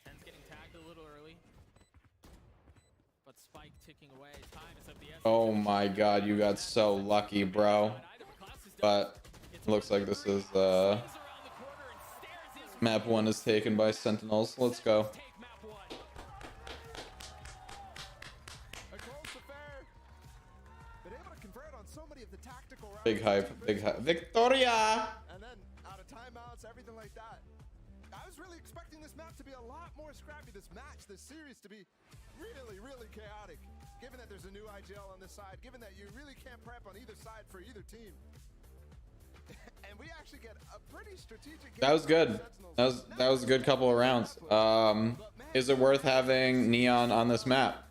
Ten's getting tagged a little early. But Spike ticking away. Time is of the essence. Oh my god, you got so lucky, bro. But looks like this is map 1 is taken by Sentinels. Let's go. Take map 1. A close affair. Been able to convert on so many of the tactical rounds. Big hype. Victoria! And then out of timeouts, everything like that. I was really expecting this map to be a lot more scrappy, this match, this series to be really chaotic. Given that there's a new IGL on this side, given that you really can't prep on either side for either team. And we actually get a pretty strategic game. That was good. That was a good couple of rounds. Is it worth having Neon on this map?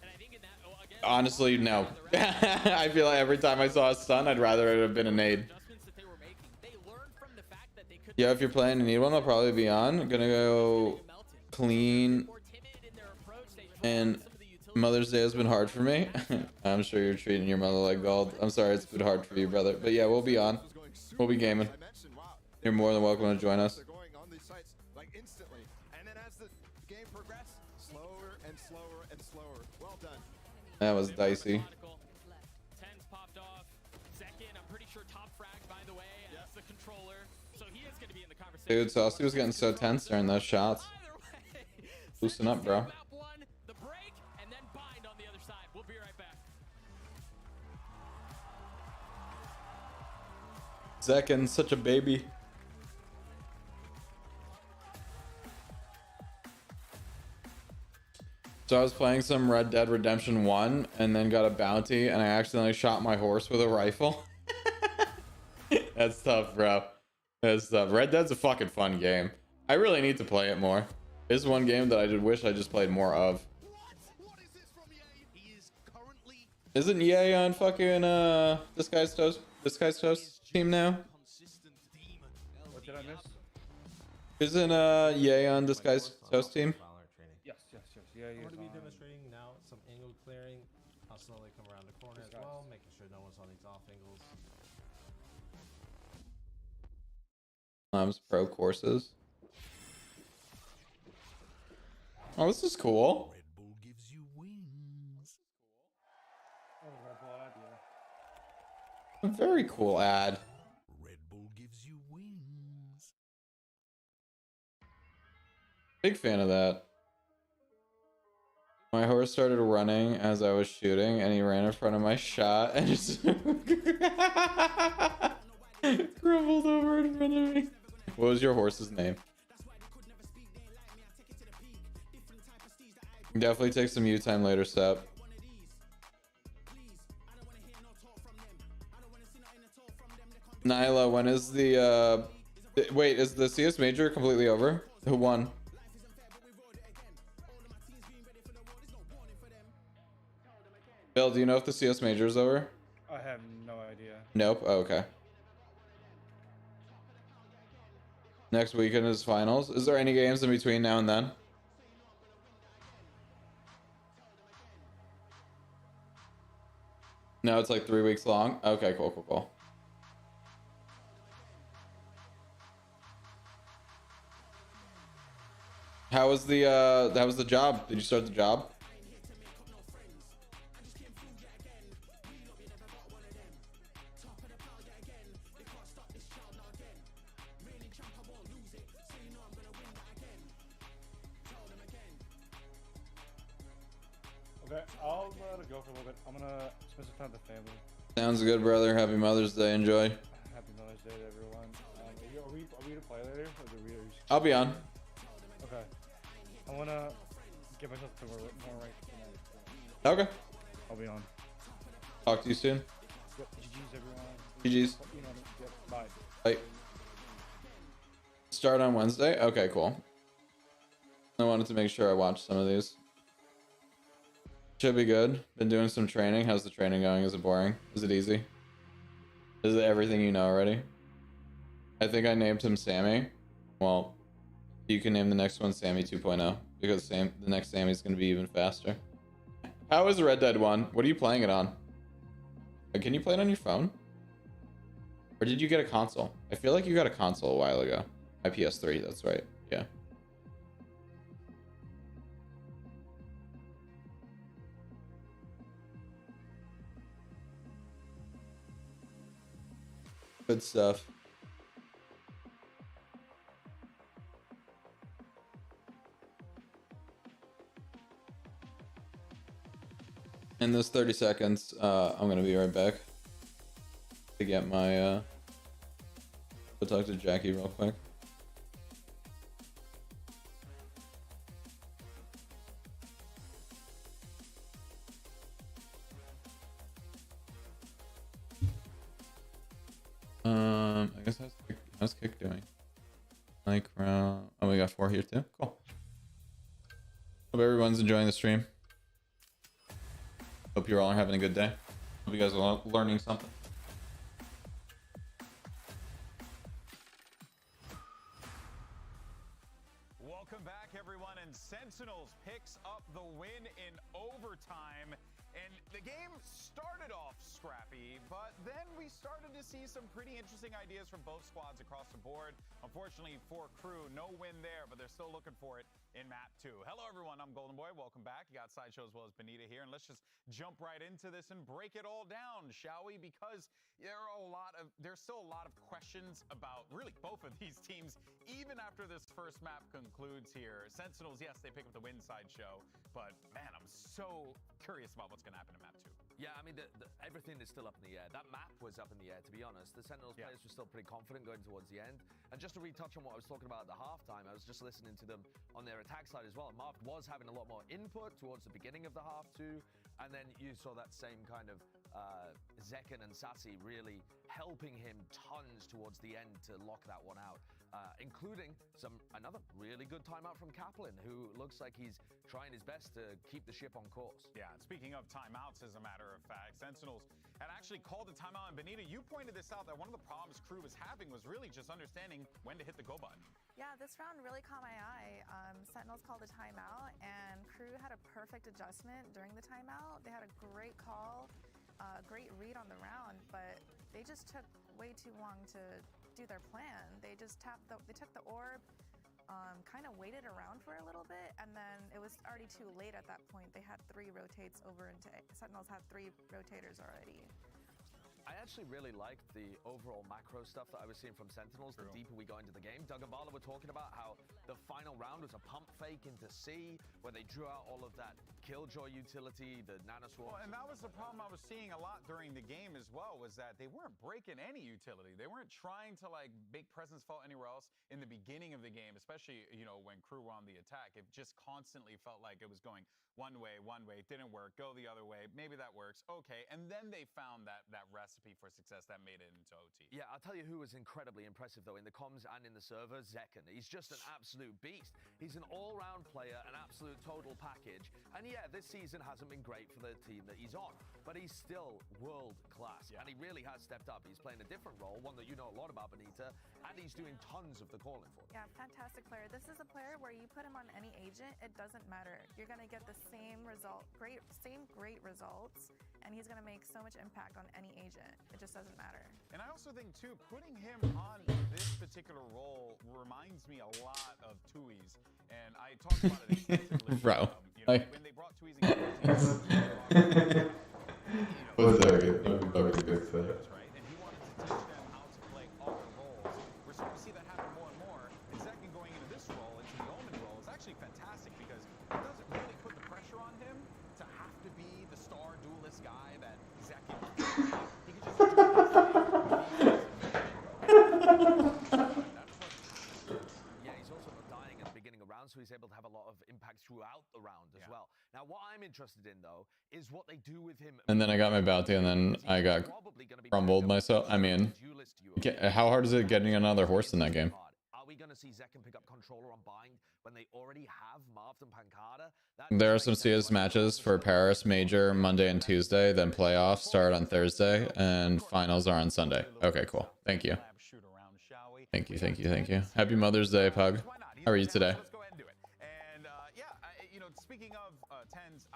And I think in that, again, Honestly, no. I feel like every time I saw a stun, I'd rather it have been a nade. adjustments that they were making, they learned from the fact that they could Yeah, if you're playing and need one, I'll probably be on. I'm gonna go clean. more timid in their approach. They tried And some of the utility Mother's Day has been hard for me. I'm sure you're treating your mother like gold. I'm sorry it's been hard for you, brother. But yeah, we'll be on. We'll be gaming. I mentioned, wow, You're more than welcome to join us. they're going on these sites like instantly. And then as the game progresses, slower and slower. Well done. That was dicey. methodical. Tens popped off. Second, I'm pretty sure top frag, by the way, as the controller. So he is going to be in the conversation. Dude, Saucy was getting so tense during those shots. Either way, Loosen up, bro. map 1, the break, and then bind on the other side. We'll be right back. Zekin's such a baby. So I was playing some Red Dead Redemption 1 and then got a bounty and I accidentally shot my horse with a rifle. That's tough, bro. That's tough. Red Dead's a fucking fun game. I really need to play it more. This is one game that I did wish I just played more of. Isn't EA on fucking this guy's toast team now? What did I miss? Isn't EA on this guy's toast team? Yes. Yeah, I'm going to be demonstrating now some angle clearing. I'll slowly come around the corner as well, making sure no one's on these off angles. Pro courses. Oh, this is cool. Red Bull gives you wings. Oh, Red Bull ad, yeah. A very cool ad. Red Bull gives you wings. Big fan of that. My horse started running as I was shooting, and he ran in front of my shot and just crumbled over in front of me. What was your horse's name? Definitely take some U time later, step. Nyla, when is the wait, is the CS major completely over? Who won? Bill, do you know if the CS major is over? I have no idea. Nope. Oh, okay. Next weekend is finals. Is there any games in between now and then? No, it's like 3 weeks long. Okay, cool. How was the job? Did you start the job? Okay, I'll let it go for a little bit. I'm gonna spend some time with the family. Sounds good, brother. Happy Mother's Day. Enjoy. Happy Mother's Day to everyone. Are we to play later? Or do we, I'll be on. Okay. I wanna get myself to more ranked tonight. Okay. I'll be on. Talk to you soon. Yep. GG's everyone. GG's. You know, yep. Bye. Bye. Start on Wednesday? Okay, cool. I wanted to make sure I watched some of these. Should be good. Been doing some training. How's the training going? Is it boring? Is it easy? Is it everything you know already? I think I named him Sammy. Well, you can name the next one Sammy 2.0 because the next Sammy's going to be even faster. How is Red Dead 1? What are you playing it on? Can you play it on your phone? Or did you get a console? I feel like you got a console a while ago. My PS3, that's right. Yeah. Good stuff. In this 30 seconds, I'm gonna be right back to get my go talk to Jackie real quick. I guess how's kick doing? Like round. Oh, we got 4 here too. Cool. Hope everyone's enjoying the stream. Hope you're all having a good day. Hope you guys are learning something. Welcome back, everyone, and Sentinels picks up the win in overtime. And the game started off scrappy, but then we started to see some pretty interesting ideas from both squads across the board. Unfortunately for Crew, no win there, but they're still looking for it in map 2. Hello, everyone. I'm Golden Boy. Welcome back. You got Sideshow as well as Benita here, and let's just jump right into this and break it all down, shall we? Because there's still a lot of questions about really both of these teams, even after this first map concludes here. Sentinels, yes, they pick up the win, Sideshow, but man, I'm so curious about what's going to happen in map 2. Yeah, I mean, everything is still up in the air. That map was up in the air, to be honest. The Sentinels players were still pretty confident going towards the end. And just to retouch on what I was talking about at the halftime, I was just listening to them on their attack side as well. Marv was having a lot more input towards the beginning of the half too. And then you saw that same kind of Zekken and Sassy really helping him tons towards the end to lock that one out. including another really good timeout from Kaplan, who looks like he's trying his best to keep the ship on course. Yeah, and speaking of timeouts, as a matter of fact, Sentinels had actually called a timeout. And Benita, you pointed this out, that one of the problems Crew was having was really just understanding when to hit the go button. Yeah, this round really caught my eye. Sentinels called a timeout, and Crew had a perfect adjustment during the timeout. They had a great call, great read on the round, but they just took way too long to do their plan. They just they took the orb, kind of waited around for a little bit, and then it was already too late at that point. They had 3 rotates over into Sentinels had 3 rotators already. I actually really liked the overall macro stuff that I was seeing from Sentinels the deeper we go into the game. Doug and Bala were talking about how the final round was a pump fake into C, where they drew out all of that Killjoy utility, the nanoswarm. Well, and that was the problem I was seeing a lot during the game as well, was that they weren't breaking any utility. They weren't trying to like make presence felt anywhere else in the beginning of the game, especially, you know, when Crew were on the attack. It just constantly felt like it was going one way, it didn't work, go the other way, maybe that works, okay. And then they found that recipe for success that made it into OT. Yeah, I'll tell you who was incredibly impressive though in the comms and in the server, Zekken. He's just an absolute beast. He's an all-round player, an absolute total package. And yeah, this season hasn't been great for the team that he's on, but he's still world class. Yeah. And he really has stepped up. He's playing a different role, one that you know a lot about, Benita, and he's doing tons of the calling for them. Yeah, fantastic player. This is a player where you put him on any agent, it doesn't matter. You're gonna get the same result, great results, and he's gonna make so much impact on any agent. It just doesn't matter. And I also think too, putting him on this particular role reminds me a lot of Tui's, and I talked about it extensively. Bro, you know, when they brought Tui's in, was that a good fit? Right, and he wanted to teach them how to play all the roles. We're starting to see that happen more and more. And Zekken going into this role, into the Omen role, is actually fantastic because it doesn't really put the pressure on him to have to be the star duelist guy that Zekken can be. He can just do Yeah, he's also not dying at the beginning of rounds, so he's able to have a lot of impact throughout the round as well. Now, what I'm interested in, though, is what they do with him. And then I got my bounty, and then I got crumbled myself. I mean, how hard is it getting another horse in that game? Are we going to see Zekken pick up controller on bind when they already have Marved and Pancada? There are some CS matches for Paris Major Monday and Tuesday, then playoffs start on Thursday, and finals are on Sunday. Okay, cool. Thank you. Thank you. Happy Mother's Day, Pug. How are you today? Let's go ahead and do it. And you know, speaking of Tens,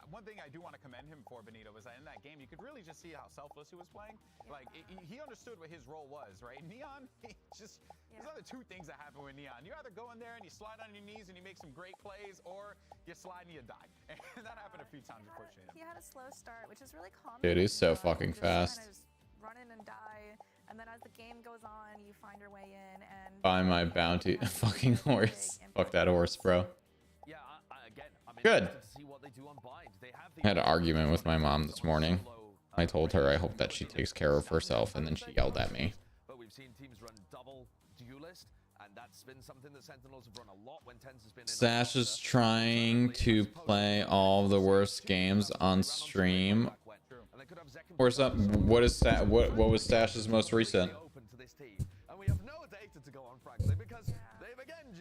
one thing I do want to commend him for, Benito, was that in that game you could really just see how selfless he was playing. Like he understood what his role was, right? Neon, there's other 2 things that happen with Neon. You either go in there and you slide on your knees and you make some great plays, or you slide and you die. And that happened a few times, unfortunately. He had a slow start, which is really common. Dude, he's so fucking fast. Kind of run in and die, and then as the game goes on, you find your way in and Buy my bounty. Fucking horse. Fuck that horse, bro. Yeah, again, I'm Good. interested to see what they do on bind. They have I had an argument with my mom this morning. I told her I hope that she takes care of herself, and then she yelled at me. But we've seen teams run double duelist, and that's been something that Sentinels have run a lot when Tens has been in. Sash is trying to play all the worst games on stream. Where's up? What was Stash's most recent?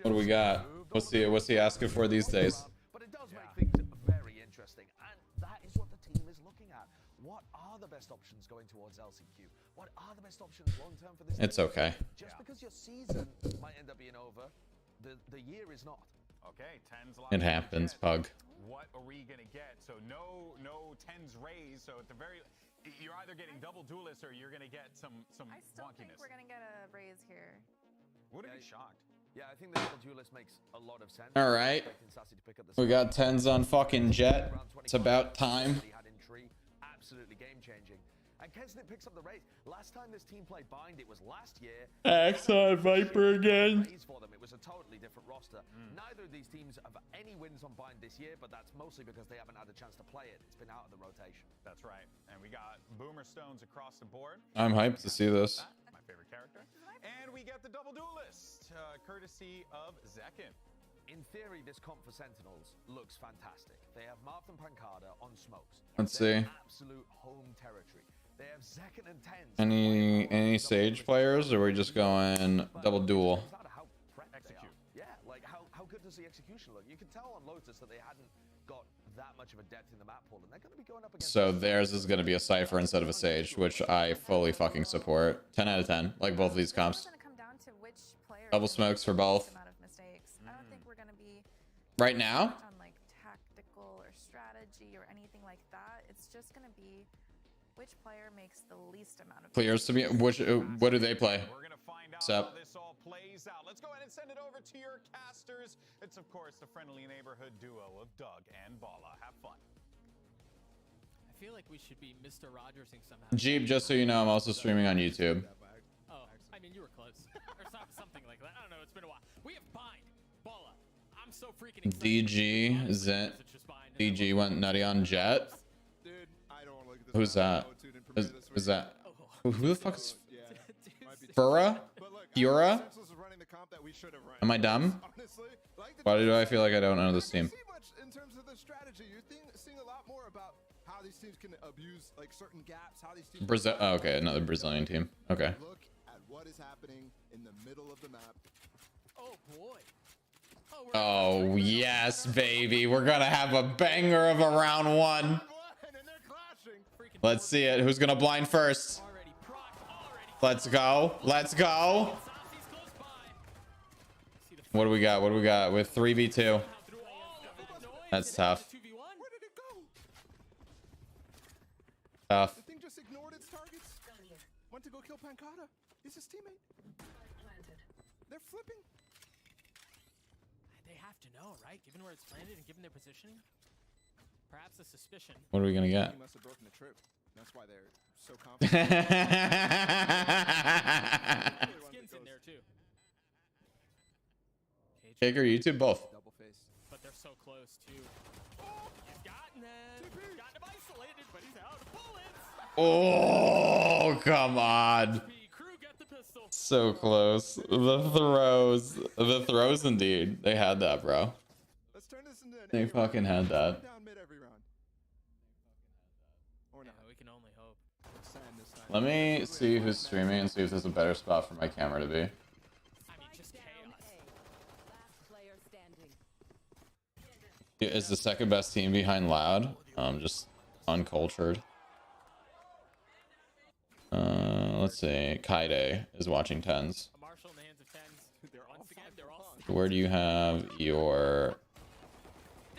What do we got? What's he asking for these days? But it does make things very interesting, and that is what the team is looking at. What are the best options going towards LCQ? What are the best options long term for this? It's okay. Just because your season might end up being over, the year is not. Okay, Tens. It happens, Pug. What are we gonna get? So no Tens raise. So at the very, you're either getting double duelist or you're gonna get some I still think wonkiness. we're gonna get a raise here. Wouldn't be shocked. Yeah, I think the double duelist makes a lot of sense. All right. We got 10s on fucking Jet. It's about time. Absolutely game changing. And Kesnit picks up the race. Last time this team played bind, it was last year. Axon Viper again. For them, it was a totally different roster. Neither of these teams have any wins on bind this year, but that's mostly because they haven't had a chance to play it. It's been out of the rotation. That's right. And we got Boomer Stones across the board. I'm hyped to see this. My favorite character. And we get the double duelist, courtesy of Zekken. In theory, this comp for Sentinels looks fantastic. They have Marth and Pancada on smokes. Let's They're see. Absolute home territory. They have Zekken and Tens. Any Sage players, or are we just going double duel? How execute. Yeah, like how good does the execution look? You can tell on Lotus that they hadn't got that much of a depth in the map pool, and they're going to be going up against. So theirs is going to be a Cypher instead of a Sage, which I fully fucking support. 10 out of 10, like both of these comps. Double smokes for both. I don't think we're gonna be Right now? on like tactical or strategy or anything like that. It's just gonna be which player makes the least amount of Clears to me. Which, what do they play? We're gonna find out Sup? how this all plays out. Let's go ahead and send it over to your casters. It's of course the friendly neighborhood duo of Doug and Bala. Have fun. I feel like we should be Mr. Rogersing somehow. Jeep, just so you know, I'm also streaming on YouTube. Oh, I mean, you were close. Or something like that. I don't know. It's been a while. We have Bind. Bala. I'm so freaking excited. DG, Zen, DG went nutty on Jet. Dude, I don't want to look at this. Who's that? Is that? Who the fuck is Fura? Fura? Am I dumb? Why do I feel like I don't know this team? In terms of the strategy, you're seeing a lot more about how these teams can abuse like certain gaps, how these teams Brazil. Oh, okay, another Brazilian team. Okay. look at what is happening in the middle of the map. Oh boy. Oh yes, baby. We're gonna have a banger of a round one. Let's see it. Who's gonna blind first? Let's go. Let's go. What do we got? What do we got with 3v2? That's tough. Tough. The thing just ignored its targets. Went to go kill Pancata. He's his teammate. They're flipping. They have to know, right? Given where it's landed and given their positioning. Perhaps a suspicion. What are we gonna get? He must have broken the trip. That's why they're so confident. Skins in there too. Kicker, YouTube, both. Double face. But they're so close too. He's gotten them. Gotten him isolated, but he's out of bullets. Oh, come on. Crew, get the pistol. So close. The throws indeed. They had that, bro. Let's turn this into an They fucking had that. down mid every round. Or not. We can only hope. Let's sand this time. Let me see who's streaming and see if there's a better spot for my camera to be. I mean, just chaos. Is the second best team behind Loud? Just uncultured. Let's see. Kaide is watching tens. A Marshall in the hands of tens. Once again, they're all. Where do you have your?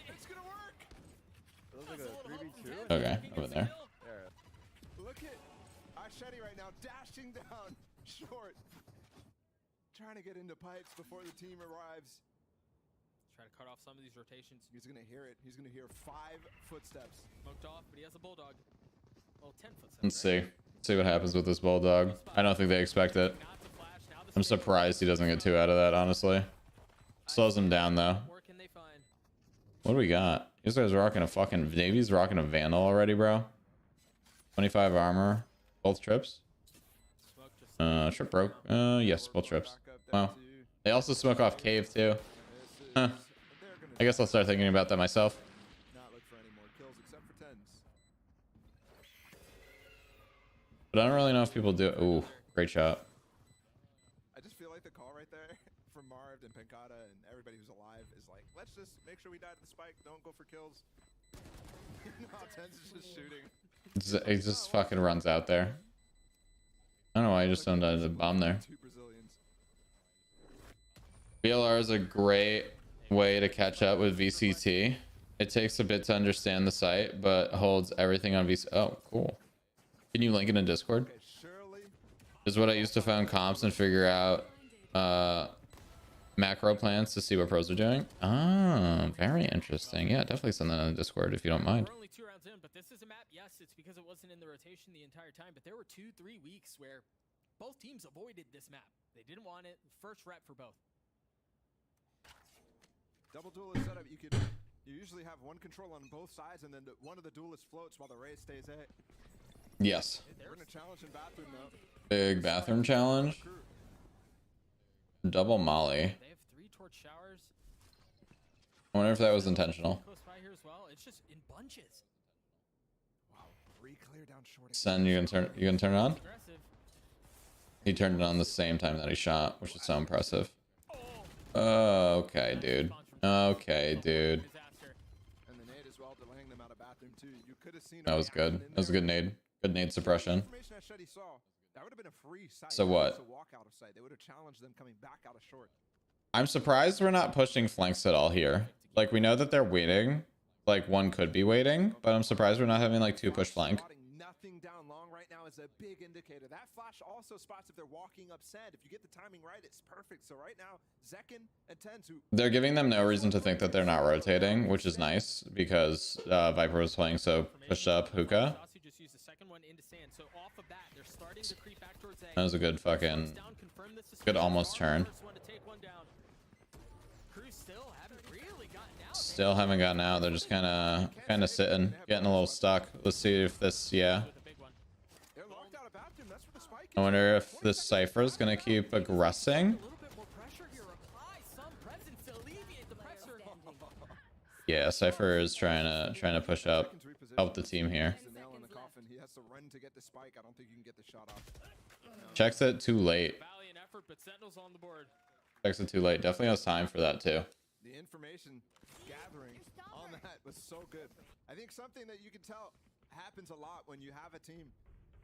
It's gonna work. Looks like a 3v2. Okay, over there. There. Look at Asheti right now dashing down short. Trying to get into pipes before the team arrives. Try to cut off some of these rotations. He's gonna hear it. He's gonna hear 5 footsteps. Smoked off, but he has a bulldog. Well, 10 footsteps. Let's see. See what happens with this bulldog. I don't think they expect it. I'm surprised he doesn't get 2 out of that, honestly. Slows him down though. Where can they find? What do we got? These guys are rocking a fucking Navy's rocking a Vandal already, bro. 25 armor. Both trips? Trip broke. Yes, both trips. Wow. They also smoke off cave too. Huh. I guess I'll start thinking about that myself. Not look for any more kills except for tens. But I don't really know if people do. Ooh, great shot. I just feel like the call right there from Marv and Pancata and everybody who's alive is like, let's just make sure we die to the spike. Don't go for kills. No, tens is just shooting. It just fucking runs out there. I don't know why I just don't die to the bomb there. 2 Brazilians. BLR is a great way to catch up with VCT. It takes a bit to understand the site, but holds everything on VCT. Oh, cool. Can you link it in Discord? Okay, surely. This is what I used to found comps and figure out macro plans to see what pros are doing. Ah, very interesting. Yeah, definitely send that on Discord if you don't mind. We're only 2 rounds in, but this is a map. Yes, it's because it wasn't in the rotation the entire time, but there were 2-3 weeks where both teams avoided this map. They didn't want it. First rep for both. Double duelist setup. You usually have one control on both sides, and then one of the duelists floats while the race stays A. Yes. We're gonna challenge in bathroom now. Big bathroom challenge. Double molly. They have 3 torch showers. I wonder if that was intentional. Close by here as well. It's just in bunches. Wow, 3 clear down short. Sen, you can turn it on? Aggressive. He turned it on the same time that he shot, which is so impressive. Okay, dude. Okay, dude. And the nade as well, delaying them out of bathroom too. You could have seen That was good. That was a good nade. Good nade suppression. information that Shetty saw. That would have been a free sight. So what? To walk out of sight. They would have challenged them coming back out of short. I'm surprised we're not pushing flanks at all here. Like, we know that they're waiting. Like, one could be waiting, but I'm surprised we're not having like two push flank. Nothing down long right now is a big indicator. That flash also spots if they're walking up sand. If you get the timing right, it's perfect. So right now, Zekin and Tens, who They're giving them no reason to think that they're not rotating, which is nice because Viper was playing so pushed up hookah. That was a good fucking, good almost turn. Still haven't gotten out. They're just kind of sitting, getting a little stuck. Let's see if this, yeah. I wonder if this Cypher is gonna keep aggressing. Yeah, Cypher is trying to push up, help the team here. Checks it too late. Checks it too late. Definitely has time for that too. the information gathering on that was so good. I think something that you can tell happens a lot when you have a team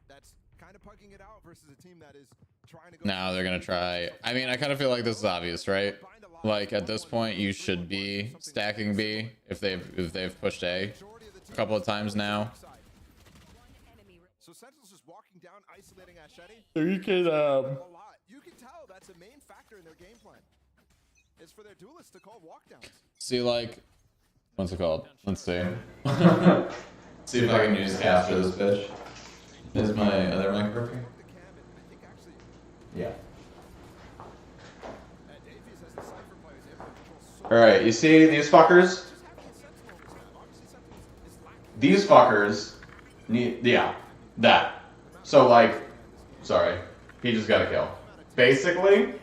that's kind of pugging it out versus a team that is trying to go. Now they're gonna try. I mean, I kind of feel like this is obvious, right? Like at this point, you should be stacking B if they've pushed A a couple of times now. So Sentinel's just walking down, isolating Asheti. So you can You can tell that's a main factor in their game plan. Is for their duelists to call walkdowns. see, like, what's it called? Let's see. See if I can use capture this bitch. Is my other mic working? Yeah. Alright, you see these fuckers? These fuckers need, yeah, that. So like, sorry, he just got a kill. Basically,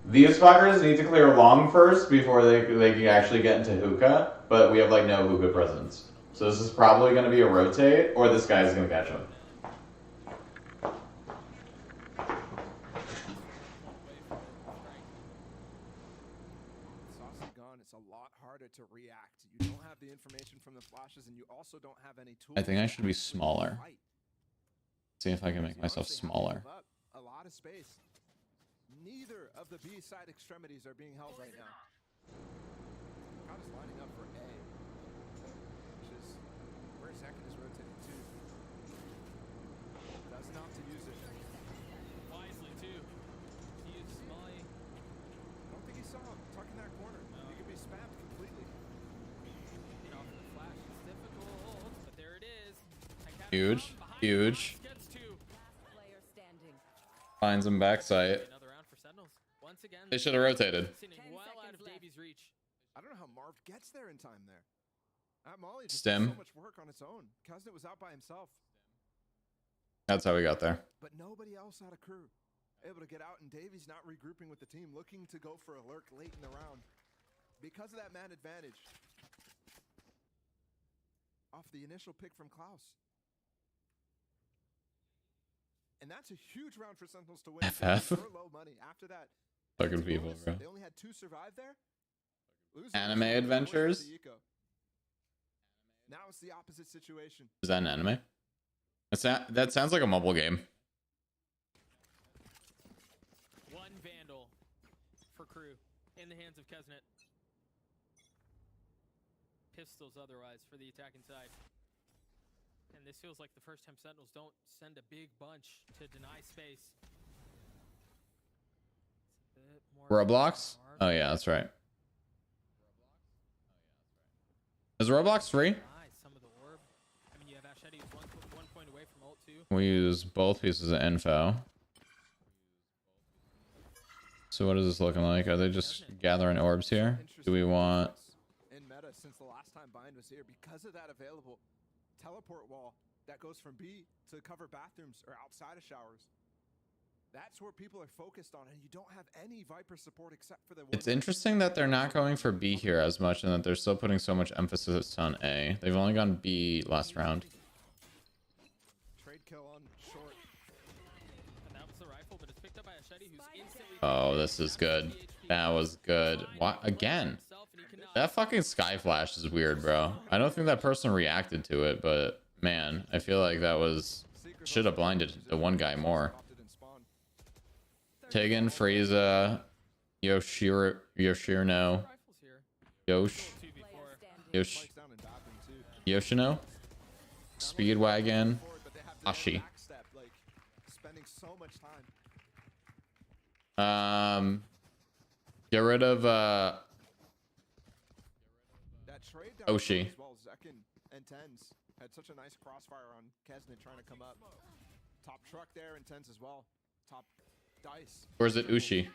these fuckers need to clear long first before they can actually get into hookah, but we have like no hookah presence. So this is probably going to be a rotate, or this guy's going to catch him. Saucy gone, it's a lot harder to react. You don't have the information from the flashes, and you also don't have any tools. I think I should be smaller. See if I can make myself smaller. A lot of space. Neither of the B side extremities are being held right now. Crowd is lining up for A, which is where Zekin is rotating to. Does not to use it. Wisely too. He uses Molly. I don't think he saw him tuck in that corner. He could be spammed completely. You know, the flash is difficult, but there it is. Huge, huge. Finds him backside. They should have rotated. Well out of Davies' reach. I don't know how Marv gets there in time there. Molly just Stim. did so much work on its own. Kuznets was out by himself. That's how we got there. But nobody else had a crew. Able to get out, and Davies not regrouping with the team, looking to go for a lurk late in the round. Because of that man advantage. Off the initial pick from Klaus. And that's a huge round for Sentinels to win. FF. For low money. After that, Fucking people, bro. they only had 2 survive there. Anime adventures? Now it's the opposite situation. Is that an anime? That sounds like a mobile game. One Vandal for crew in the hands of Kuznets. Pistols otherwise for the attacking side. And this feels like the first time Sentinels don't send a big bunch to deny space. Roblox? Oh yeah, that's right. Is Roblox free? Some of the orb. I mean, you have Asheti one point away from ult too. We use both pieces of info. So what is this looking like? Are they just gathering orbs here? Do we want... In meta since the last time Bind was here, because of that available teleport wall that goes from B to cover bathrooms or outside of showers. That's where people are focused on, and you don't have any Viper support except for the one. It's interesting that they're not going for B here as much and that they're still putting so much emphasis on A. They've only gone B last round. Trade kill on short. And that was the rifle, but it's picked up by Asheti. Oh, this is good. That was good. What again? That fucking sky flash is weird, bro. I don't think that person reacted to it, but man, I feel like that was should have blinded the one guy more. Tegan, Frieza, Yoshino, Yoshino, Speedwagon, Ashi. Get rid of Oshi. And Tens had such a nice crossfire on Kesnet trying to come up. Top truck there and Tens as well. Top dice. Or is it Ushi?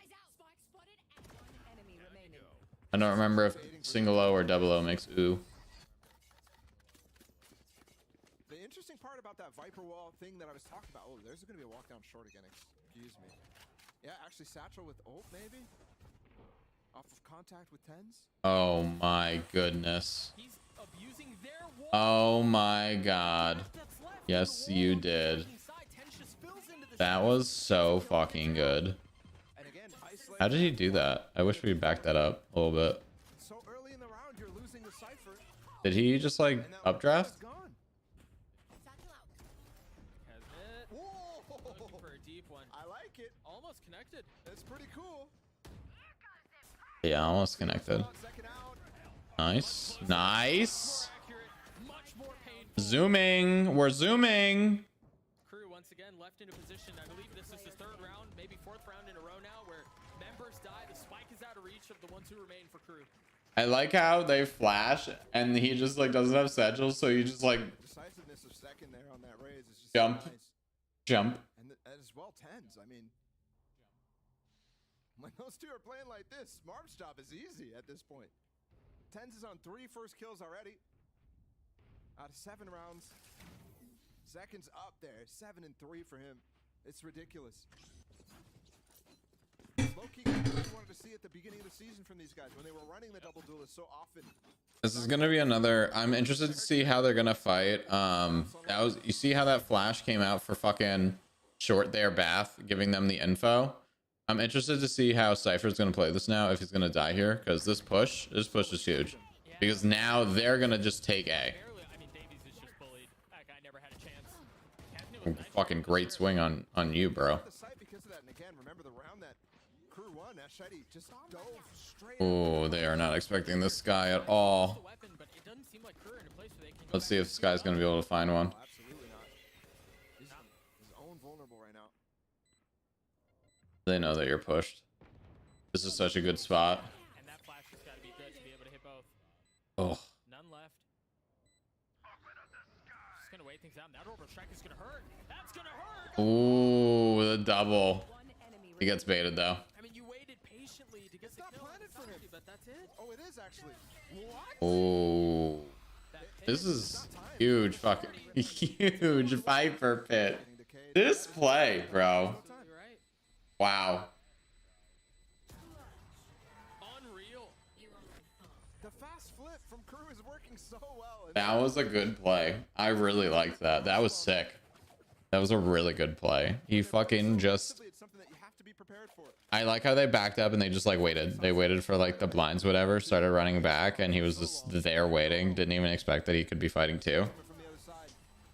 I don't remember if single O or double O makes oo. The interesting part about that Viper wall thing that I was talking about. Oh, there's going to be a walk down short again. Excuse me. Yeah, actually Satchel with ult maybe? Off of contact with Tens? Oh my goodness. Oh my god. Yes, you did. That was so fucking good. How did he do that? I wish we backed that up a little bit. So early in the round, you're losing the Cypher. Did he just like updraft? Looking for a deep one. I like it. Almost connected. It's pretty cool. Yeah, almost connected. Nice. Nice. Zooming. We're zooming. Crew once again left in a position. I believe this is the third round, maybe fourth round in a row now, where members die. The spike is out of reach of the ones who remain for Crew. I like how they flash and he just like doesn't have satchels, so you just like Decisiveness of second there on that raise is just jump, so nice. jump. And as well Tens. I mean, when those two are playing like this, Marv's job is easy at this point. Tens is on 3 first kills already. Out of 7 rounds. Zekin's up there. 7 and 3 for him. It's ridiculous. Low-key, I really wanted to see at the beginning of the season from these guys when they were running the double duelist so often. This is gonna be another. I'm interested to see how they're gonna fight. That was, you see how that flash came out for fucking short there, Bath, giving them the info. I'm interested to see how Cypher's gonna play this now, if he's gonna die here, because this push is huge. Because now they're gonna just take A. Fucking great swing on you, bro. Oh, they are not expecting this guy at all. Let's see if this guy's gonna be able to find one. They know that you're pushed. This is such a good spot. Oh. None left. Just gonna wait things out. That orbital strike is gonna hurt. That's gonna hurt. Ooh, the double. He gets baited though. I mean, you waited patiently to get the kill, but that's it. Oh, it is actually. Oh, this is huge, fucking huge Viper pit. This play, bro. Wow. Unreal. The fast flip from Crew is working so well. That was a good play. I really liked that. That was sick. That was a really good play. He fucking just... I like how they backed up and they just like waited. They waited for like the blinds, whatever, started running back, and he was just there waiting. Didn't even expect that he could be fighting too.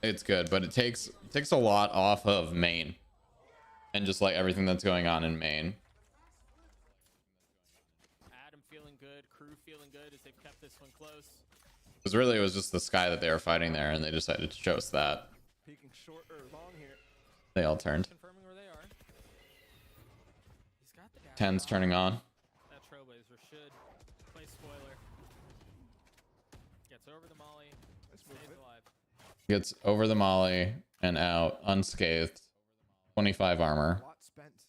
It's good, but it takes a lot off of main. And just like everything that's going on in main. Adam feeling good, Crew feeling good as they've kept this one close. Because really it was just the sky that they were fighting there, and they decided to show us that. Peeking short or long here. They all turned. Confirming where they are. He's got the dash. 10's turning on. That Trailblazer should play spoiler. Gets over the molly. Stays alive. Gets over the molly and out unscathed. 25 armor. A lot spent to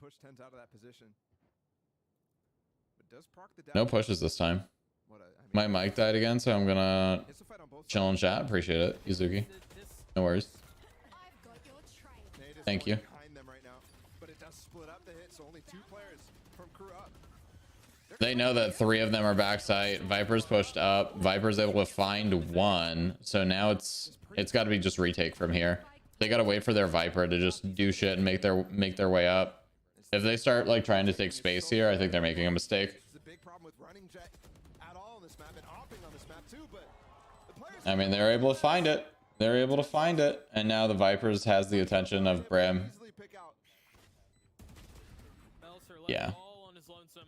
push Tens out of that position. But does proc the No pushes this time. My mic died again, so I'm gonna chill in chat. Appreciate it, Yuzuki. No worries. Thank you. But it does split up the hit, so only 2 players from Crew up. They know that 3 of them are backside. Viper's pushed up. Viper's able to find 1, so now it's got to be just retake from here. They got to wait for their Viper to just do shit and make their way up. If they start like trying to take space here, I think they're making a mistake. This is a big problem with running jet at all on this map and hopping on this map too, but the players I mean, they're able to find it. They're able to find it. And now the Vipers has the attention of Brim. easily pick out. Yeah. All on his lonesome,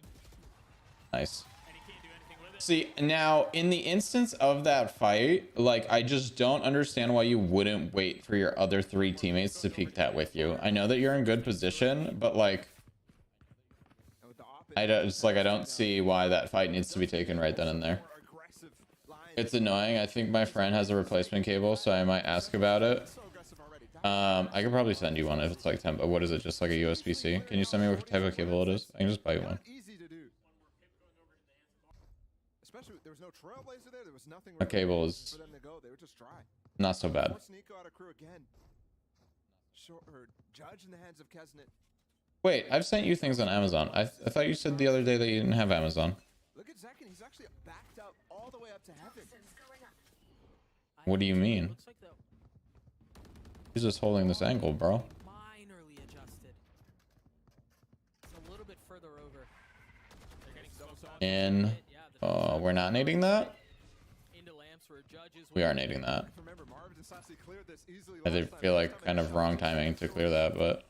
Nice. and he can't do anything with it. See, now in the instance of that fight, like, I just don't understand why you wouldn't wait for your other 3 teammates to peek that with you. I know that you're in good position, but like, And with the op I don't, it's like I don't see why that fight needs to be taken right then and there. more aggressive lines. It's annoying. I think my friend has a replacement cable, so I might ask about it. So aggressive already. I could probably send you one if it's like 10. What is it? Just like a USB-C? Can you send me what type of cable it is? I can just buy you one. Easy to do. Especially there was no trailblazer there. There was nothing A cable is for them to go. They were just dry. not so bad. Force Nico out of crew again. Short or judge in the hands of Kesnet. Wait, I've sent you things on Amazon. I thought you said the other day that you didn't have Amazon. Look at Zekin. He's actually backed up all the way up to heaven. What do you mean? Looks like the He's just holding this angle, bro. minorly adjusted. It's a little bit further over. They're getting smoked off. In. We're not nading that? Into lamps where judges We are nading that. Remember, Marvin and Sassy cleared this easily. I last time. feel This like time kind they of shot wrong it. timing to clear that, but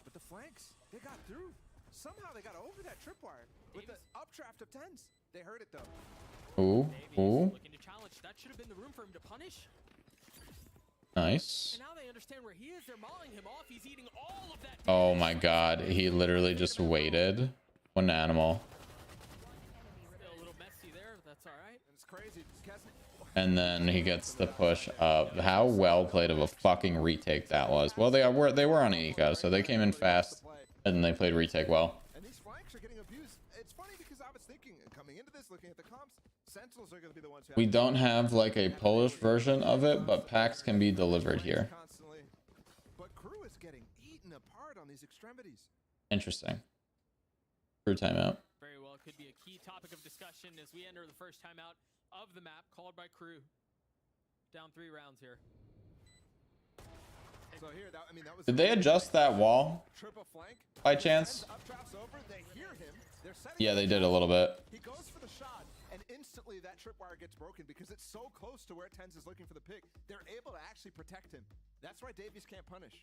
But the flanks, they got through. Somehow they got over that tripwire with the updraft of 10s. They heard it though. ooh, ooh, looking to challenge. That should have been the room for him to punish. nice. And now they understand where he is. They're mauling him off. He's eating all of that. Oh my god, he literally just waited. What an animal. Still a little messy there, but that's all right. And it's crazy. Kesnet, And then he gets the push up. How well played of a fucking retake that was. Well, they were on Eco, so they came in fast and they played retake well. and these flanks are getting abused. It's funny because I was thinking, coming into this, looking at the comps, Sentinels are going to be the ones who We don't have like a Polish version of it, but packs can be delivered here. constantly. But crew is getting eaten apart on these extremities. Interesting. Crew timeout. Very well. Could be a key topic of discussion as we enter the first timeout of the map called by crew. Down 3 rounds here. So here, that, I mean, that was Did they adjust that wall triple flank. by chance? Updrafts over, they hear him. They're setting Yeah, they did a little bit. He goes for the shot, and instantly that tripwire gets broken because it's so close to where Tens is looking for the pick. They're able to actually protect him. That's why Davies can't punish.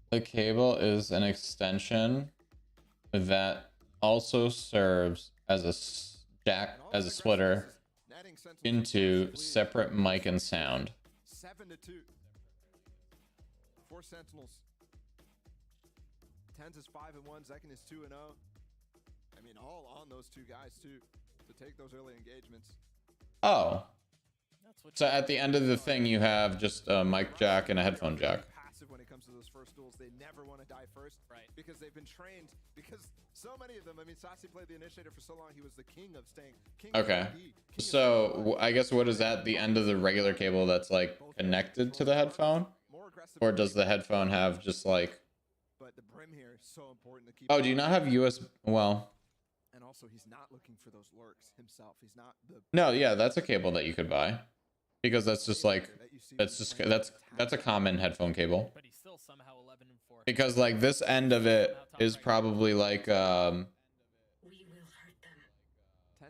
The cable is an extension that also serves as a jack, as a splitter Netting Sentinels into lead. separate mic and sound. 7-2. 4 Sentinels. Tens is 5-1. Zekin is 2-0. I mean, all on those 2 guys too to take those early engagements. Oh, That's what so at the end of the thing, you have just a mic jack and a headphone jack. Passive when it comes to those first duels. They never want to die first, Right. Because they've been trained. Because so many of them. I mean, Sassy played the initiator for so long. He was the king of staying. King Okay. Of AD, king of So I guess what is that? The end of the regular cable that's like connected to the headphone, more aggressive. or does the headphone have just like? But the brim here is so important to keep. Oh, do you not have US? Well, And also, he's not looking for those lurks himself. He's not the. no, yeah, that's a cable that you could buy, because that's just like that's a common headphone cable. But he's still somehow 11-4. Because like this end of it is probably like 10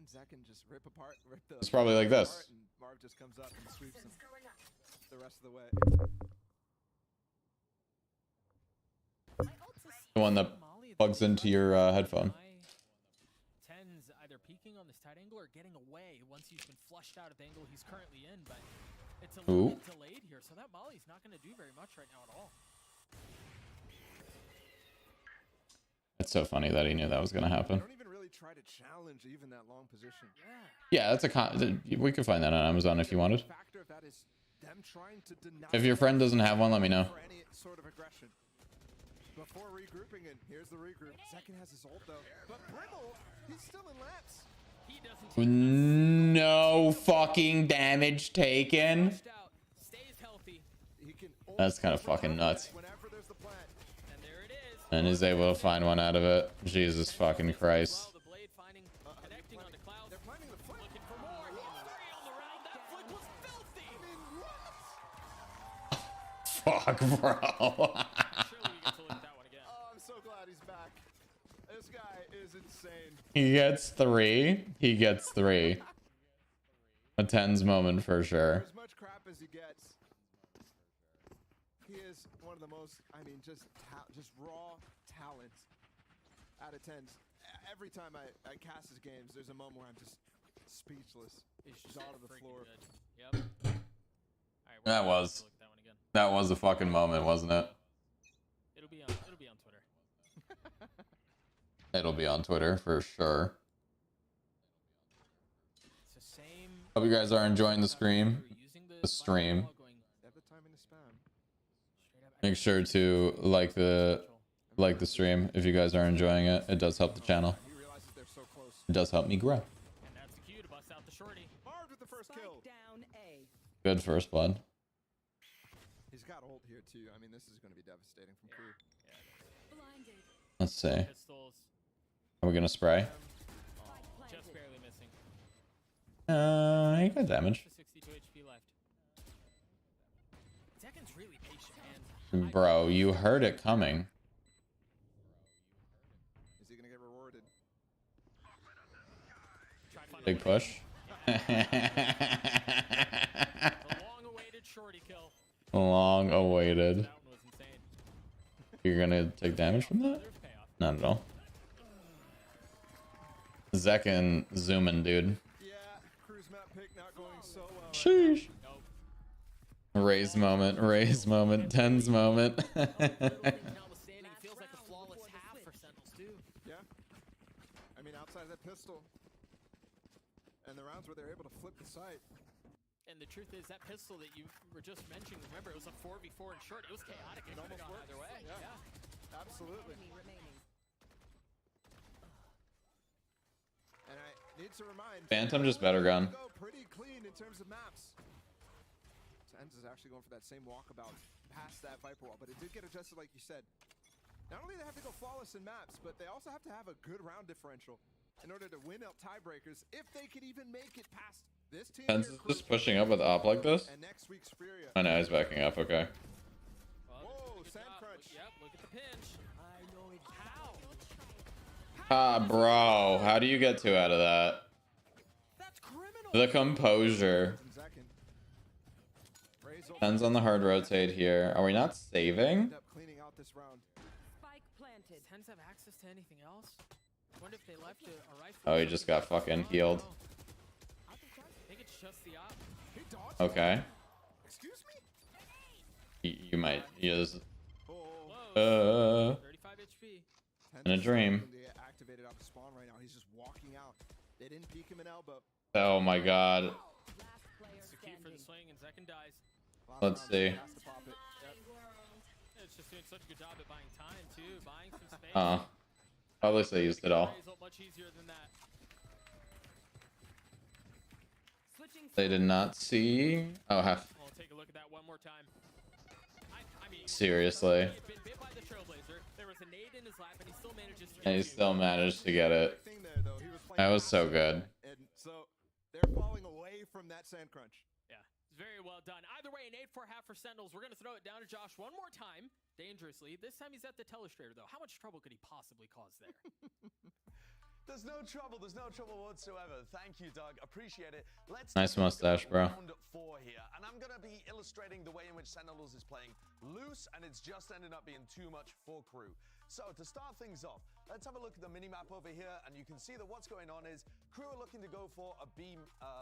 second just rip apart. Rip the. It's probably like this. apart, and Marv just comes up and sweeps him the rest of the way. the one that plugs into your headphone. Tens either peeking on this tight angle or getting away once he's been flushed out of the angle he's currently in, but it's a little bit delayed here, so that Molly's not going to do very much right now at all. It's so funny that he knew that was gonna happen. Don't even really try to challenge even that long position. Yeah. Yeah, that's we could find that on Amazon if you wanted. Factor of that is them trying to deny. If your friend doesn't have one, let me know. For any sort of aggression. Before regrouping, and here's the regroup. Second has his ult though, but Brimble, he's still in laps. He doesn't take No fucking damage taken. pushed out, stays healthy, He can ult That's kind of fucking nuts. whenever there's the plant. and there it is. And is able to find one out of it. Jesus fucking Christ. Well, the blade finding, connecting onto Cloud, They're planting the flank. looking for more. He's 3 on the round. That flick was filthy. Fuck, bro. Surely we get to look at that one again. Oh, I'm so glad he's back. He gets 3. He gets 3. A tens moment for sure. As much crap as he gets, he is one of the most, I mean, just raw talent out of tens. Every time I cast his games, there's a moment where I'm just speechless. It's just Jaw to the floor. Good. Yep. Alright, That was a fucking moment, wasn't it? It'll be on Twitter. It'll be on Twitter for sure. It's the same. Hope you guys are enjoying the stream. The stream. Make sure to like the stream if you guys are enjoying it. It does help the channel. It does help me grow. And that's the cue to bust out the shorty. Hard with the first kill. Good first blood. He's got ult here too. I mean, this is going to be devastating from Crew. Let's see. Pistols. Are we gonna spray? Just barely missing. He got damage. 62 HP left. Zekken's really patient, man. Bro, you heard it coming. Is he going to get rewarded? Big push. Long-awaited shorty kill. Long awaited. That one was insane. You're gonna take damage from that? Not at all. Zekken zooming, dude. Yeah, Crew's map pick not going so well. Sheesh. Nope. Raise moment, tens moment. Notwithstanding, feels like a flawless half for Sentinels too. Yeah. I mean, outside that pistol. And the rounds where they're able to flip the site. And the truth is, that pistol that you were just mentioning, remember, it was a 4v4 in short. It was chaotic. It almost worked either way. Yeah. Absolutely. And I need to remind Phantom just better gun. go pretty clean in terms of maps. Tens is actually going for that same walkabout past that Viper wall, but it did get adjusted like you said. Not only do they have to go flawless in maps, but they also have to have a good round differential in order to win out tiebreakers if they could even make it past this team. Pens is just pushing up with op like this. And next week's Furia. I know he's backing up, okay. Whoa, sand crunch. Yep, look at the pinch. I know it. How? Ah, bro. How do you get 2 out of that? That's criminal. The composure. Pens on the hard rotate here. Are we not saving? End up cleaning out this round. Tens have access to anything else? Wonder if they left a rifle. Oh, he just got fucking healed. I think it's just the op. He dodged. Okay. Excuse me? You might. He is. Close. 35 HP. In a dream. They get activated out the spawn right now. He's just walking out. They didn't peek him in elbow. Oh my god. It's the key for the swing, and Zekken dies. Let's see. Yep. It's just doing such a good job at buying time too, buying some space. At least they used it all. Much easier than that. They did not see. Oh, half. I'll take a look at that one more time. I mean, Seriously. he's been bit by the Trailblazer. There was a nade in his lap, and he still manages to. And he still managed to get it. Thing there, though, he was playing That was so good. And so they're falling away from that sand crunch. Yeah, it's very well done. Either way, an 8-4 half for Sentinels. We're going to throw it down to Josh one more time, dangerously. This time he's at the Telestrator, though. How much trouble could he possibly cause there? There's no trouble whatsoever. Thank you, Doug. Appreciate it. Let's Nice mustache, bro. Round 4 here, and I'm gonna be illustrating the way in which Sentinels is playing loose, and it's just ended up being too much for Crew. So to start things off, let's have a look at the minimap over here, and you can see that what's going on is Crew are looking to go for a B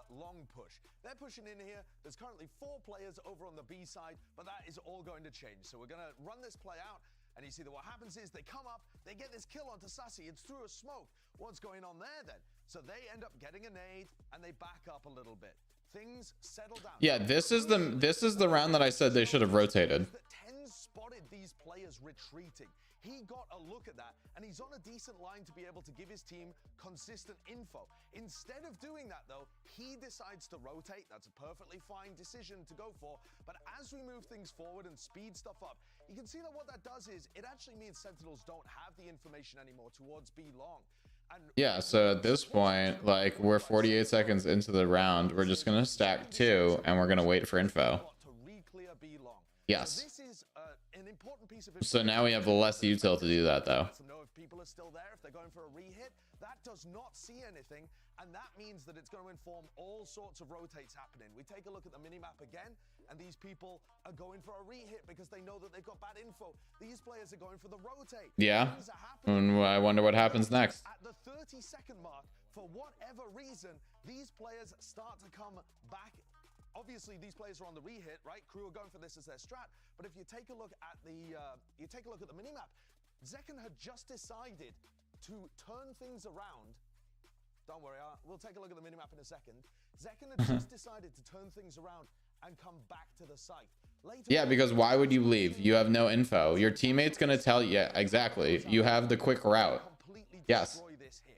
long push. They're pushing in here. There's currently 4 players over on the B side, but that is all going to change. So we're gonna run this play out. And you see that what happens is they come up, they get this kill onto Sassy. It's through a smoke. What's going on there then? So they end up getting a nade and they back up a little bit. Things settle down. Yeah, this is the round that I said they should have rotated. Tens spotted these players retreating. He got a look at that, and he's on a decent line to be able to give his team consistent info. Instead of doing that, though, he decides to rotate. That's a perfectly fine decision to go for. But as we move things forward and speed stuff up, you can see that what that does is it actually means Sentinels don't have the information anymore towards B long. And Yeah, so at this point, like, we're 48 seconds into the round. We're just gonna stack 2, and we're gonna wait for info. to re-clear B long. Yes. This is an important piece of So now we have less util to do that, though. Let them know if people are still there, if they're going for a re-hit. That does not see anything, and that means that it's going to inform all sorts of rotates happening. We take a look at the minimap again, and these people are going for a re-hit because they know that they've got bad info. These players are going for the rotate. Yeah. Things are happening. And I wonder what happens next. At the 30-second mark, for whatever reason, these players start to come back. Obviously, these players are on the re-hit, right? Crew are going for this as their strat. But if you take a look at the minimap, Zekken had just decided to turn things around. Don't worry, we'll take a look at the minimap in a second. Zekken had just decided to turn things around and come back to the site. Later Yeah, because why would you leave? You have no info. Your teammate's gonna tell you. Yeah, exactly. You have the quick route. Yes. destroy this hit.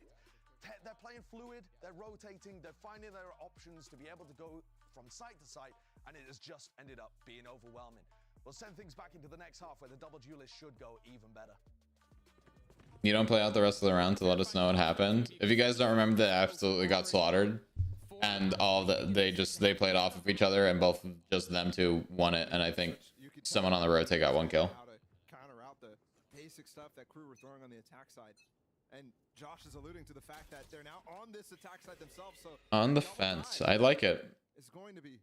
They're playing fluid, they're rotating, they're finding their options to be able to go from site to site, and it has just ended up being overwhelming. We'll send things back into the next half where the double duelist should go even better. You don't play out the rest of the round to let us know what happened. If you guys don't remember, they absolutely got slaughtered, and all they played off of each other, and both just them two won it. And I think someone on the rotate got one kill. How to counter out the basic stuff that crew were throwing on the attack side, and Josh is alluding to the fact that they're now on this attack side themselves. So On the fence, I like it. it's going to be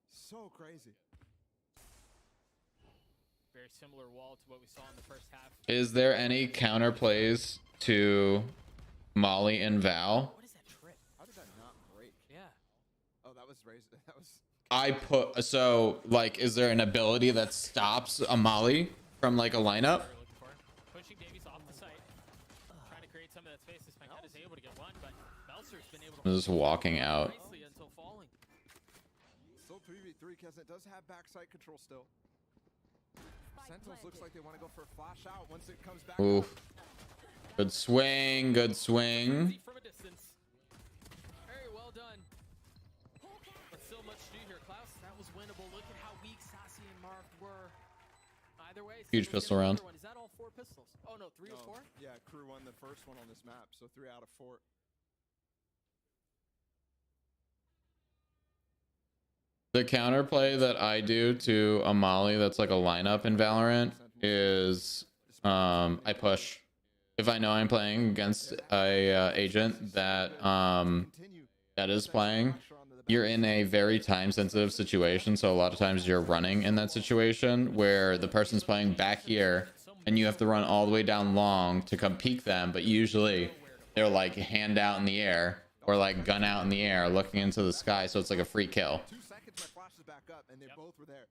so crazy. Very similar wall to what we saw in the first half. Is there any counter plays to Molly and Val? What is that trip? How did that not break? Yeah. Oh, that was raised. That was. I put so like, is there an ability that stops a Molly from like a lineup? We're looking for pushing Davies off the site, trying to create some of that space. This Pankette is able to get one, but Belser's been able to Just walking out. nicely until falling. Still 3v3 because it does have backside control still. Sentinels looks like they want to go for a flash out once it comes back. Oof. Good swing. Good swing. From a distance. Very well done. But still much to do here. Klaus, that was winnable. Look at how weak Sassy and Marv were. Either way, Huge Sentinels pistol get round. another one. Is that all 4 pistols? Oh no, 3 or 4? Yeah, crew won the first one on this map, so 3 out of 4. The counterplay that I do to a Molly that's like a lineup in Valorant is I push. If I know I'm playing against a agent that that is playing, you're in a very time sensitive situation, so a lot of times you're running in that situation where the person's playing back here and you have to run all the way down long to come peek them, but usually they're like hand out in the air or like gun out in the air looking into the sky, so it's like a free kill. 2 seconds, my flash is back up, and they both were there.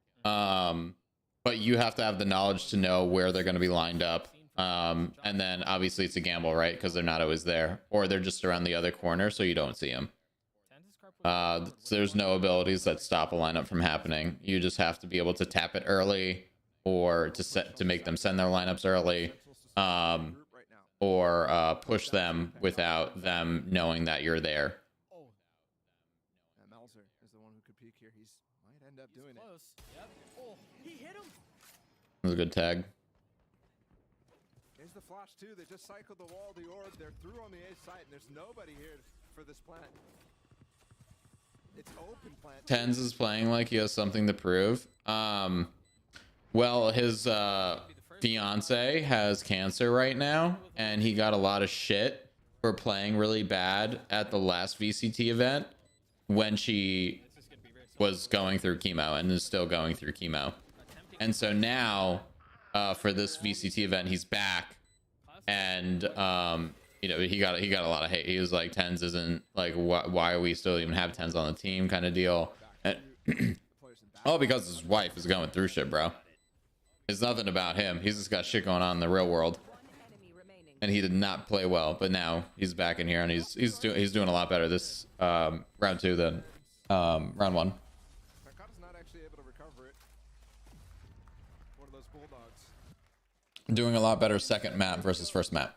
But you have to have the knowledge to know where they're going to be lined up. And then obviously it's a gamble, right? Because they're not always there, or they're just around the other corner, so you don't see them. There's no abilities that stop a lineup from happening. You just have to be able to tap it early, or to make them send their lineups early, or push them without them knowing that you're there. And Melzer is the one who could peek here. He might end up doing it. Close. Yep. Oh, he hit him. That was a good tag. Here's the flash too. They just cycled the wall, the orb. They're through on the A site, and there's nobody here for this plant. It's open plant. Tens is playing like he has something to prove. Well, his fiance has cancer right now, and he got a lot of shit for playing really bad at the last VCT event when she was going through chemo and is still going through chemo. And so now for this VCT event, he's back, and you know, he got a lot of hate. He was like, Tens isn't like, why are we still even have Tens on the team kind of deal. And all because his wife is going through shit, bro. It's nothing about him. He's just got shit going on in the real world, and he did not play well. But now he's back in here, and he's doing a lot better this round 2 than round 1. Mercado's not actually able to recover it. One of those bulldogs. Doing a lot better second map versus first map.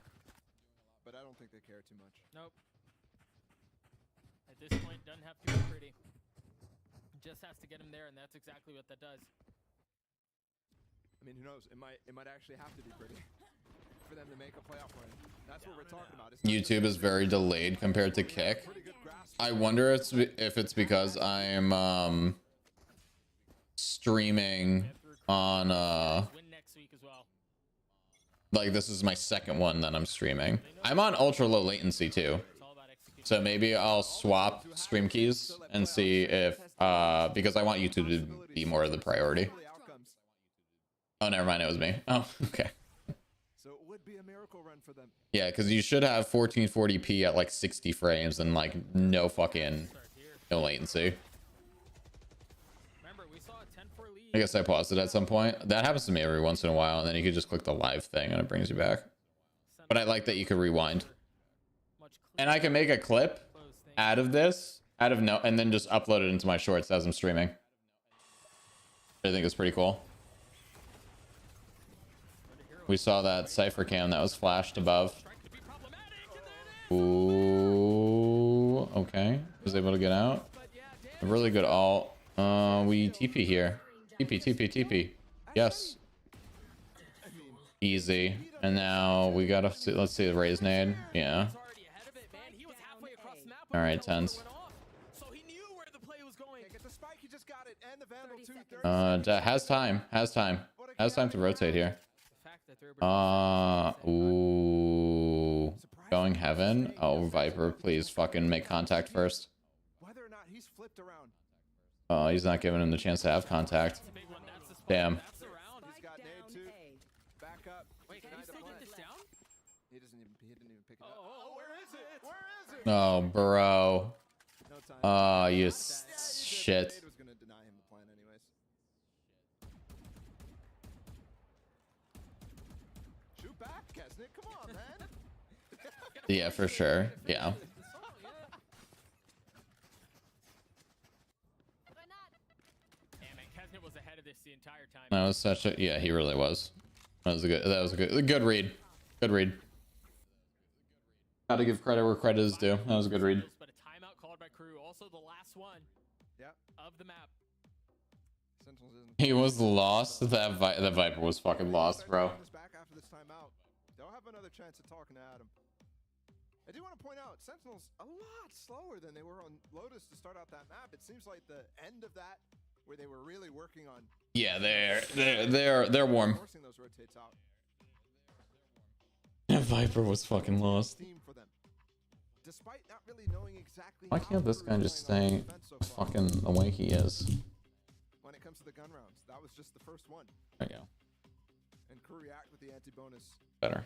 But I don't think they care too much. Nope. At this point, doesn't have to be pretty. Just has to get him there, and that's exactly what that does. I mean, who knows? It might actually have to be pretty for them to make a playoff run. That's what we're talking about. It's not YouTube is very delayed compared to Kick. I wonder if it's because I'm streaming on Win next week as well. Like, this is my second one that I'm streaming. I'm on ultra low latency too. So maybe I'll swap stream keys and see if, because I want YouTube to be more of the priority. Oh, never mind. It was me. Oh, okay. So it would be a miracle run for them. Yeah, because you should have 1440p at like 60 frames and like no latency. I guess I paused it at some point. That happens to me every once in a while, and then you could just click the live thing and it brings you back. But I like that you can rewind. And I can make a clip out of this, and then just upload it into my shorts as I'm streaming. I think it's pretty cool. We saw that Cypher cam that was flashed above. Ooh, okay. Was able to get out. A really good ult. We TP here. TP. Yes. Easy. And now we gotta see, let's see the raise nade. Yeah. All right, tens. Has time to rotate here. Ooh, going heaven. Oh, Viper, please fucking make contact first. Oh, he's not giving him the chance to have contact. Damn. Oh, bro. Oh, you shit. Yeah, for sure. Yeah. That was such a, yeah, he really was. That was a good read. Good read. Gotta give credit where credit is due. That was a good read. But a timeout called by Crew, also the last one of the map. He was lost. That Viper was fucking lost, bro. They'll have another chance at talking to Adam. I do want to point out, Sentinels a lot slower than they were on Lotus to start out that map. It seems like the end of that, where they were really working on. Yeah, they're warm. Forcing those rotates out. That Viper was fucking lost. Despite not really knowing exactly. Why can't this guy just stay fucking the way he is? When it comes to the gun rounds, that was just the first one. There you go. And Crew react with the anti-bonus. Better.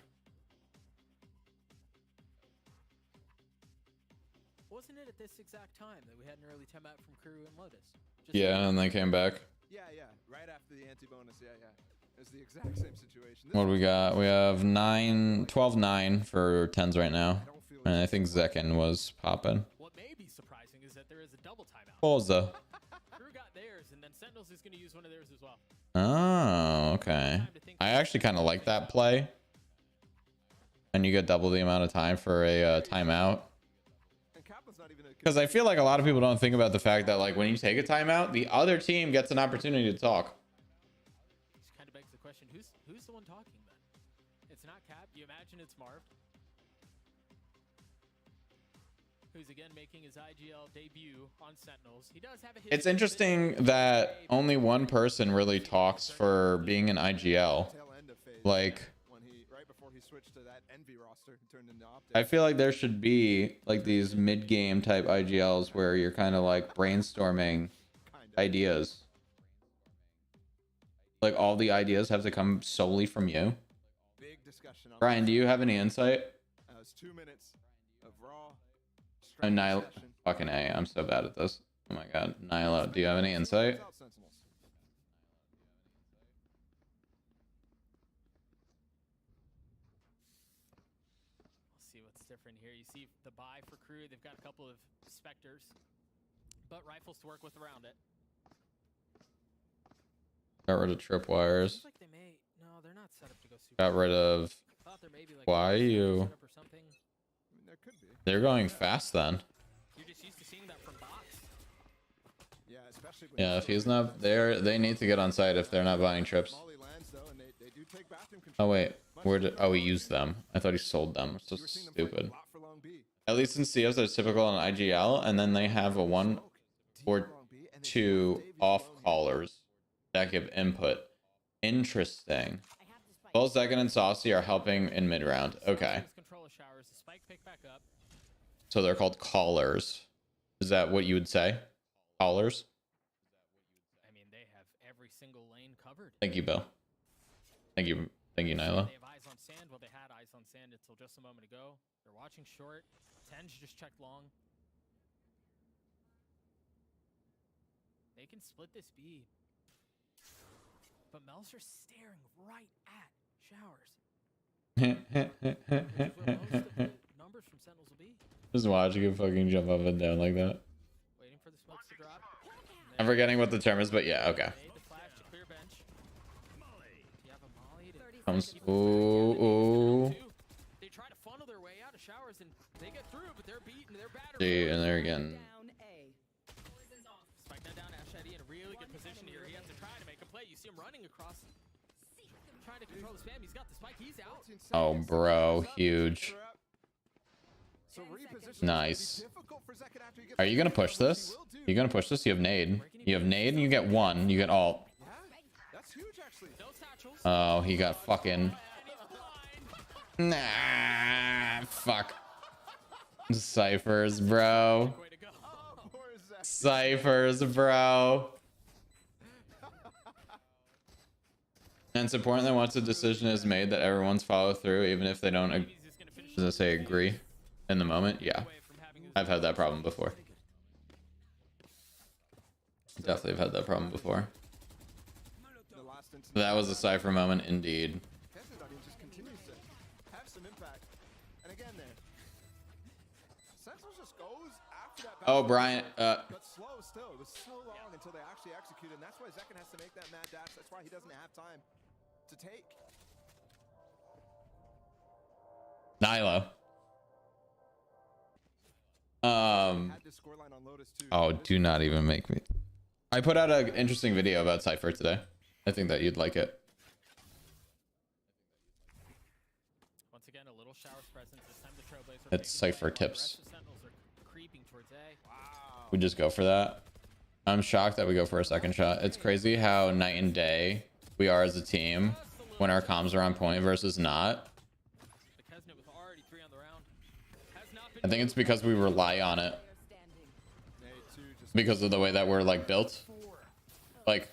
Wasn't it at this exact time that we had an early timeout from Crew and Lotus? Yeah, and they came back. Yeah. Right after the anti-bonus. Yeah. It's the exact same situation. What do we got? We have 12-9 for 10s right now. And I think Zekin was popping. What may be surprising is that there is a double timeout. Bolza. Crew got theirs, and then Sentinels is going to use one of theirs as well. Oh, okay. I actually kind of like that play. And you get double the amount of time for a timeout. Because I feel like a lot of people don't think about the fact that, like, when you take a timeout, the other team gets an opportunity to talk. Which kind of begs the question, who's the one talking then? It's not Cap. You imagine it's Marv, who's again making his IGL debut on Sentinels. He does have a hit. It's interesting that only one person really talks for being an IGL. Like, I feel like there should be like these mid-game type IGLs where you're kind of like brainstorming ideas. Like all the ideas have to come solely from you. Brian, do you have any insight? 2 minutes of raw. Nihil, fucking A. I'm so bad at this. Oh my god, Nihilo, do you have any insight? Different here. You see the buy for Crew. They've got a couple of Spectres, but rifles to work with around it. Got rid of tripwires. Like they may. No, they're not set up to go super. Got rid of. Like Why you? There could be. They're going fast then. You're just used to seeing that from bots. Yeah, especially. Yeah, if he's not there, they need to get on site if they're not buying trips. Oh wait, where did? Oh, he used them. I thought he sold them. It's just stupid. At least in CS, there's typical on IGL, and then they have a 1 or 2 off callers that give input. Interesting. Both Second and Saucy are helping in mid round. Okay. So they're called callers. Is that what you would say? Callers? I mean, they have every single lane covered. Thank you, Bill. Thank you, Nyla. They have eyes on sand. Well, they had eyes on sand until just a moment ago. They're watching short. Tenge just checked long. They can split this B. But Melser's staring right at Showers. Numbers from Sentinels will be. Just watching him fucking jump up and down like that. Waiting for the smokes to drop. I'm forgetting what the term is, but yeah, okay. Comes. Ooh. They try to funnel their way out of Showers and they get through, but they're beaten. They're battered. See, and there again. Spike now down. Ashadi in a really good position here. He has to try to make a play. You see him running across. Trying to control the spam. He's got the spike. He's out. Oh, bro, huge. Nice. Are you gonna push this? You gonna push this? You have nade. You have nade, and you get one. You get ult. Oh, he got fucking. Nah, fuck. Ciphers, bro. Ciphers, bro. And it's important that once a decision is made that everyone's follow through, even if they don't, does it say agree in the moment? Yeah. I've had that problem before. Definitely have had that problem before. That was a Cypher moment indeed. Oh, Brian. But slow still. It was so long until they actually executed, and that's why Zekken has to make that mad dash. That's why he doesn't have time to take. Nyla. Oh, do not even make me. I put out an interesting video about Cypher today. I think that you'd like it. Once again, a little Showers presence. This time the Trailblazer. It's Cypher tips. Creeping towards A. We just go for that. I'm shocked that we go for a second shot. It's crazy how night and day we are as a team when our comms are on point versus not. I think it's because we rely on it. Because of the way that we're like built. Like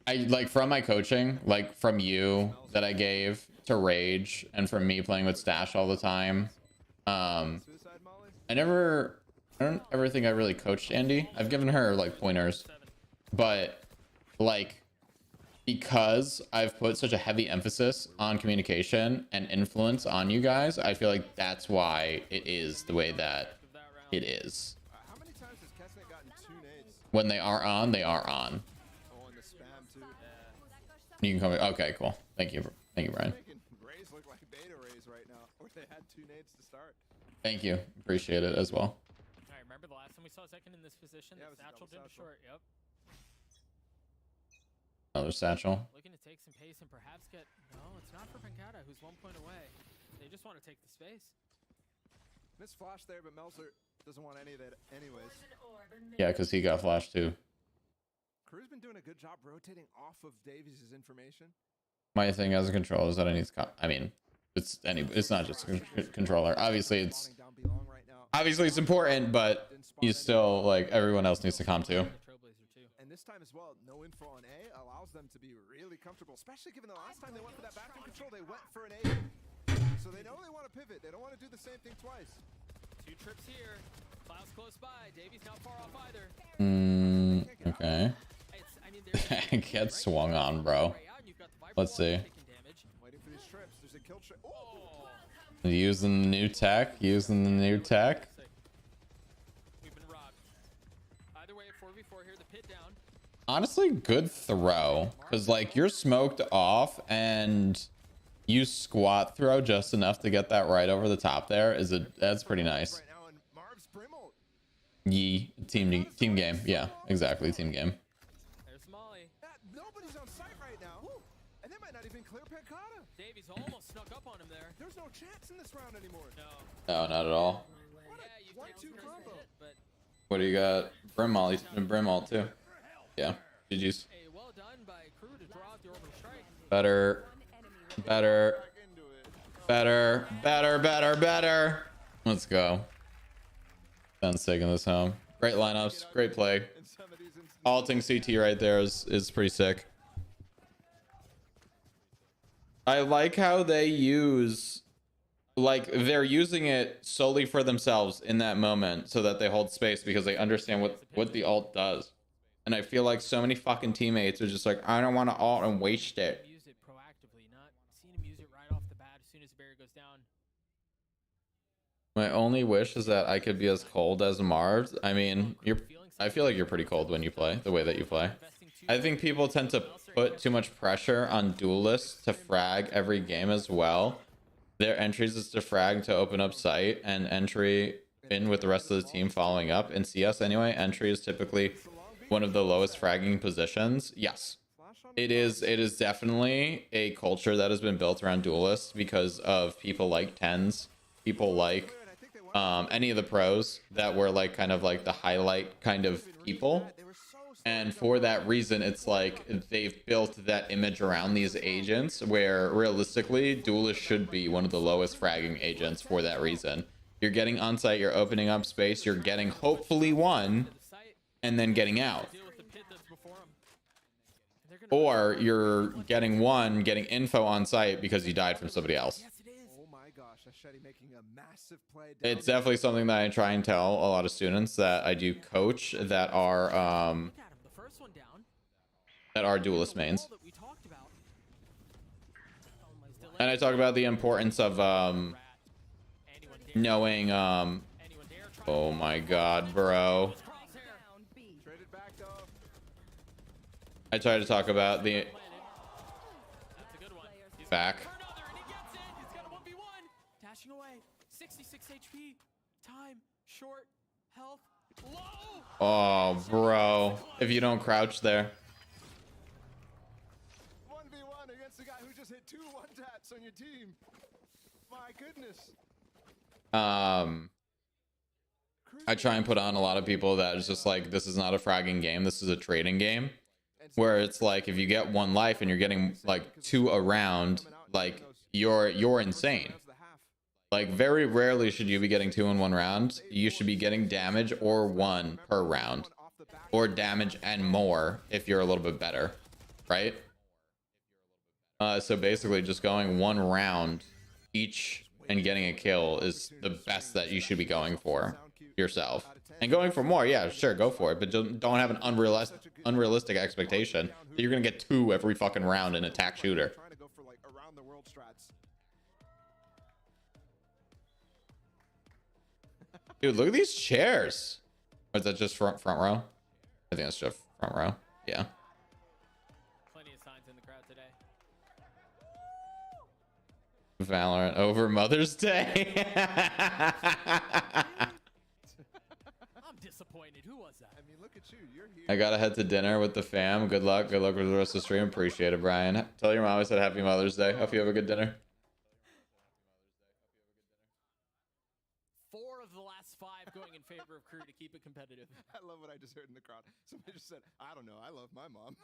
I like from my coaching, like from you that I gave to Rage and from me playing with Stash all the time. I don't ever think I really coached Andy. I've given her like pointers, but like because I've put such a heavy emphasis on communication and influence on you guys, I feel like that's why it is the way that it is. How many times has Kesnet gotten 2 nades? When they are on, they are on. Oh, and the spam too. You can come. Okay, cool. Thank you, Brian. Rays look like beta rays right now, or they had 2 nades to start. Thank you. Appreciate it as well. I remember the last time we saw Zekken in this position. Yeah, Satchel did a short. Yep. Another satchel. Looking to take some pace and perhaps get. No, it's not for Pancata, who's 1 point away. They just want to take the space. Missed flash there, but Melzer doesn't want any of that anyways. Yeah, because he got flashed too. Crew's been doing a good job rotating off of Davies' information. My thing as a controller is that I need to. I mean, it's not just a controller. Obviously, it's important, but you still like everyone else needs to calm too. And this time as well, no info on A allows them to be really comfortable, especially given the last time they went for that backroom control, they went for an A. So they know they want to pivot. They don't want to do the same thing twice. 2 trips here. Cloud's close by. Davies not far off either. Okay. Get swung on, bro. Let's see. Waiting for these trips. There's a kill trip. Using the new tech. Using the new tech. We've been robbed. Either way, 4v4 here. The pit down. Honestly, good throw. Because, like, you're smoked off and you squat throw just enough to get that right over the top there. That's pretty nice. Yee. Team game. Yeah, exactly. Team game. There's Molly. Nobody's on site right now. And they might not even clear Pancata. Davies almost snuck up on him there. There's no chance in this round anymore. No, not at all. What a 1-2 combo. What do you got? Brim Molly and Brim ult too. Yeah. GG's. Hey, well done by Crew to draw out the orbital strike. Better. Better. Better. Better. Better. Better. Let's go. Ben's taking this home. Great lineups. Great play. Alting CT right there is pretty sick. I like how they use, like, they're using it solely for themselves in that moment so that they hold space because they understand what the ult does. And I feel like so many fucking teammates are just like, I don't want to ult and waste it. Use it proactively, not seeing him use it right off the bat as soon as the barrier goes down. My only wish is that I could be as cold as Marv. I mean, I feel like you're pretty cold when you play, the way that you play. I think people tend to put too much pressure on duelists to frag every game as well. Their entries is to frag to open up site, and entry in with the rest of the team following up. In CS anyway, entry is typically one of the lowest fragging positions. Yes, it is definitely a culture that has been built around duelists because of people like Tens, people like any of the pros that were like kind of like the highlight kind of people. And for that reason, it's like they've built that image around these agents where realistically duelists should be one of the lowest fragging agents for that reason. You're getting on site, you're opening up space, you're getting hopefully one and then getting out. Or you're getting one, getting info on site because you died from somebody else. It's definitely something that I try and tell a lot of students that I do coach that are duelist mains. And I talk about the importance of knowing oh my god, bro. I try to talk about the back. Dashing away. 66 HP. Time. Short. Health. Low. Oh, bro. If you don't crouch there. 1v1 against the guy who just hit 2 one-taps on your team. My goodness. I try and put on a lot of people that is just like, this is not a fragging game. This is a trading game. Where it's like, if you get 1 life and you're getting like 2 a round, like you're insane. Like very rarely should you be getting 2 in 1 round. You should be getting damage or 1 per round, or damage and more if you're a little bit better, right? So basically just going 1 round each and getting a kill is the best that you should be going for yourself. And going for more, yeah, sure, go for it, but don't have an unrealistic expectation that you're gonna get 2 every fucking round in attack shooter. Dude, look at these chairs. Or is that just front row? I think that's just front row. Yeah. Plenty of signs in the crowd today. Valorant over Mother's Day. I'm disappointed. Who was that? I mean, look at you. You're here. I gotta head to dinner with the fam. Good luck. Good luck with the rest of the stream. Appreciate it, Brian. Tell your mom I said Happy Mother's Day. Hope you have a good dinner. 4 of the last 5 going in favor of crew to keep it competitive. I love what I just heard in the crowd. Somebody just said, I don't know. I love my mom.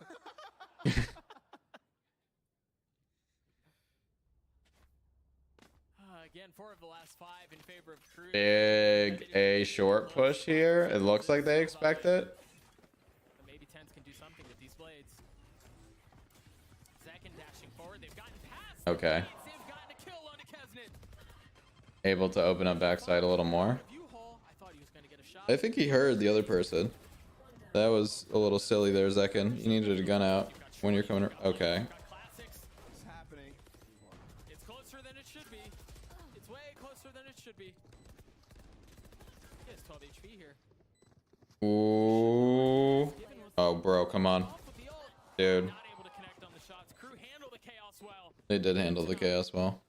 Again, 4 of the last 5 in favor of crew. Big A short push here. It looks like they expect it. Maybe Tens can do something with these blades. Second dashing forward. They've gotten past. Okay. They've gotten a kill on Kesnet. Able to open up backside a little more. I think he heard the other person. That was a little silly there, Zekin. You needed a gun out when you're coming. Okay. What's happening? It's closer than it should be. It's way closer than it should be. He has 12 HP here. Ooh. Oh, bro, come on. Dude. Not able to connect on the shots. Crew handle the chaos well. They did handle the chaos well.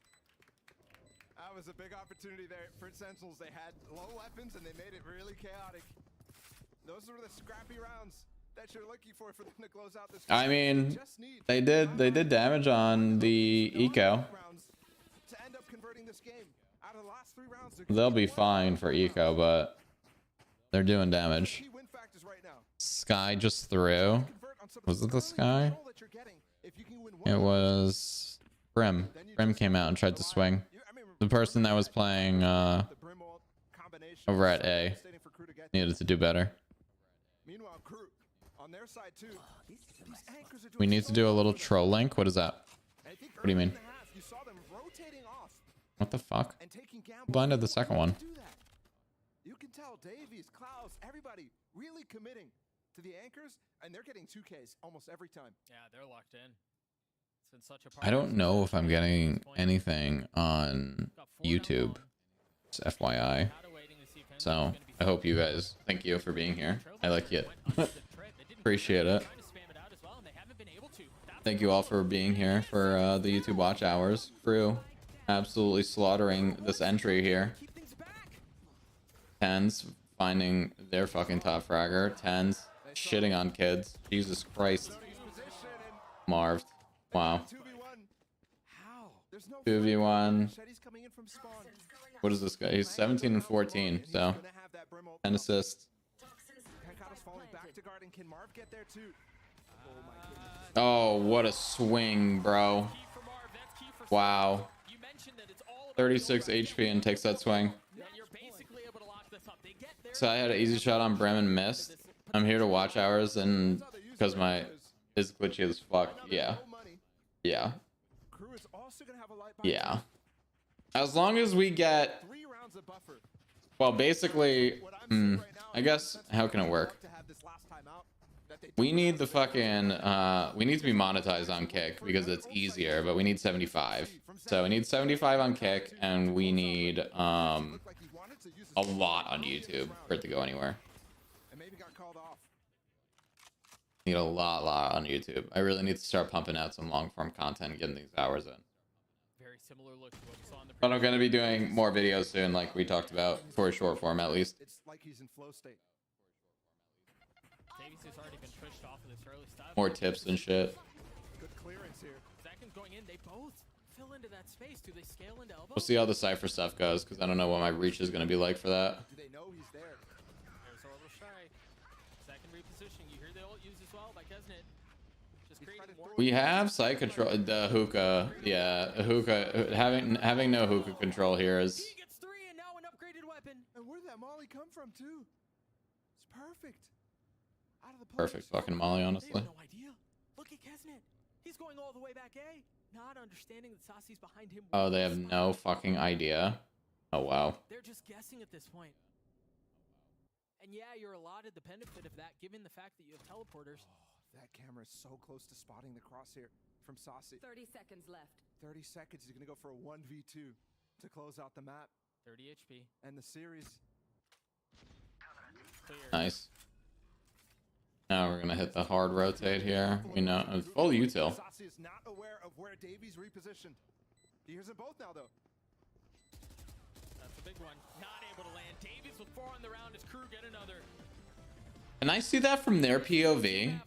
That was a big opportunity there for Sentinels. They had low weapons and they made it really chaotic. Those were the scrappy rounds that you're looking for them to close out this. I mean, they did damage on the eco. To end up converting this game. Out of the last 3 rounds, They'll be fine for eco, but they're doing damage. Sky just threw. Was it the Sky? If you can win It was Brim. Brim came out and tried to swing. The person that was playing over at A needed to do better. Meanwhile, Crew on their side too. These anchors are doing We need to do a little troll link. What is that? I think What do you mean? early in the half, you saw them rotating off What the fuck? and taking gambles. Blinded the second one. Do that. You can tell Davies, Klaus, everybody really committing to the anchors, and they're getting 2Ks almost every time. Yeah, they're locked in. It's been such a I don't know if I'm getting anything on YouTube. Just FYI. So I hope you guys, thank you for being here. I like it. Appreciate it. Thank you all for being here for the YouTube watch hours. Crew absolutely slaughtering this entry here. Tens finding their fucking top fragger. Tens shitting on kids. Jesus Christ. Marved. Wow. 2v1. What is this guy? He's 17 and 14. So 10 assists. Oh, what a swing, bro. Wow. 36 HP and takes that swing. So I had an easy shot on Brim and missed. I'm here to watch hours and because my is glitchy as fuck. Yeah. Yeah. Yeah. As long as we get, well, basically, I guess, how can it work? We need the fucking, we need to be monetized on Kick because it's easier, but we need 75. So we need 75 on Kick and we need, a lot on YouTube for it to go anywhere. Need a lot on YouTube. I really need to start pumping out some long form content and getting these hours in. Very similar look to what we saw in the But I'm going to be doing more videos soon, like we talked about, for a short form at least. It's like he's in flow state. Davies has already been pushed off of this early stuff. More tips and shit. Good clearance here. Seconds going in, they both fill into that space. Do they scale into elbow? We'll see how the Cypher stuff goes, because I don't know what my reach is going to be like for that. Do they know he's there? There's Orbital Strike. Second reposition. You hear the ult used as well by Kesnet. Just creating more. We have site control, the hookah. Yeah, hookah. Having no hookah control here is... He gets 3 and now an upgraded weapon. And where did that molly come from too? It's perfect. Out of the Perfect fucking molly, They honestly. have no idea. Look at Kesnet. He's going all the way back A. Not understanding that Sasi's behind him. Oh, they have no fucking idea. Oh, wow. They're just guessing at this point. And yeah, you're allotted the benefit of that, given the fact that you have teleporters. Oh, that camera is so close to spotting the crosshair from Sasi. 30 seconds left. 30 seconds. He's gonna go for a 1v2 to close out the map 30 HP. and the series. Clear. Nice. Now we're gonna hit the hard rotate here. We know it's full util. Sasi is not aware of where Davies repositioned. He hears them both now though. That's a big one. Not able to land. Davies with 4 on the round. His crew get another. And I see that from their POV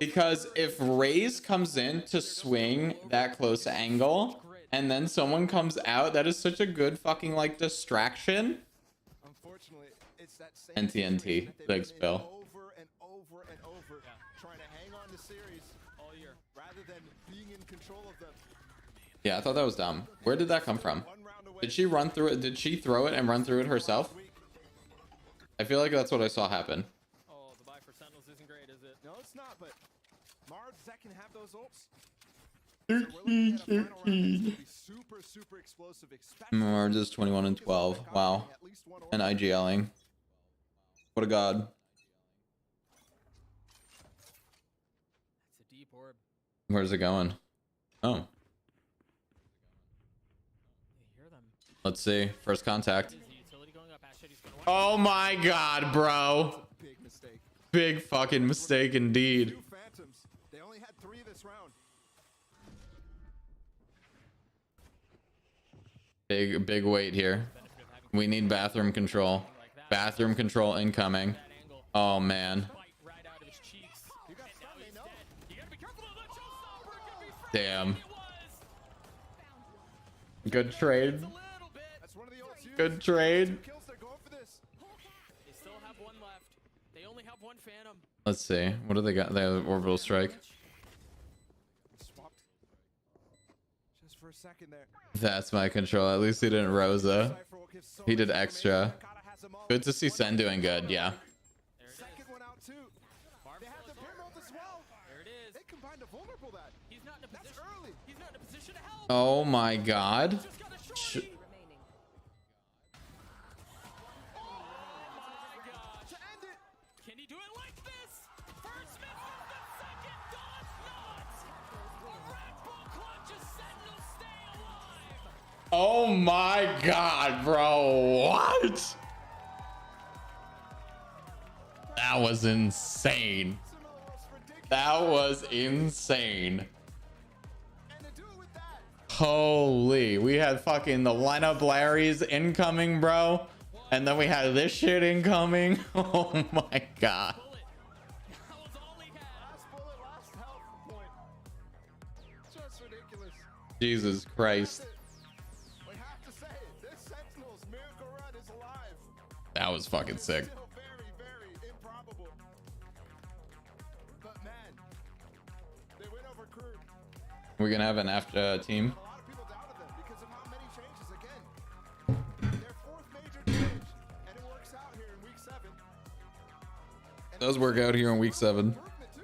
because if Raze comes in to swing that close angle and then someone comes out, that is such a good fucking like distraction. Unfortunately, it's that same NTNT, situation that they've thanks, been in Bill. over and over and over, trying to hang on to series All year. rather than being in control of them. Yeah, I thought that was dumb. Where did that come from? Did she run through it? Did she throw it and run through it herself? I feel like that's what I saw happen. Oh, the buy for Sentinels isn't great, is it? No, it's not, but Marv, Zek can have those ults. 13. Super, super explosive. Mars is 21 and 12. Wow. And IGLing. What a god. It's a deep orb. Where's it going? Oh. You hear them. Let's see. First contact. Is the utility going up? Ashetti's gonna Oh my god, bro. Big mistake. Big fucking mistake indeed. 2 Phantoms. They only had 3 this round. Big wait here. We need bathroom control. Bathroom control incoming. Oh man. bite right out of his cheeks. And now he's dead. You gotta be careful of that showstopper. It could be free. Damn. It was. Good trade. A little bit. That's one of the ults used. Good trade. 2 kills. They're going for this. They still have 1 left. They only have 1 Phantom. Let's see. What do they got? They have orbital strike. Swap for a second there. That's my control. At least he didn't Rosa. He did extra. Good to see Sen doing good. Yeah. Second one out too. They have the Emerald as well. There it is. They combined a vulnerable that. He's not in a That's position. early. He's not in a position to help. Oh my God. Just got a Sh- shorty. Oh my gosh. To end it. Can he do it like this? First misses, the second does not. A Red Bull clutches Sentinel stay alive. Oh my God, bro. What? That was insane. That was insane. And to do it with that. Holy, we had fucking the lineup Larry's incoming, bro. And then we had this shit incoming. Oh my God. Bullet. That was all he had. Last bullet, last health point. Just ridiculous. Jesus Christ. We have to say it. This Sentinel's miracle run is alive. That was fucking sick. Still very, very improbable. But man, they win over Crew. We're gonna have an after team. A lot of people doubted them because of how many changes again. Their fourth major change, and it works out here in week 7. And Does work out here in week 7. improvement too.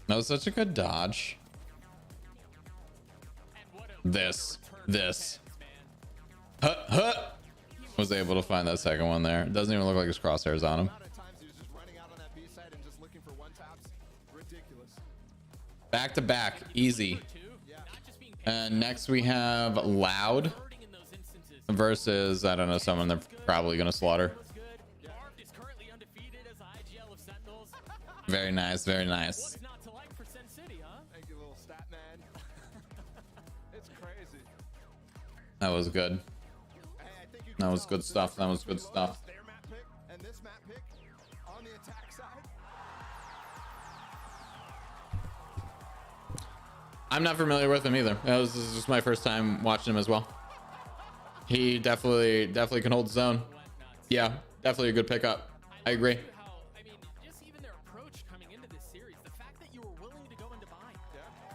That was such a good dodge. This. Was able to find that second one there. It doesn't even look like his crosshairs on him. A lot of times he was just running out on that B side and just looking for one taps. Ridiculous. Back to back, easy. And next we have Loud In those instances. versus, I don't know, someone they're probably gonna slaughter. Was good. Barbed is currently undefeated as IGL of Sentinels. Very nice, very nice. What's not to like for Sen City, huh? Thank you, little stat man. It's crazy. That was good. Hey, I think you can That was tell good this stuff. is That was good pretty stuff. low. Their map pick and this map pick on the attack side. I'm not familiar with him either. This is just my first time watching him as well. He definitely can hold his own. Yeah, definitely a good pickup. I agree. How, I mean, just even their approach coming into this series, the fact that you were willing to go into bind,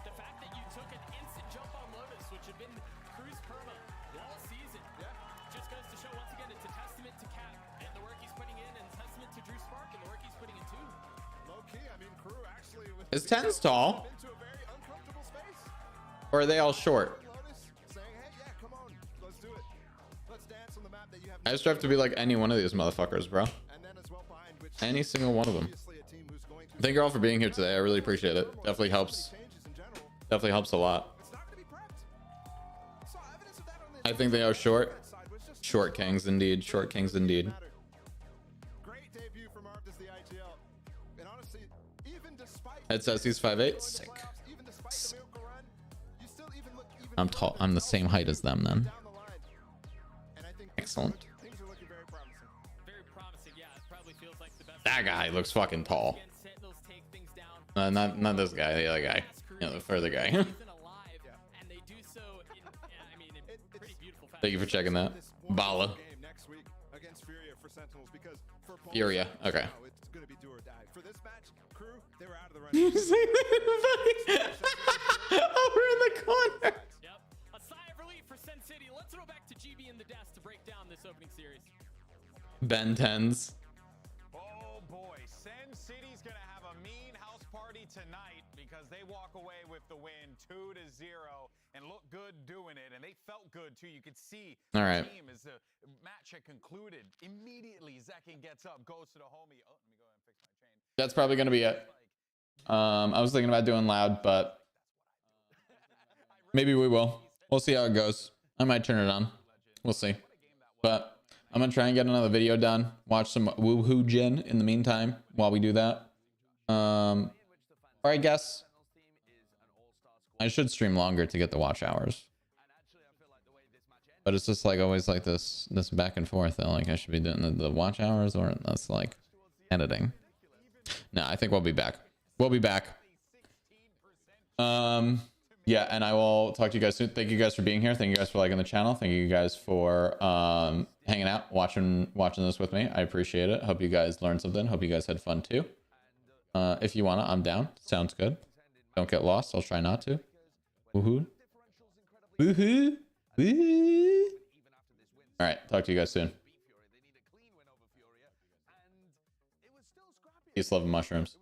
the fact that you took an instant jump on Lotus, which had been Crew's perma all season, just goes to show once again it's a testament to Cap and the work he's putting in, and testament to Drew Spark and the work he's putting in too. Low key, I mean, Crew actually with Is 10's tall? into a very uncomfortable space. Or are they all short? Lotus saying, hey, yeah, come on, let's do it. Let's dance on the map that you have. I just have to be like any one of these motherfuckers, bro. And then as well behind, which Any single one of them. obviously a team who's going to Thank you all for being here today. I really appreciate it. Definitely helps. changes in general. Definitely helps a lot. It's not going to be prepped. Saw evidence of that on the I think they are short. side, which just Short kings indeed. Short kings indeed. matter. Great debut from Arctis the IGL. And honestly, even despite It says he's 5'8". going to Sick. playoffs, even despite the miracle run, you still even look even I'm tall. I'm the same height as them then. down the line. And I think Excellent. things are looking very promising. Very promising, yeah. It probably feels like the best. That guy looks fucking tall. Again, Sentinels take things down. Not this guy. The other guy. You know, the further guy. Season alive, and they do so in, I mean, in pretty beautiful fashion. Thank you for checking that. This one Bala. game next week against Furia for Sentinels because for Paul, Furia, okay. now it's going to be do or die. For this match, Crew, they were out of the You running. see that? Over in the corner. Yep. A sigh of relief for Sen City. Let's throw back to GB and the desk to break down this opening series. Ben 10s. Oh boy, Sen City's gonna have a mean house party tonight because they walk away with the win 2-0 and look good doing it, and they felt good too. You could see All the right. team as the match had concluded. Immediately, Zekin gets up, goes to the homie. Oh, let me go ahead and fix my chain. That's probably gonna be it. I was thinking about doing Loud, but maybe we will. We'll see how it goes. I might turn it on. We'll see. But I'm gonna try and get another video done. Watch some Woohoo Jin in the meantime while we do that. Or I guess I should stream longer to get the watch hours. But it's just like always like this back and forth. Though. Like I should be doing the watch hours, or that's like editing. No, I think we'll be back. We'll be back. Yeah, and I will talk to you guys soon. Thank you guys for being here. Thank you guys for liking the channel. Thank you guys for hanging out, watching this with me. I appreciate it. Hope you guys learned something. Hope you guys had fun too. If you wanna, I'm down. Sounds good. Don't get lost. I'll try not to. Woohoo. Woohoo. Woohoo. All right. Talk to you guys soon. Peace, love, and mushrooms.